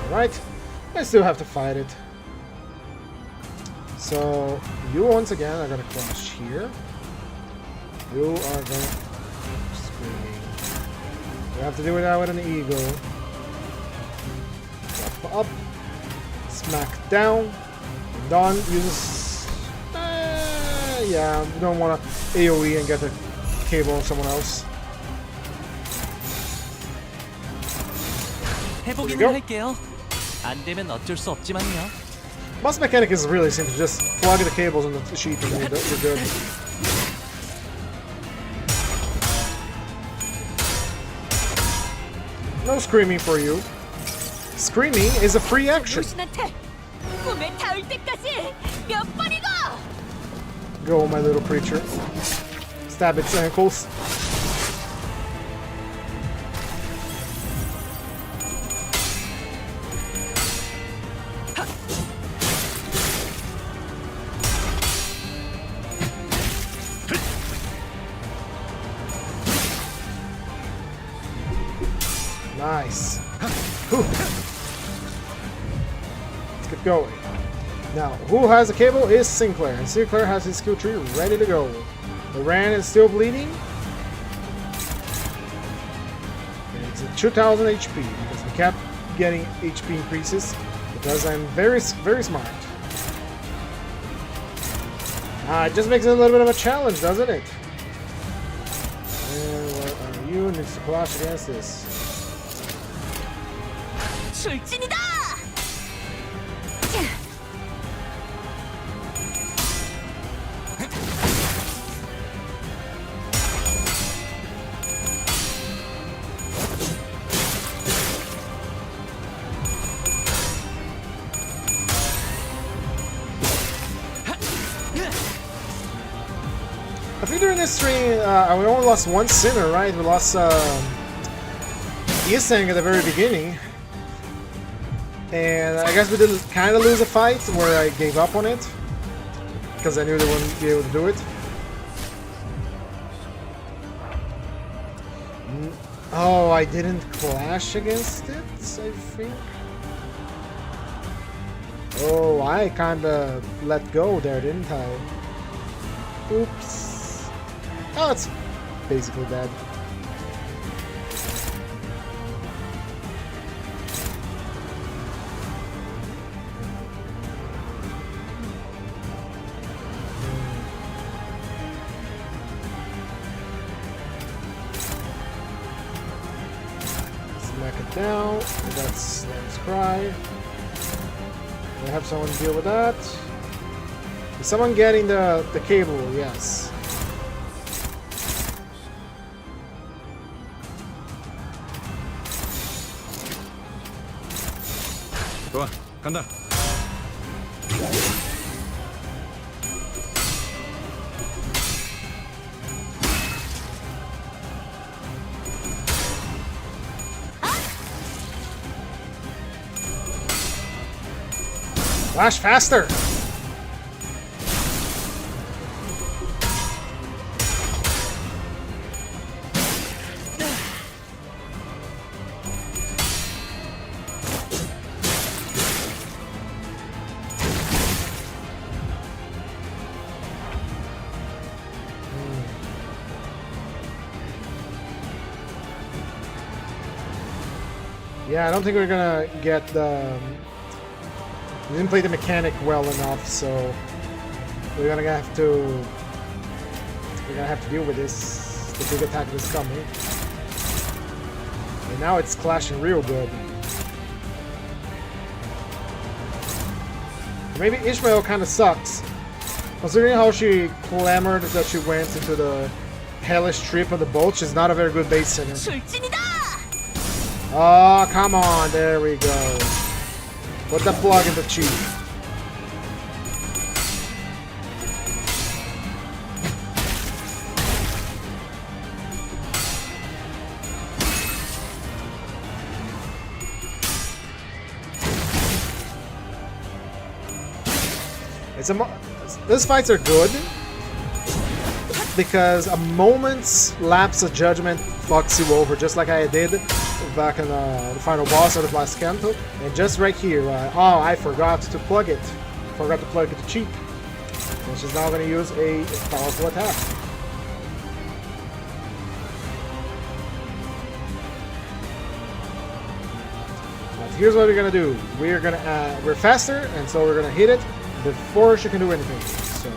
Alright, I still have to fight it. So, you once again are gonna crash here. You are gonna screaming. You have to do it now with an eagle. Drop up, smack down. Don uses. Yeah, you don't want to AoE and get the cable on someone else. 해보기는 go. 할게요. 안 되면 어쩔 수 없지만요. Boss mechanic is really simple. Just plug the cables on the sheet and you're good. No screaming for you. Screaming is a free action. 루신한테 몸에 닿을 때까지 몇 번이고. Go, my little creature. Stab its ankles. Nice. Whew. Let's get going. Now, who has a cable is Sinclair, and Sinclair has his skill tree ready to go. The Ran is still bleeding. And it's at 2000 HP because we kept getting HP increases because I'm very smart. It just makes it a little bit of a challenge, doesn't it? And where are you? units to clash against this. 출진이다. I think during this stream, we only lost one sinner, right? We lost Iseng at the very beginning. And I guess we did kind of lose a fight where I gave up on it. Because I knew they wouldn't be able to do it. Oh, I didn't clash against it, I think. Oh, I kinda let go there, didn't I? Oops. Oh, it's basically dead. Smack it down. That's cry. I have someone deal with that. Is someone getting the cable? Yes. 좋아, 간다. Flash faster! Yeah, I don't think we're gonna get the... we didn't play the mechanic well enough, so we're gonna have to deal with this. The big attack is coming, and now it's clashing real good. Maybe Ishmael kind of sucks, considering how she clamored that she went into the hellish trip of the boat. She's not a very good base singer. 출진이다. Oh, come on, there we go. Put the plug in the cheek. These fights are good because a moment's lapse of judgment fucks you over, just like I did back in the final boss of the last canto. And just right here, oh, I forgot to plug it. Forgot to plug the cheek. And she's now going to use a powerful attack. But here's what we're going to do. We're faster, and so we're going to hit it before she can do anything. So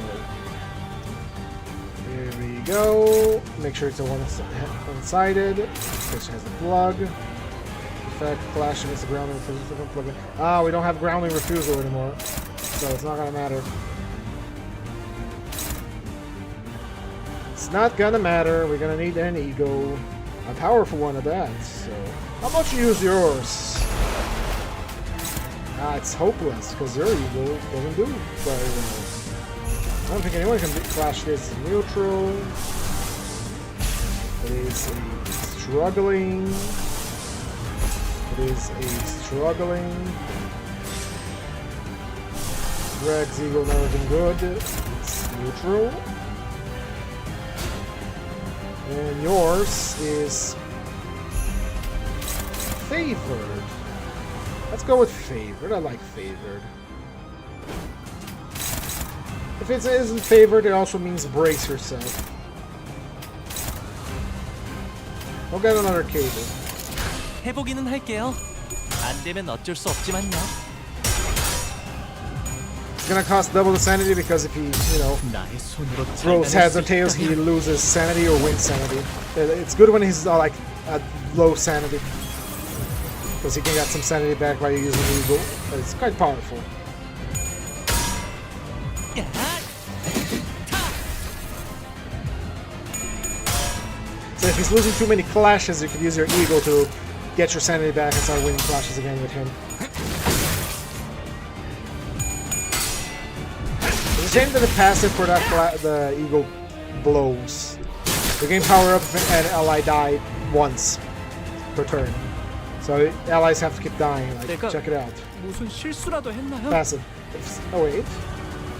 here we go. Make sure it's a one-sided. Because she has the plug. Effect, clash against the grounding refusal. Ah, we don't have grounding refusal anymore. So it's not gonna matter. It's not gonna matter. We're gonna need an ego. A powerful one of that. So how about you use yours? Ah, it's hopeless because your ego doesn't do very well. I don't think anyone can clash this in neutral. It is a struggling. It is a struggling. Greg's ego never been good. It's neutral. And yours is favored. Let's go with favored. I like favored. If it isn't favored, it also means brace yourself. We'll get another cable. 해보기는 할게요. 안 되면 어쩔 수 없지만요. gonna cost double the sanity because if he, you know, 나의 손으로 throws heads or tails, he loses sanity or wins sanity. It's good when he's like at low sanity because he can get some sanity back by using Eagle, but it's quite powerful. So if he's losing too many clashes, you can use your Eagle to get your sanity back and start winning clashes again with him. It's a shame that the passive for that the Eagle blows. The game power up if an ally die once per turn. So allies have to keep dying. Like, check it out. 무슨 실수라도 했나요? Passive. Oh wait.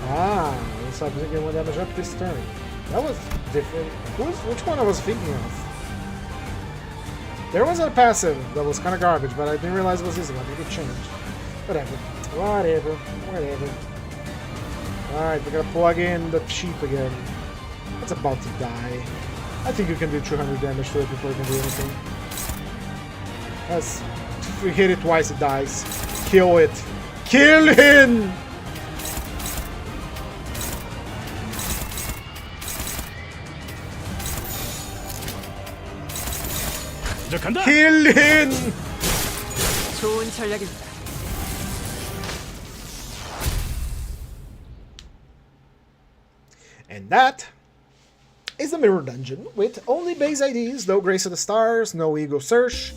Ah, looks like we get 1 damage up this turn. That was different. Which one I was thinking of? There was a passive that was kind of garbage, but I didn't realize it was this one. I think it changed. Whatever. Whatever. Alright, we're gonna plug in the sheep again. It's about to die. I think you can do 200 damage to it before you can do anything. If we hit it twice, it dies. Kill it. Kill him! Kill him! 좋은 전략입니다. And that is the Mirror Dungeon with only base IDs, no Grace of the Stars, no Ego Search.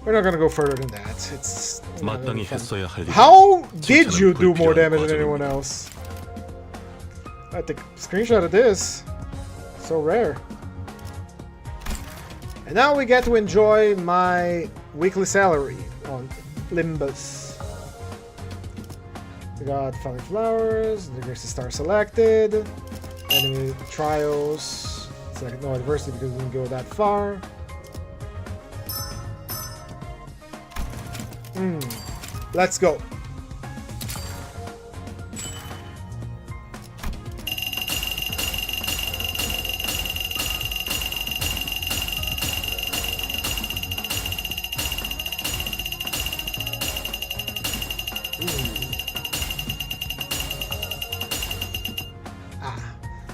We're not gonna go further than that. It's not really 마땅히 fun. 했어야 할 일. How did you do more damage than anyone else? I take a screenshot of this. So rare. And now we get to enjoy my weekly salary on Limbus. We got Falling Flowers, the Grace of Star selected, enemy trials, select no adversity because we didn't go that far. Let's go.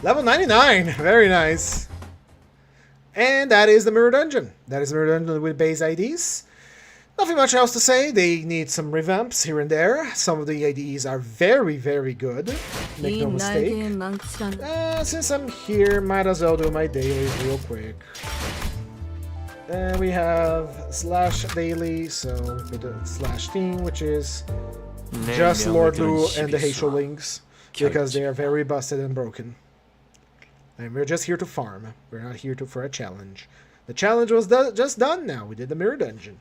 Level 99, very nice. And that is the Mirror Dungeon. That is the Mirror Dungeon with base IDs. Nothing much else to say. They need some revamps here and there. Some of the IDs are very, very good. Make no mistake. Since I'm here, might as well do my dailies real quick. And we have slash daily, so with the slash team, which is just Lord Lu and the Heisho Links, because they are very busted and broken. And we're just here to farm. We're not here for a challenge. The challenge was just done now. We did the Mirror Dungeon.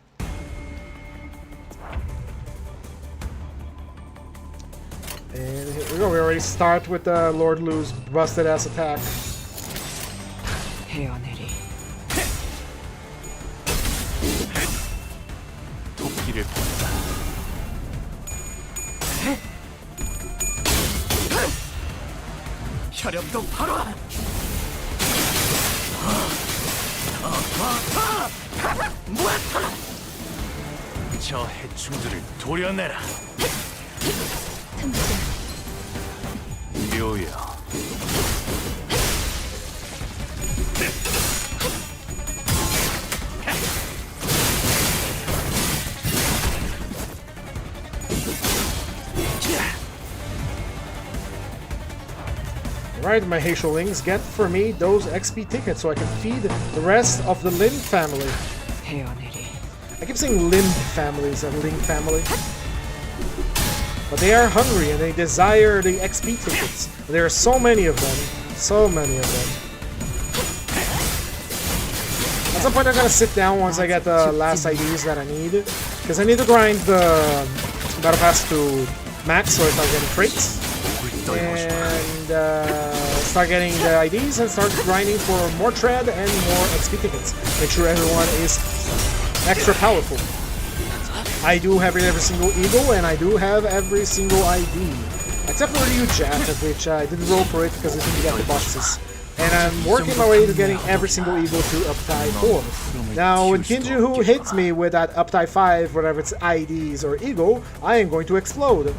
And here we go. We already start with Lord Lu's busted ass attack. 헤어내리. 도끼를 본다. 혈염도 바로. 저 해충들을 도려내라. 묘야. Alright, my Heisholings, get for me those XP tickets so I can feed the rest of the Limb family. 헤어내리. I keep saying Limb families and Ling family. But they are hungry and they desire the XP tickets. There are so many of them. So many of them. At some point I'm gonna sit down once I get the last IDs that I need. Because I need to grind the Battle Pass to max so I start getting crates. And start getting the IDs and start grinding for more tread and more XP tickets. Make sure everyone is extra powerful. I do have every single Eagle and I do have every single ID. Except for Ryu Jack, which I didn't roll for it because I didn't get the boxes. And I'm working my way to getting every single Eagle to Uptie 4. Now, when Kinju hits me with that Uptie 5, whatever it's IDs or Eagle, I am going to explode.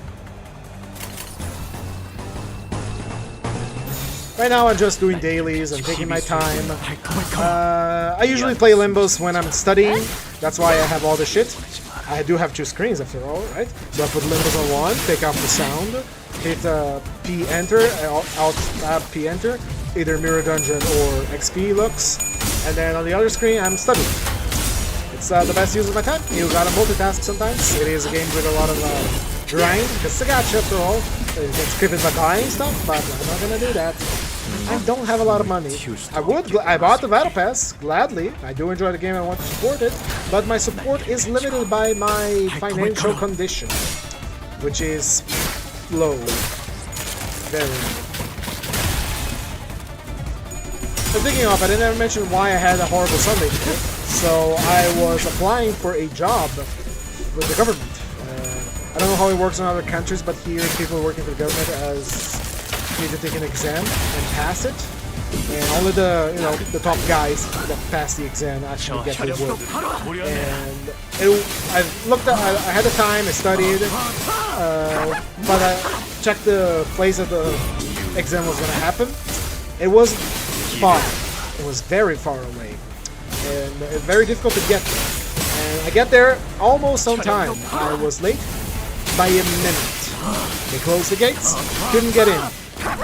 Right now I'm just doing dailies, I'm taking my time. I usually play Limbus when I'm studying, that's why I have all this shit. I do have 2 screens after all, right? So I put Limbus on one, take off the sound, hit P enter, Alt tab P enter, either Mirror Dungeon or XP looks, and then on the other screen I'm studying. It's the best use of my time. You gotta multitask sometimes. It is a game with a lot of grind, because it's a gacha after all. It gets scripted by buying stuff, but I'm not gonna do that. I don't have a lot of money. I bought the Battle Pass, gladly. I do enjoy the game, I want to support it, but my support is limited by my financial condition, which is low. Very low. So thinking of it, I never mentioned why I had a horrible Sunday today. So I was applying for a job with the government. I don't know how it works in other countries, but here people working for the government need to take an exam and pass it. And only the top guys that pass the exam actually get the award. And I had the time, I studied, but I checked the place that the exam was going to happen. It was far. It was very far away. And very difficult to get there. And I get there almost on time. I was late by a minute. They closed the gates, couldn't get in.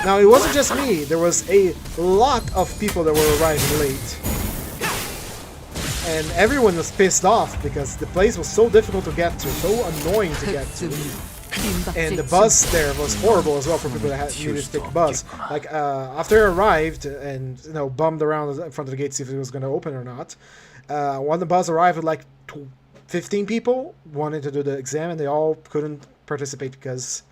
Now it wasn't just me, there was a lot of people that were arriving late. And everyone was pissed off because the place was so difficult to get to, so annoying to get to. And the bus there was horrible as well for people that needed to take a bus. Like after I arrived and bummed around in front of the gate to see if it was going to open or not, when the bus arrived with like 15 people wanted to do the exam and they all couldn't participate because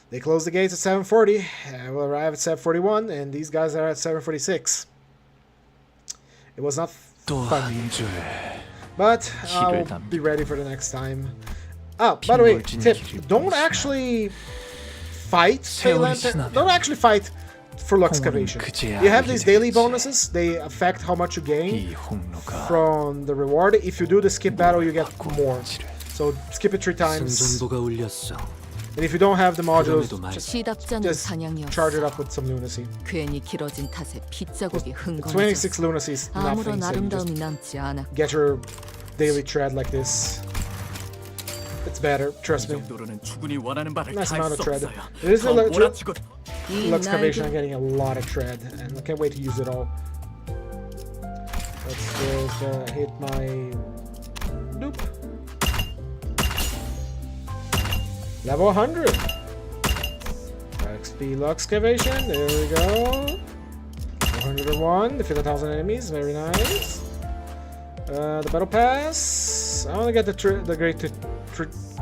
they closed the gates at 7:40. I will arrive at 7:41 and these guys are at 7:46. It was not fun, but I'll be ready for the next time. Oh, by the way, tip, don't actually fight don't actually fight for excavation. You have these daily bonuses, they affect how much you gain from the reward. If you do the skip battle, you get more. So skip it 3 times. And if you don't have the modules, just charge it up with some lunacy. 26 lunacy is nothing, so just get your daily tread like this. It's better, trust me. Nice amount of tread. It is excavation, I'm getting a lot of tread, and I can't wait to use it all. Let's just hit my... Doop. Level 100! XP excavation, there we go. 101, defeat 1,000 enemies, very nice. The battle pass. I want to get the great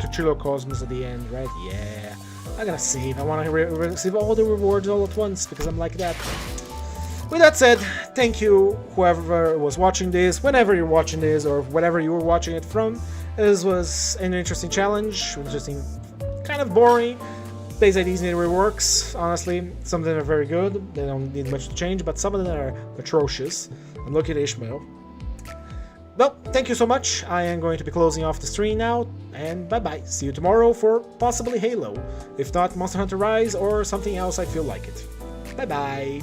Tuchilo Cosmos at the end, right? Yeah. I'm gonna save. I want to receive all the rewards all at once because I'm like that. With that said, thank you whoever was watching this, whenever you're watching this, or whenever you were watching it from. This was an interesting challenge, interesting, kind of boring. Base IDs need reworks, honestly. Some of them are very good, they don't need much to change, but some of them are atrocious. I'm looking at Ishmael. Well, thank you so much. I am going to be closing off the stream now, and bye-bye. See you tomorrow for possibly Halo. If not, Monster Hunter Rise or something else I feel like it. Bye-bye.